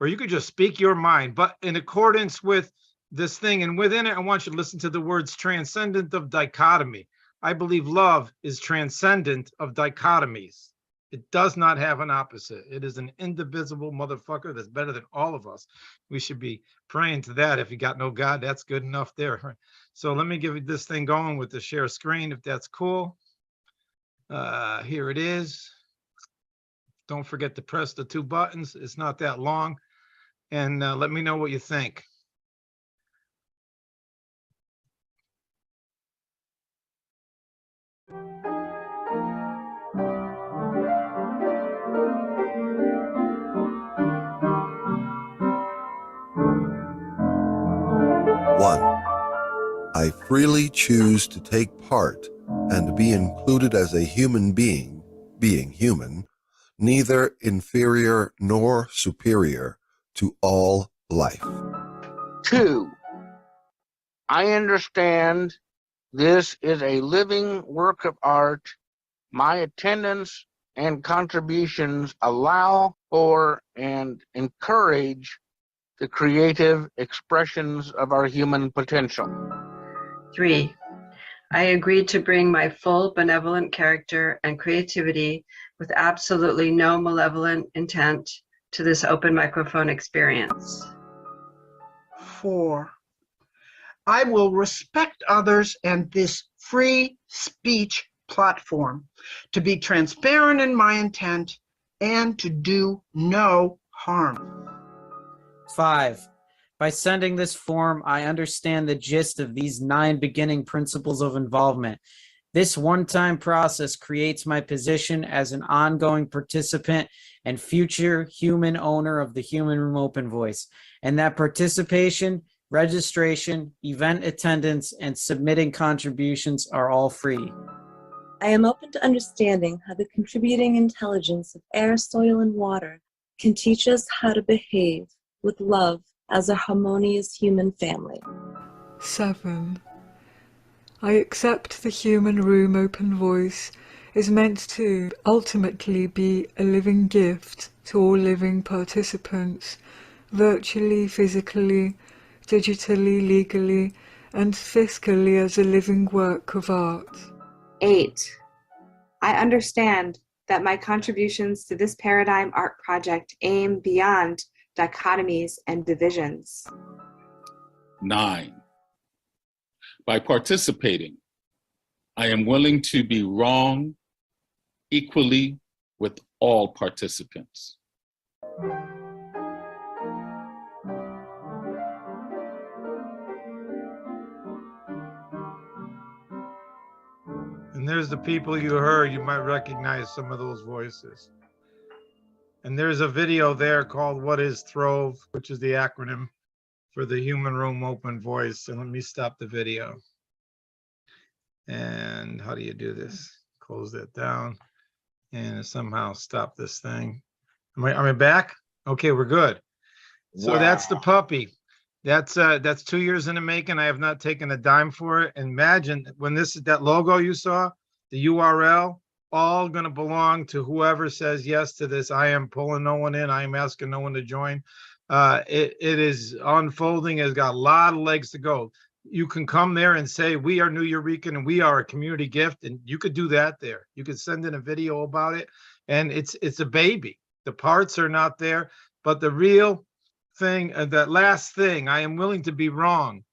or you could just speak your mind, but in accordance with this thing. And within it, I want you to listen to the words transcendent of dichotomy. I believe love is transcendent of dichotomies. It does not have an opposite. It is an indivisible motherfucker that's better than all of us. We should be praying to that. If you got no God, that's good enough there. So let me give you this thing going with the share screen, if that's cool. Here it is. Don't forget to press the 2 buttons. It's not that long. And let me know what you think. I freely choose to take part and to be included as a human being human, neither inferior nor superior to all life. 2, I understand this is a living work of art. My attendance and contributions allow for and encourage the creative expressions of our human potential. 3, I agreed to bring my full benevolent character and creativity with absolutely no malevolent intent to this open microphone experience. 4, I will respect others and this free speech platform to be transparent in my intent and to do no harm. 5, by sending this form, I understand the gist of these 9 beginning principles of involvement. This one-time process creates my position as an ongoing participant and future human owner of the Human Room Open Voice, and that participation, registration, event attendance, and submitting contributions are all free. I am open to understanding how the contributing intelligence of air, soil, and water can teach us how to behave with love as a harmonious human family. 7. I accept the Human Room Open Voice is meant to ultimately be a living gift to all living participants, virtually, physically, digitally, legally, and fiscally as a living work of art. 8. I understand that my contributions to this paradigm art project aim beyond dichotomies and divisions. 9. By participating, I am willing to be wrong equally with all participants. And there's the people you heard. You might recognize some of those voices. And there's a video there called What is Throve, which is the acronym for the Human Room Open Voice. And let me stop the video. And how do you do this? Close that down and somehow stop this thing. Am I back? Okay, we're good. So that's the puppy. That's 2 years in the making. I have not taken a dime for it. Imagine when that logo you saw, the URL, all going to belong to whoever says yes to this. I am pulling no one in. I am asking no one to join. It is unfolding. It's got a lot of legs to go. You can come there and say, we are New Eurekan and we are a community gift. And you could do that there. You could send in a video about it. And it's a baby. The parts are not there, but the real thing, that last thing, I am willing to be wrong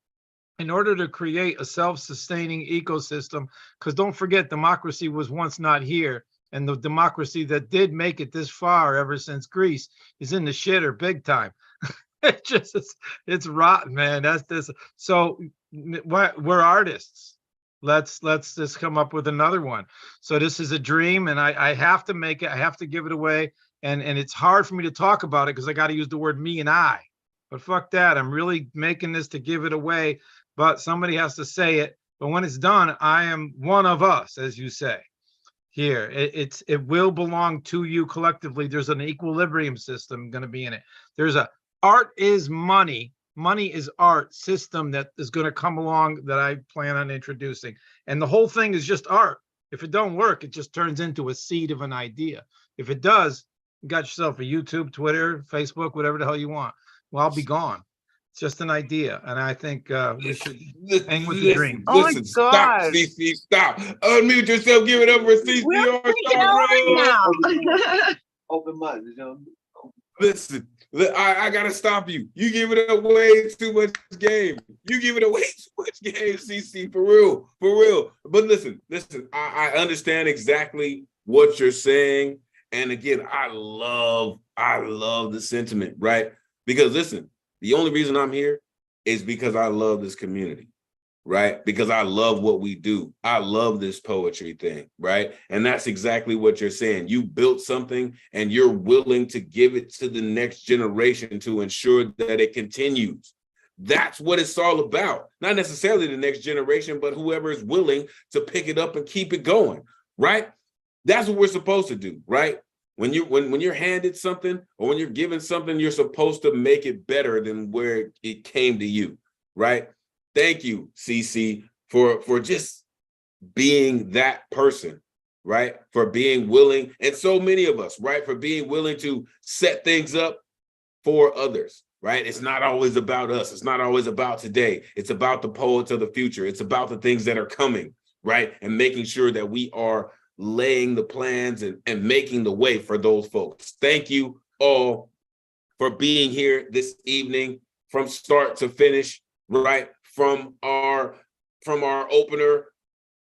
in order to create a self-sustaining ecosystem. Because don't forget, democracy was once not here. And the democracy that did make it this far ever since Greece is in the shitter big time. It's rotten, man. That's this. So we're artists. let's just come up with another one. So this is a dream, and I have to make it. I have to give it away, and it's hard for me to talk about it because I got to use the word me and I. But fuck that. I'm really making this to give it away, but somebody has to say it. But when it's done, I am one of us, as you say. Here, it will belong to you collectively. There's an equilibrium system going to be in it. There's a art is money. Money is art system that is going to come along that I plan on introducing. And the whole thing is just art. If it don't work, it just turns into a seed of an idea. If it does, you got yourself a YouTube, Twitter, Facebook, whatever the hell you want. Well, I'll be gone. It's just an idea. And I think we should hang with the dream. Listen, stop, CC, stop. Unmute yourself, give it up for CC. We're freaking out now. Open mind, Listen, I gotta stop you. You give it away too much game. You give it away too much game, CC, for real, for real. But listen, I understand exactly what you're saying. And again, I love the sentiment, right? Because listen, the only reason I'm here is because I love this community, right? Because I love what we do. I love this poetry thing, right? And that's exactly what you're saying. You built something and you're willing to give it to the next generation to ensure that it continues. That's what it's all about. Not necessarily the next generation, but whoever is willing to pick it up and keep it going, right? That's what we're supposed to do, right? When you're handed something or when you're given something, you're supposed to make it better than where it came to you, right? Thank you, CC, for just being that person, right? For being willing, and so many of us, right? For being willing to set things up for others, right? It's not always about us. It's not always about today. It's about the poets of the future. It's about the things that are coming, right? And making sure that we are laying the plans and making the way for those folks. Thank you all for being here this evening from start to finish, right? From our opener,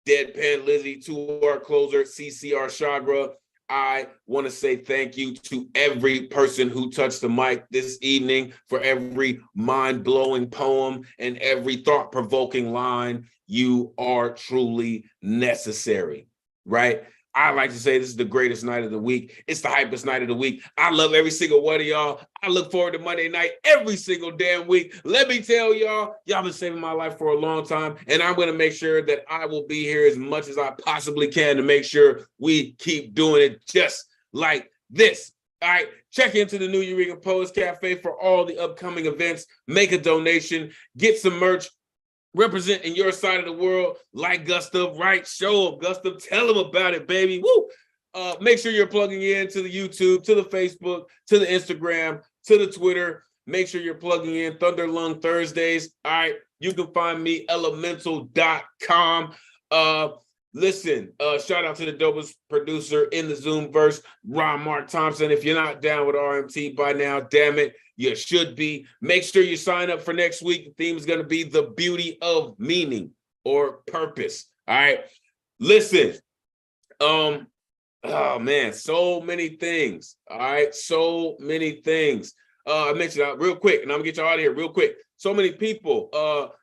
Deadpan Lizzie, to our closer, CCR Chagra. I want to say thank you to every person who touched the mic this evening, for every mind-blowing poem and every thought-provoking line. You are truly necessary, right? I like to say this is the greatest night of the week. It's the hypest night of the week. I love every single one of y'all. I look forward to Monday night every single damn week. Let me tell y'all been saving my life for a long time, and I'm going to make sure that I will be here as much as I possibly can to make sure we keep doing it just like this. All right, check into the New Eureka Poets Cafe for all the upcoming events. Make a donation, get some merch, representing your side of the world like Gustav, right? Show up, Gustav. Tell them about it, baby. Woo! Make sure you're plugging in to the YouTube, to the Facebook, to the Instagram, to the Twitter. Make sure you're plugging in Thunder Lung Thursdays. All right, you can find me, Elemen2al.com. Listen, shout out to the dopest producer in the Zoomverse, Ron Mark Thompson. If you're not down with RMT by now, damn it, you should be. Make sure you sign up for next week. The theme is going to be the beauty of meaning or purpose. All right. Listen. Oh man, so many things. All right. So many things. I mentioned real quick, and I'm gonna get y'all out of here real quick. So many people.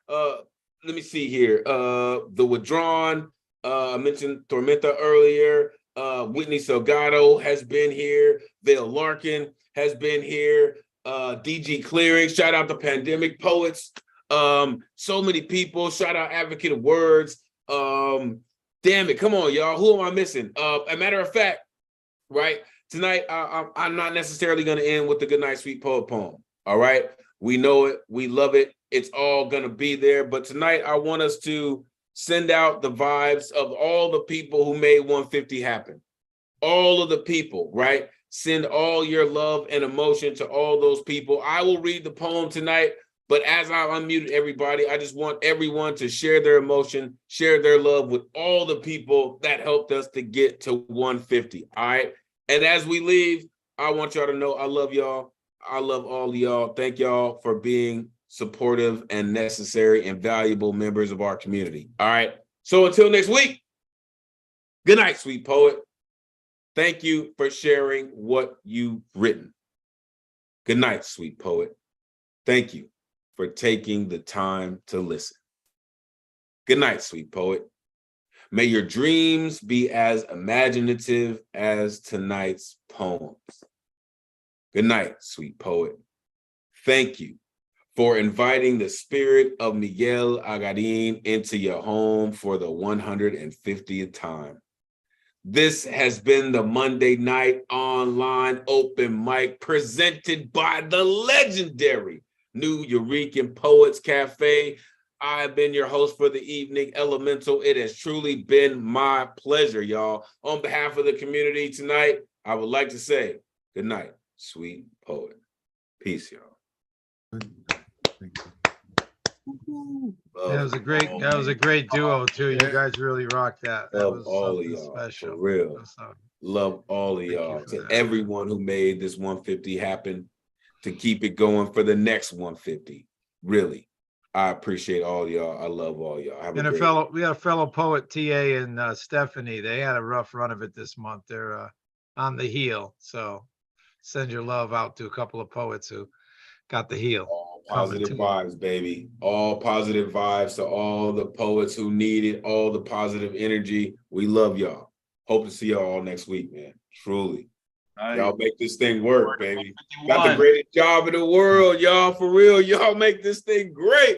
Let me see here. The Withdrawn. I mentioned Tormenta earlier. Whitney Salgado has been here. Vale Larkin has been here. DG Clearing, shout out to Pandemic Poets. So many people, shout out Advocate of Words. Damn it, come on, y'all. Who am I missing? A matter of fact, right, tonight I'm not necessarily going to end with the Goodnight Sweet Poet poem. All right, we know it, we love it, it's all going to be there. But tonight I want us to send out the vibes of all the people who made 150 happen. All of the people, right? Send all your love and emotion to all those people. I will read the poem tonight, but as I unmuted everybody, I just want everyone to share their emotion, share their love with all the people that helped us to get to 150, all right? And as we leave, I want y'all to know I love y'all. I love all of y'all. Thank y'all for being supportive and necessary and valuable members of our community, all right? So until next week, good night, sweet poet. Thank you for sharing what you've written. Good night, sweet poet. Thank you for taking the time to listen. Good night, sweet poet. May your dreams be as imaginative as tonight's poems. Good night, sweet poet. Thank you for inviting the spirit of Miguel Agarin into your home for the 150th time. This has been the Monday Night Online Open Mic presented by the legendary New Eurekan Poets Cafe. I've been your host for the evening, Elemental. It has truly been my pleasure, y'all. On behalf of the community tonight, I would like to say good night, sweet poet. Peace, y'all. That was a great duo too. You guys really rocked that. That Love was all of something y'all, special. for real. So, Love all of thank you y'all. for To that. everyone who made this 150 happen, to keep it going for the next 150. Really, I appreciate all y'all. I love all y'all. Have and a great we had a fellow poet, TA and Stephanie. They had a rough run of it this month. They're on the heel. So send your love out to a couple of poets who got the heel. positive vibes, baby. All positive vibes to all the poets who need it, all the positive energy. We love y'all. Hope to see y'all all next week, man. Truly. Y'all make this thing work, baby. Got the greatest job in the world, y'all. For real. Y'all make this thing great.